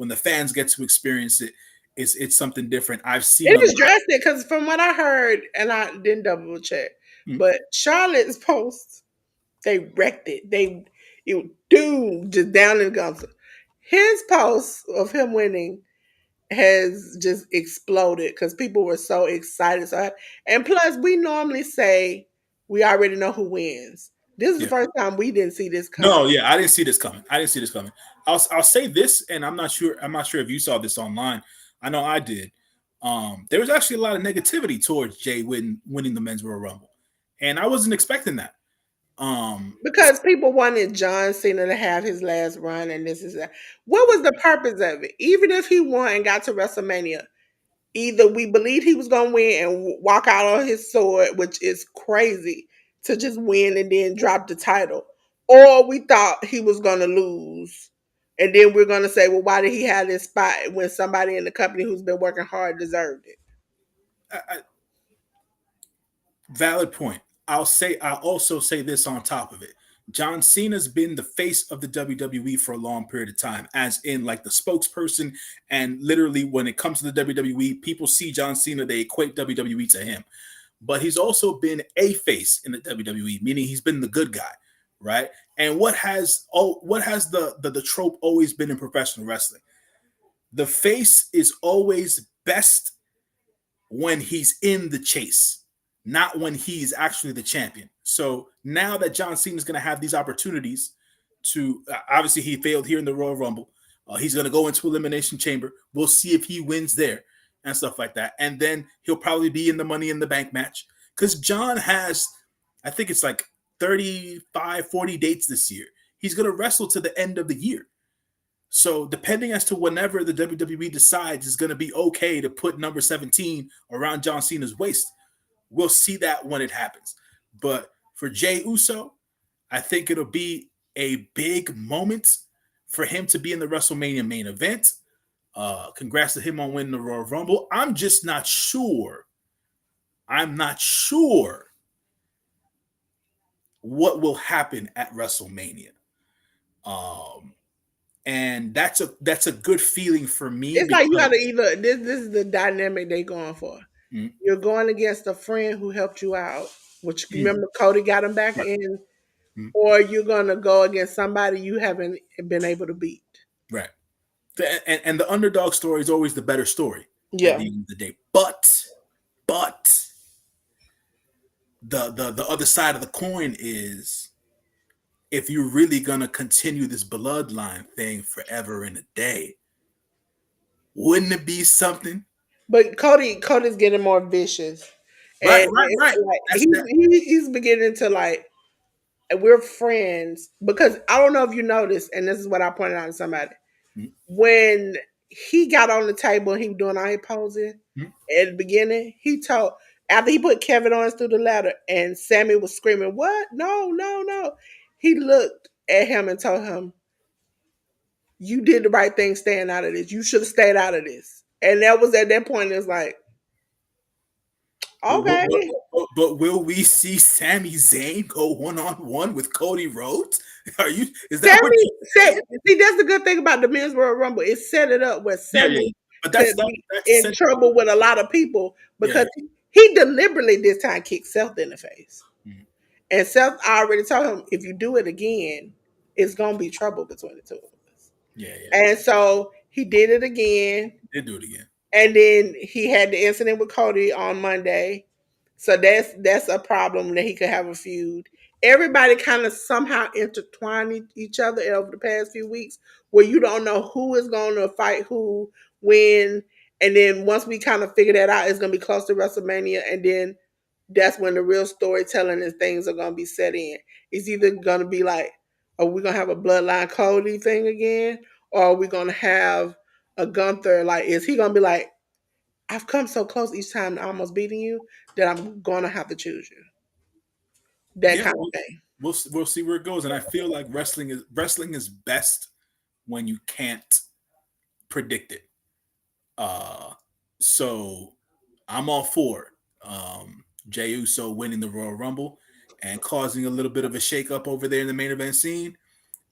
B: the fans get to experience it, it's something different. I've seen
A: It
B: a
A: was
B: lot.
A: drastic because from what I heard, and I didn't double check,
B: Hmm,
A: but Charlotte's post, they wrecked it. Dude, just down in the guns. His post of him winning has just exploded because people were so excited. And plus, we normally say we already know who wins. This is the
B: yeah.
A: first time we didn't see this coming.
B: No, yeah, I didn't see this coming. I didn't see this coming. I'll say this, and I'm not sure. I'm not sure if you saw this online. I know I did. There was actually a lot of negativity towards Jay winning the men's Royal Rumble, and I wasn't expecting that. Um,
A: Because people wanted John Cena to have his last run, and this is that. What was the purpose of it? Even if he won and got to WrestleMania, either we believed he was going to win and walk out on his sword, which is crazy to just win and then drop the title, or we thought he was going to lose. And then we're going to say, well, why did he have this spot when somebody in the company who's been working hard deserved it?
B: Valid point. I'll also say this on top of it. John Cena's been the face of the WWE for a long period of time, as in like the spokesperson. And literally, when it comes to the WWE, people see John Cena, they equate WWE to him. But he's also been a face in the WWE, meaning he's been the good guy, right? And what has the trope always been in professional wrestling? The face is always best when he's in the chase, not when he's actually the champion. So now that John Cena is going to have these opportunities to, obviously he failed here in the Royal Rumble, He's going to go into Elimination Chamber. We'll see if he wins there and stuff like that. And then he'll probably be in the Money in the Bank match because John has, I think it's like 35, 40 dates this year. He's going to wrestle to the end of the year. So depending as to whenever the WWE decides is going to be okay to put number 17 around John Cena's waist, we'll see that when it happens. But for Jey Uso, I think it'll be a big moment for him to be in the WrestleMania main event. Congrats to him on winning the Royal Rumble. I'm just not sure. I'm not sure what will happen at WrestleMania. Um, and that's a good feeling for me
A: It's like you
B: because
A: gotta either this is the dynamic they going for.
B: mm,
A: You're going against a friend who helped you out, which
B: mm,
A: remember Cody got him back
B: right,
A: in,
B: mm,
A: or you're gonna go against somebody you haven't been able to beat.
B: right. And the underdog story is always the better story at
A: Yeah.
B: the end of the day. But the other side of the coin is if you're really gonna continue this bloodline thing forever and a day, wouldn't it be something?
A: But Cody's getting more vicious.
B: Right,
A: And
B: right,
A: it's
B: right.
A: like
B: That's that.
A: he's beginning to like we're friends because I don't know if you noticed, and this is what I pointed out to somebody.
B: Mm,
A: When he got on the table and he was doing all his posing
B: mm.
A: at the beginning, he told after he put Kevin Owens through the ladder and Sammy was screaming, "What? No, no, no." He looked at him and told him, "You did the right thing staying out of this. You should have stayed out of this." And that was at that point, it's like,
B: But,
A: okay.
B: but will we see Sami Zayn go one on one with Cody Rhodes? Are you? Is that what
A: Sammy
B: you
A: said,
B: saying?
A: see, that's the good thing about the men's Royal Rumble. It set it up where
B: Yeah, yeah.
A: Sammy
B: But
A: could
B: that's
A: be
B: that's
A: in
B: essentially
A: trouble with a lot of people
B: yeah.
A: because he deliberately this time kicked Seth in the face.
B: Mhm.
A: And Seth already told him, if you do it again, it's going to be trouble between the two of us.
B: Yeah, yeah.
A: And so he did it again.
B: They do it again.
A: And then he had the incident with Cody on Monday. So that's a problem that he could have a feud. Everybody kind of somehow intertwined each other over the past few weeks where you don't know who is going to fight who, when. And then once we kind of figure that out, it's going to be close to WrestleMania. And then that's when the real storytelling and things are going to be set in. It's either going to be like, are we going to have a Bloodline Cody thing again? Or are we going to have a Gunther? Like, is he going to be like, I've come so close each time to almost beating you that I'm going to have to choose you? That
B: Yeah,
A: kind of thing.
B: we'll see where it goes. And I feel like wrestling is best when you can't predict it. Uh, so I'm all for Jey Uso winning the Royal Rumble and causing a little bit of a shakeup over there in the main event scene.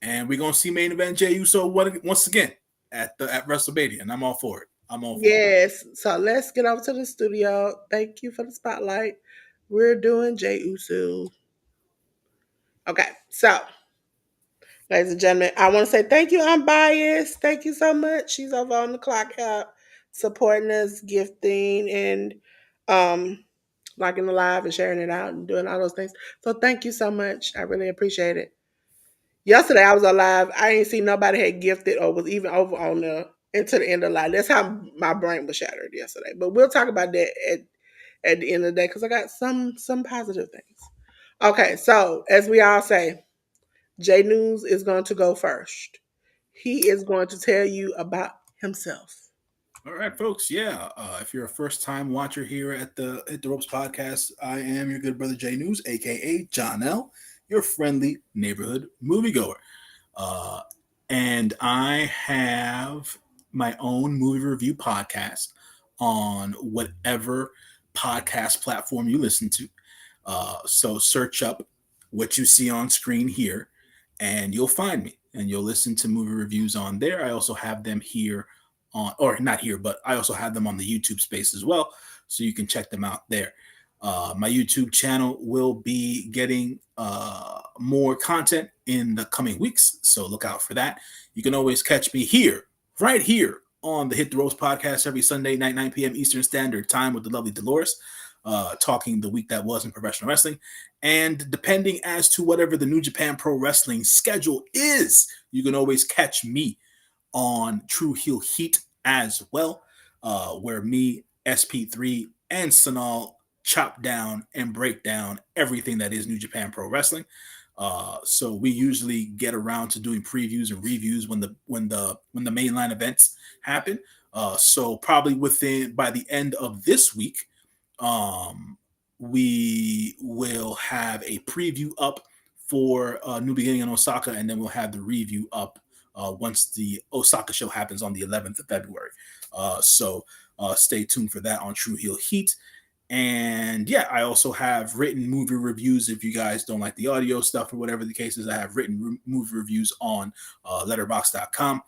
B: And we're gonna see main event Jey Uso once again at WrestleMania, and I'm all for it. I'm all for it.
A: Yes. So let's get over to the studio. Thank you for the spotlight. We're doing Jey Uso. Okay. So, ladies and gentlemen, I want to say thank you, Unbiased. Thank you so much. She's over on the clock out supporting us, gifting, and um liking the live and sharing it out and doing all those things. So thank you so much. I really appreciate it. Yesterday I was alive. I ain't seen nobody had gifted or was even over on the into the end of the line. That's how my brain was shattered yesterday. But we'll talk about that at the end of the day because I got some positive things. Okay, so as we all say, J News is going to go first. He is going to tell you about himself.
B: All right, folks. Yeah, if you're a first time watcher here at the Hit the Ropes podcast, I am your good brother J.News, aka John L, your friendly neighborhood moviegoer. Uh, and I have my own movie review podcast on whatever podcast platform you listen to. So search up what you see on screen here, and you'll find me, and you'll listen to movie reviews on there. I also have them here on, or not here, but I also have them on the YouTube space as well, so you can check them out there. My YouTube channel will be getting more content in the coming weeks, so look out for that. You can always catch me here, right here on the Hit the Ropes podcast every Sunday night, 9 p.m. Eastern Standard Time with the lovely Delores, talking the week that was in professional wrestling. And depending as to whatever the New Japan Pro Wrestling schedule is, you can always catch me on True Heel Heat as well, where me, SP3, and Sanal chop down and break down everything that is New Japan Pro Wrestling. So we usually get around to doing previews and reviews when the mainline events happen. So probably within by the end of this week, um, we will have a preview up for New Beginning in Osaka, and then we'll have the review up once the Osaka show happens on the 11th of February. So stay tuned for that on True Heel Heat. And yeah, I also have written movie reviews. If you guys don't like the audio stuff or whatever the case is, I have written movie reviews on letterbox.com.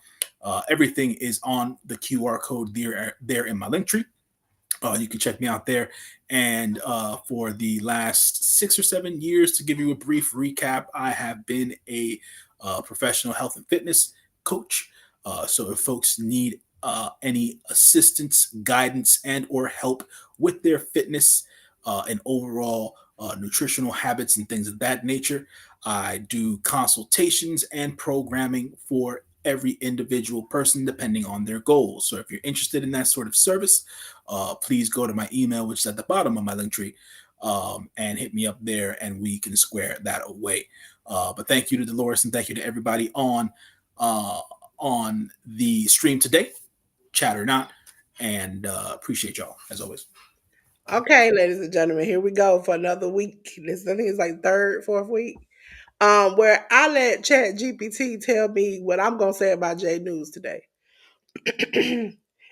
B: Everything is on the QR code there in my link tree. You can check me out there. And for the last 6 or 7 years, to give you a brief recap, I have been a professional health and fitness coach. So if folks need any assistance, guidance, and or help with their fitness and overall nutritional habits and things of that nature, I do consultations and programming for every individual person depending on their goals. So if you're interested in that sort of service, please go to my email, which is at the bottom of my link tree, and hit me up there, and we can square that away. But thank you to Dolores, and thank you to everybody uh, on the stream today, chat or not, and appreciate y'all as always.
A: Okay, ladies and gentlemen, here we go for another week. This I think it's like third, fourth week. Where I let Chat GPT tell me what I'm gonna say about J News today.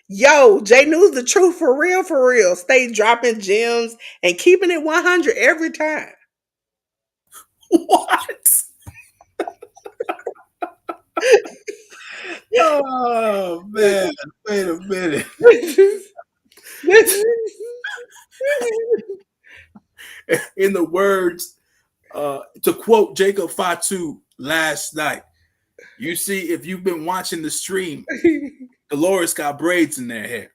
A: Yo, J News the truth for real, for real. Stay dropping gems and keeping it 100 every time.
B: What? Oh man, wait a minute. In the words, to quote Jacob Fatu last night, you see, if you've been watching the stream, Dolores got braids in their hair.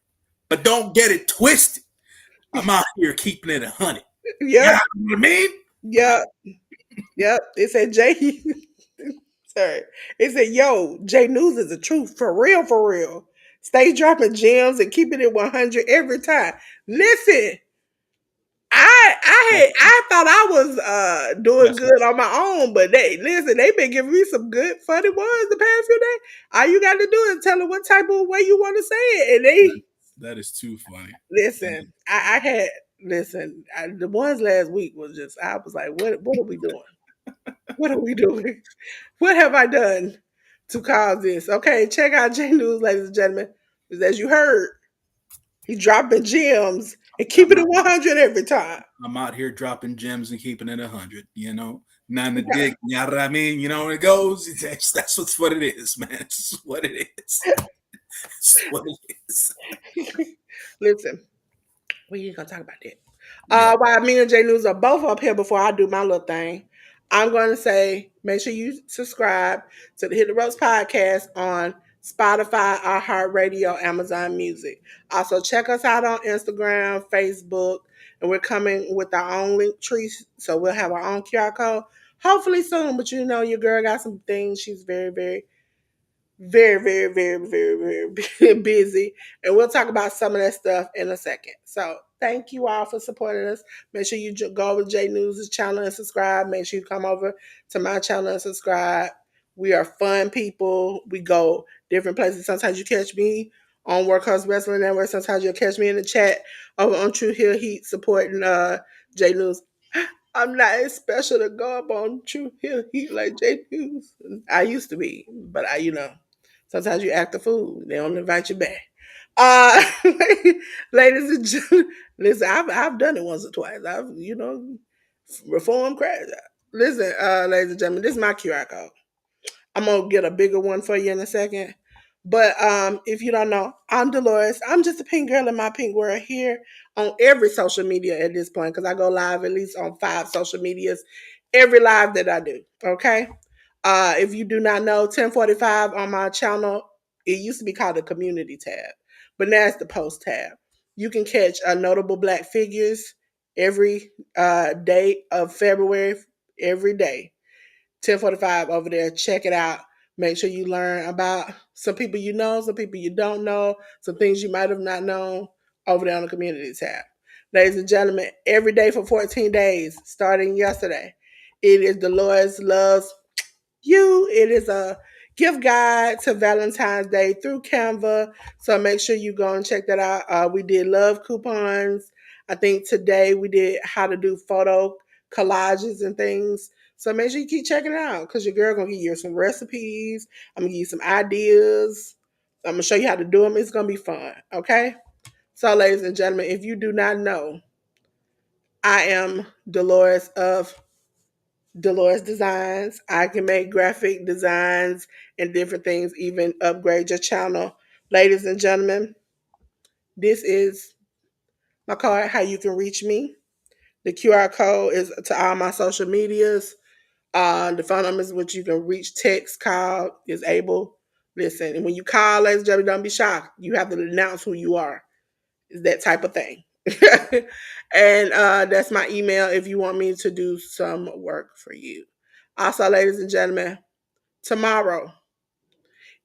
B: But don't get it twisted. I'm out here keeping it 100. You know
A: Yep,
B: what I mean?
A: yep, yep. It said J. Sorry, it said, "Yo, J News is the truth for real, for real. Stay dropping gems and keeping it 100 every time." Listen,
B: That's,
A: I thought I was doing
B: that's
A: good on my own, but they've been giving me some good funny ones the past few days. All you got to do is tell them what type of way you want to say it, and they
B: that is too funny.
A: listen. I had listen. The ones last week was just I was like, what are we doing? What are we doing? What have I done to cause this? Okay, check out J News, ladies and gentlemen. Because as you heard, he's dropping gems and keeping
B: I'm
A: it 100 every time.
B: I'm out here dropping gems and keeping it 100. None to dig. You know what I mean? You know where it goes. That's what it is, man. It's what it is. It's what it is.
A: Listen, we ain't gonna talk about that.
B: Yeah,
A: While me and J News are both up here before I do my little thing, I'm going to say make sure you subscribe to the Hit the Ropes podcast on Spotify, iHeartRadio, Amazon Music. Also, check us out on Instagram, Facebook, and we're coming with our own link tree, so we'll have our own QR code hopefully soon. But you know, your girl got some things. She's very busy. And we'll talk about some of that stuff in a second. So thank you all for supporting us. Make sure you go over to J News' channel and subscribe. Make sure you come over to my channel and subscribe. We are fun people. We go different places. Sometimes you catch me on Workhorse Wrestling Network. Sometimes you'll catch me in the chat over on True Hill Heat supporting J News. I'm not as special to go up on True Hill Heat like J News. I used to be, but sometimes you act a fool. They don't invite you back. Uh, ladies and gentlemen, listen, I've done it once or twice. I've reform crash. Listen, ladies and gentlemen, this is my QR code. I'm gonna get a bigger one for you in a second. But if you don't know, I'm Dolores. I'm just a pink girl in my pink world here on every social media at this point because I go live at least on 5 social medias every live that I do. Okay. If you do not know, 1045 on my channel, it used to be called the community tab, but now it's the post tab. You can catch notable black figures every day of February, every day. 1045 over there. Check it out. Make sure you learn about some people you know, some people you don't know, some things you might have not known over there on the community tab. Ladies and gentlemen, every day for 14 days, starting yesterday, it is Dolores Loves You. It is a gift guide to Valentine's Day through Canva. So make sure you go and check that out. We did love coupons. I think today we did how to do photo collages and things. So make sure you keep checking it out because your girl gonna give you some recipes. I'm gonna give you some ideas. I'm gonna show you how to do them. It's gonna be fun. Okay. So, ladies and gentlemen, if you do not know, I am Dolores of Delores Designs. I can make graphic designs and different things, even upgrade your channel. Ladies and gentlemen, this is my card, how you can reach me. The QR code is to all my social medias. The phone number is which you can reach, text, call, is able. Listen, and when you call, ladies and gentlemen, don't be shocked. You have to announce who you are. It's that type of thing. And that's my email if you want me to do some work for you. Also, ladies and gentlemen, tomorrow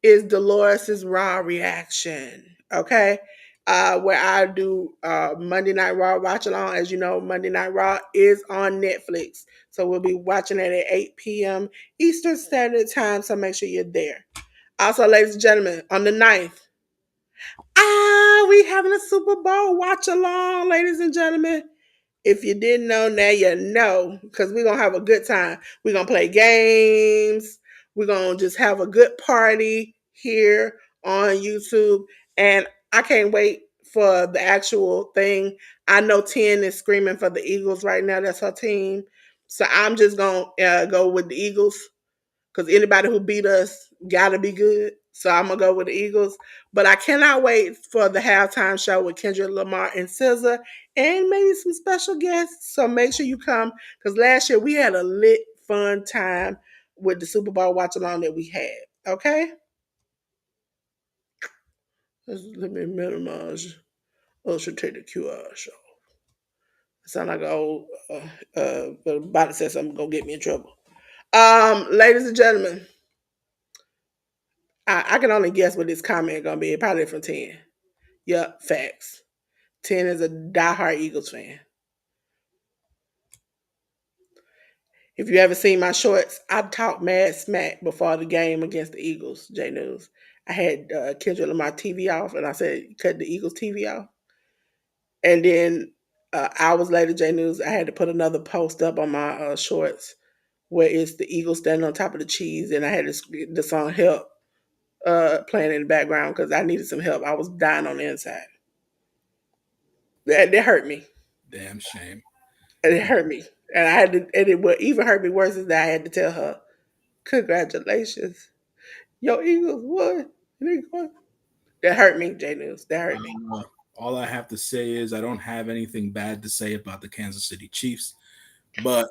A: is Dolores's Raw Reaction. Okay. Where I do Monday Night Raw watch along. As you know, Monday Night Raw is on Netflix. So we'll be watching it at 8 p.m. Eastern Standard Time. So make sure you're there. Also, ladies and gentlemen, on the 9th, we having a Super Bowl watch along, ladies and gentlemen. If you didn't know, now you know, because we're gonna have a good time. We're gonna play games. We're gonna just have a good party here on YouTube. And I can't wait for the actual thing. I know 10 is screaming for the Eagles right now. That's her team. So I'm just gonna go with the Eagles because anybody who beat us gotta be good. So I'm gonna go with the Eagles. But I cannot wait for the halftime show with Kendrick Lamar and SZA and maybe some special guests. So make sure you come because last year we had a lit, fun time with the Super Bowl watch along that we had. Okay? Let me minimize. Oh, should take the QR show. It sound like an old body said something gonna get me in trouble. Ladies and gentlemen, I can only guess what this comment gonna be. Probably from 10. Yep, facts. 10 is a diehard Eagles fan. If you ever seen my shorts, I talked mad smack before the game against the Eagles, J.News. I had Kendrick Lamar TV off, and I said, cut the Eagles TV off. And then hours later, J.News, I had to put another post up on my shorts where it's the Eagles standing on top of the cheese, and I had the song Help playing in the background because I needed some help. I was dying on the inside. That hurt me.
B: Damn shame.
A: And it hurt me. And I had to, and it would even hurt me worse is that I had to tell her, congratulations. Yo, Eagles won. That hurt me, J News. That hurt me.
B: Uh, all I have to say is I don't have anything bad to say about the Kansas City Chiefs, but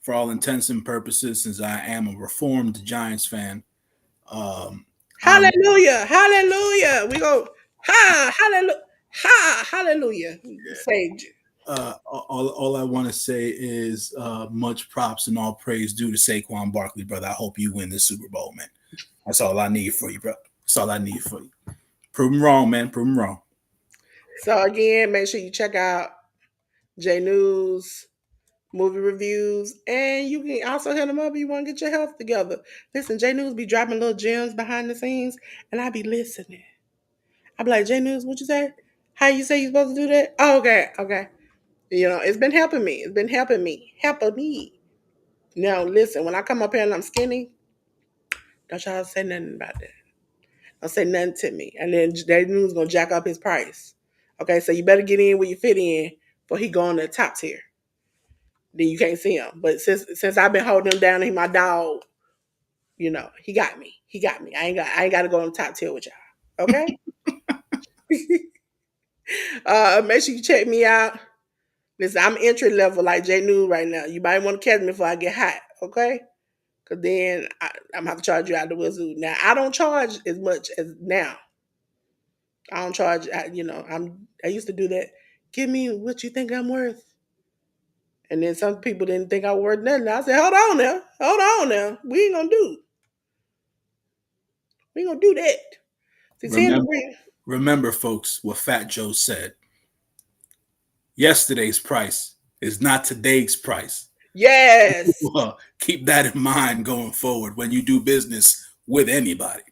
B: for all intents and purposes, since I am a reformed Giants fan, I'm
A: Hallelujah. Hallelujah. We go, hallelujah. Hallelujah. Saved you.
B: all I want to say is much props and all praise due to Saquon Barkley, brother. I hope you win this Super Bowl, man. That's all I need for you, bro. That's all I need for you. Prove them wrong, man. Prove them wrong.
A: So again, make sure you check out J News movie reviews, and you can also hit them up if you want to get your health together. Listen, J News be dropping little gems behind the scenes, and I be listening. I be like, J News, what you say? How you say you supposed to do that? Oh, okay, okay. You know, it's been helping me. It's been helping me. Now, listen, when I come up here and I'm skinny, don't y'all say nothing about that. Don't say nothing to me. And then J News gonna jack up his price. Okay, so you better get in where you fit in before he go on the top tier. Then you can't see him. But since I've been holding him down, he my dog. You know, he got me. He got me. I ain't got to go on the top tier with y'all. Okay. Make sure you check me out. Listen, I'm entry level like J New right now. You might want to catch me before I get hot. Okay. Cause then I'm gonna have to charge you out the wazoo. Now I don't charge as much as now. I don't charge. I used to do that. Give me what you think I'm worth. And then some people didn't think I was worth nothing. I said, hold on now, hold on now. We ain't gonna do. We ain't gonna do that. See, 10
B: Remember,
A: degrees.
B: remember, folks, what Fat Joe said. Yesterday's price is not today's price.
A: Yes.
B: Well, keep that in mind going forward when you do business with anybody.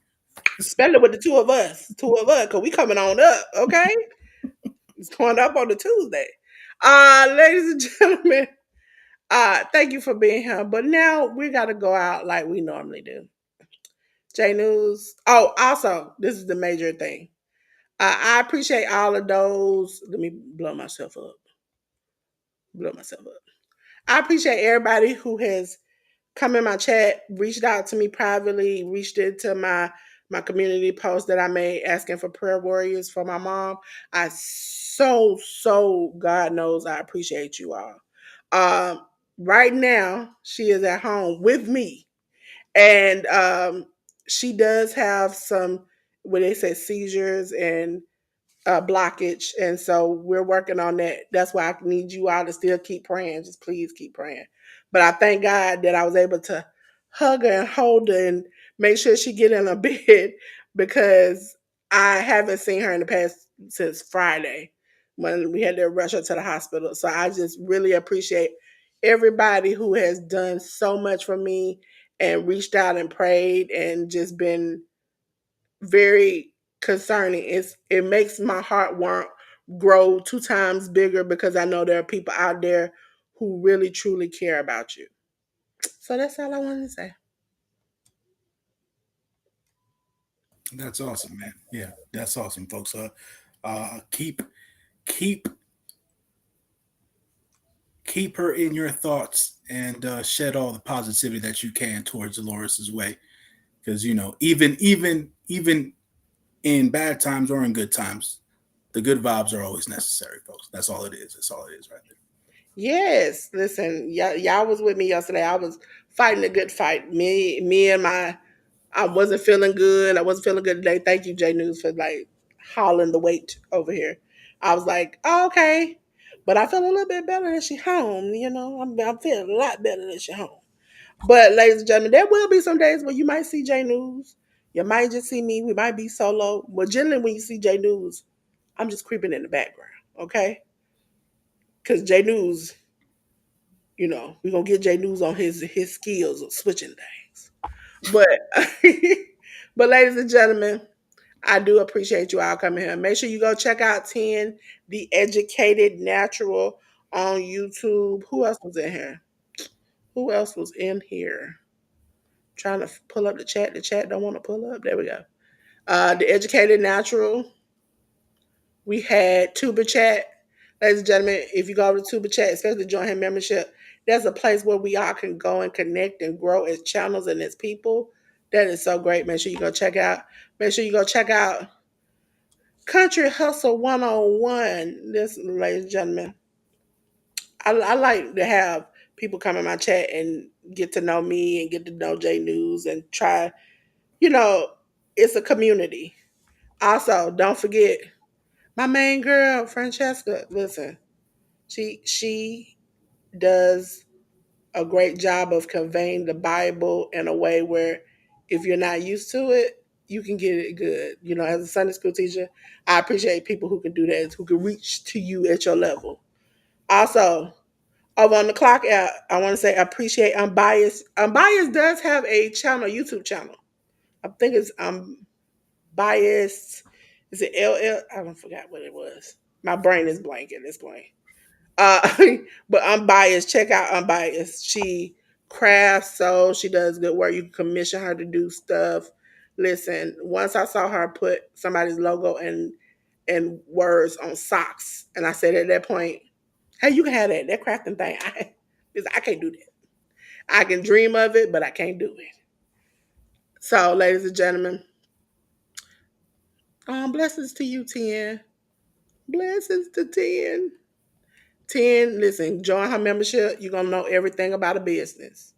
A: Especially with the two of us, because we coming on up, okay? It's going up on the Tuesday. Ladies and gentlemen, thank you for being here. But now we gotta go out like we normally do. J News. Oh, also, this is the major thing. I appreciate all of those. Let me blow myself up. Blow myself up. I appreciate everybody who has come in my chat, reached out to me privately, reached into my community post that I made asking for prayer warriors for my mom. I so God knows I appreciate you all. Um, right now she is at home with me, and she does have some what they say seizures and blockage, and so we're working on that. That's why I need you all to still keep praying. Just please keep praying. But I thank God that I was able to hug her and hold her and make sure she get in a bed because I haven't seen her in the past since Friday when we had to rush her to the hospital. So I just really appreciate everybody who has done so much for me and reached out and prayed and just been very concerning. It makes my heart want grow two times bigger because I know there are people out there who really truly care about you. So that's all I wanted to say.
B: That's awesome, man. Yeah, that's awesome, folks. Keep keep keep her in your thoughts and shed all the positivity that you can towards Dolores's way, because even in bad times or in good times, the good vibes are always necessary, folks. That's all it is. That's all it is, right there.
A: Yes, listen, y'all was with me yesterday. I was fighting a good fight. Me and my I wasn't feeling good. I wasn't feeling good today. Thank you, J News, for like hauling the weight over here. I was like, oh, okay. But I feel a little bit better that she home, you know. I'm feeling a lot better that she home. But ladies and gentlemen, there will be some days where you might see J News. You might just see me. We might be solo. But generally when you see J News, I'm just creeping in the background, okay? Because J News, we're gonna get J News on his skills of switching things. But but ladies and gentlemen, I do appreciate you all coming here. Make sure you go check out 10 The Educated Natural on YouTube. Who else was in here? Who else was in here? Trying to pull up the chat. The chat don't want to pull up. There we go. The Educated Natural. We had Tuber Chat. Ladies and gentlemen, if you go over to Tuber Chat, especially join him membership, there's a place where we all can go and connect and grow as channels and as people. That is so great. Make sure you go check out. Make sure you go check out Country Hustle 101. Listen, ladies and gentlemen, I like to have people come in my chat and get to know me and get to know J News and try, you know, it's a community. Also, don't forget my main girl, Francesca. Listen, she does a great job of conveying the Bible in a way where if you're not used to it, you can get it good. As a Sunday school teacher, I appreciate people who can do that, who can reach to you at your level. Also, over on the clock app, I want to say I appreciate Unbiased. Unbiased does have a channel, YouTube channel. I think it's Biased. Is it LL? I don't forgot what it was. My brain is blank at this point. Uh, but Unbiased, check out Unbiased. She crafts, so she does good work. You can commission her to do stuff. Listen, once I saw her put somebody's logo and words on socks, and I said at that point, "Hey, you can have that crafting thing." I can't do that. I can dream of it, but I can't do it. So, ladies and gentlemen, blessings to you, 10. Blessings to 10. 10, listen, join her membership. You're gonna know everything about a business.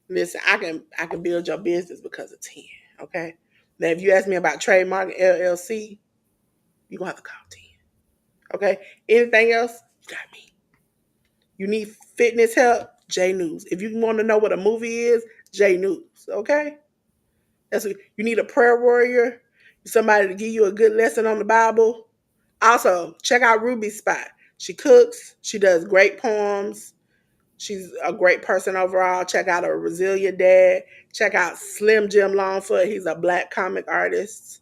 A: Listen, I can build your business because of 10. Okay. Now if you ask me about trademark LLC, you're gonna have to call 10. Okay. Anything else, you got me. You need fitness help, J News. If you want to know what a movie is, J News. Okay. That's what you need, a prayer warrior, somebody to give you a good lesson on the Bible. Also, check out Ruby's spot. She cooks, she does great poems. She's a great person overall. Check out her Resilient Dad. Check out Slim Jim Longfoot. He's a black comic artist.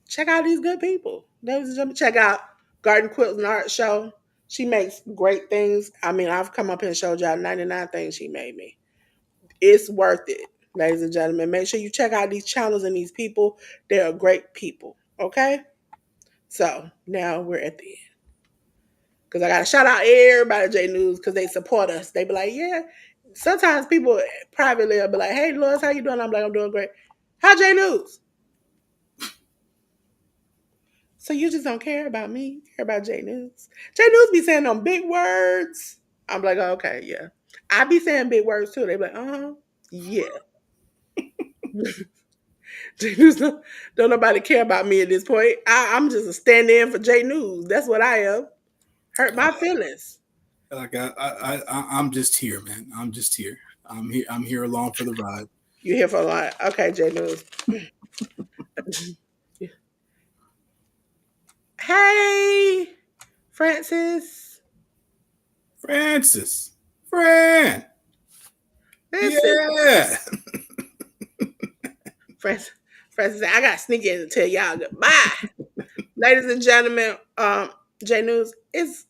A: Check out these good people. Ladies and gentlemen, check out Garden Quilts and Art Show. She makes great things. I mean, I've come up here and showed y'all 99 things she made me. It's worth it, ladies and gentlemen. Make sure you check out these channels and these people. They're great people. Okay? So now we're at the end. Because I got to shout out everybody at J News because they support us. They be like, yeah. Sometimes people privately will be like, hey, Lois, how you doing? I'm like, I'm doing great. How J News? So you just don't care about me? You care about J News? J News be saying them big words. I'm like, oh, okay, yeah. I be saying big words too. They be like, yeah. J News don't nobody care about me at this point. I'm just a stand in for J News. That's what I am. Hurt my feelings.
B: Like I'm just here, man. I'm just here. I'm here. I'm here along for the ride.
A: You here for a lot. Okay, J News. Hey, Francis.
B: Francis, Fran,
A: Listen,
B: yeah.
A: Francis. Francis, I got to sneak in and tell y'all goodbye. Ladies and gentlemen, J News, it's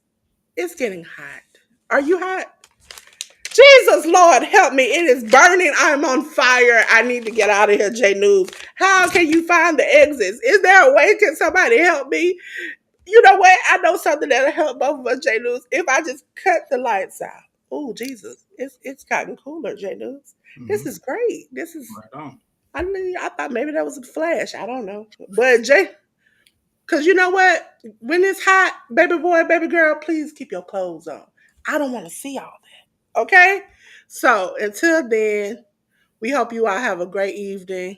A: getting hot. Are you hot? Jesus, Lord, help me. It is burning. I'm on fire. I need to get out of here, J News. How can you find the exits? Is there a way? Can somebody help me? You know what? I know something that'll help both of us, J News. If I just cut the lights out. Oh, Jesus. It's gotten cooler, J News. This
B: Mm-hmm.
A: is great. This is
B: Right on.
A: I thought maybe that was a flash. I don't know. But J, because you know what? When it's hot, baby boy, baby girl, please keep your clothes on. I don't want to see all that. Okay? So until then, we hope you all have a great evening.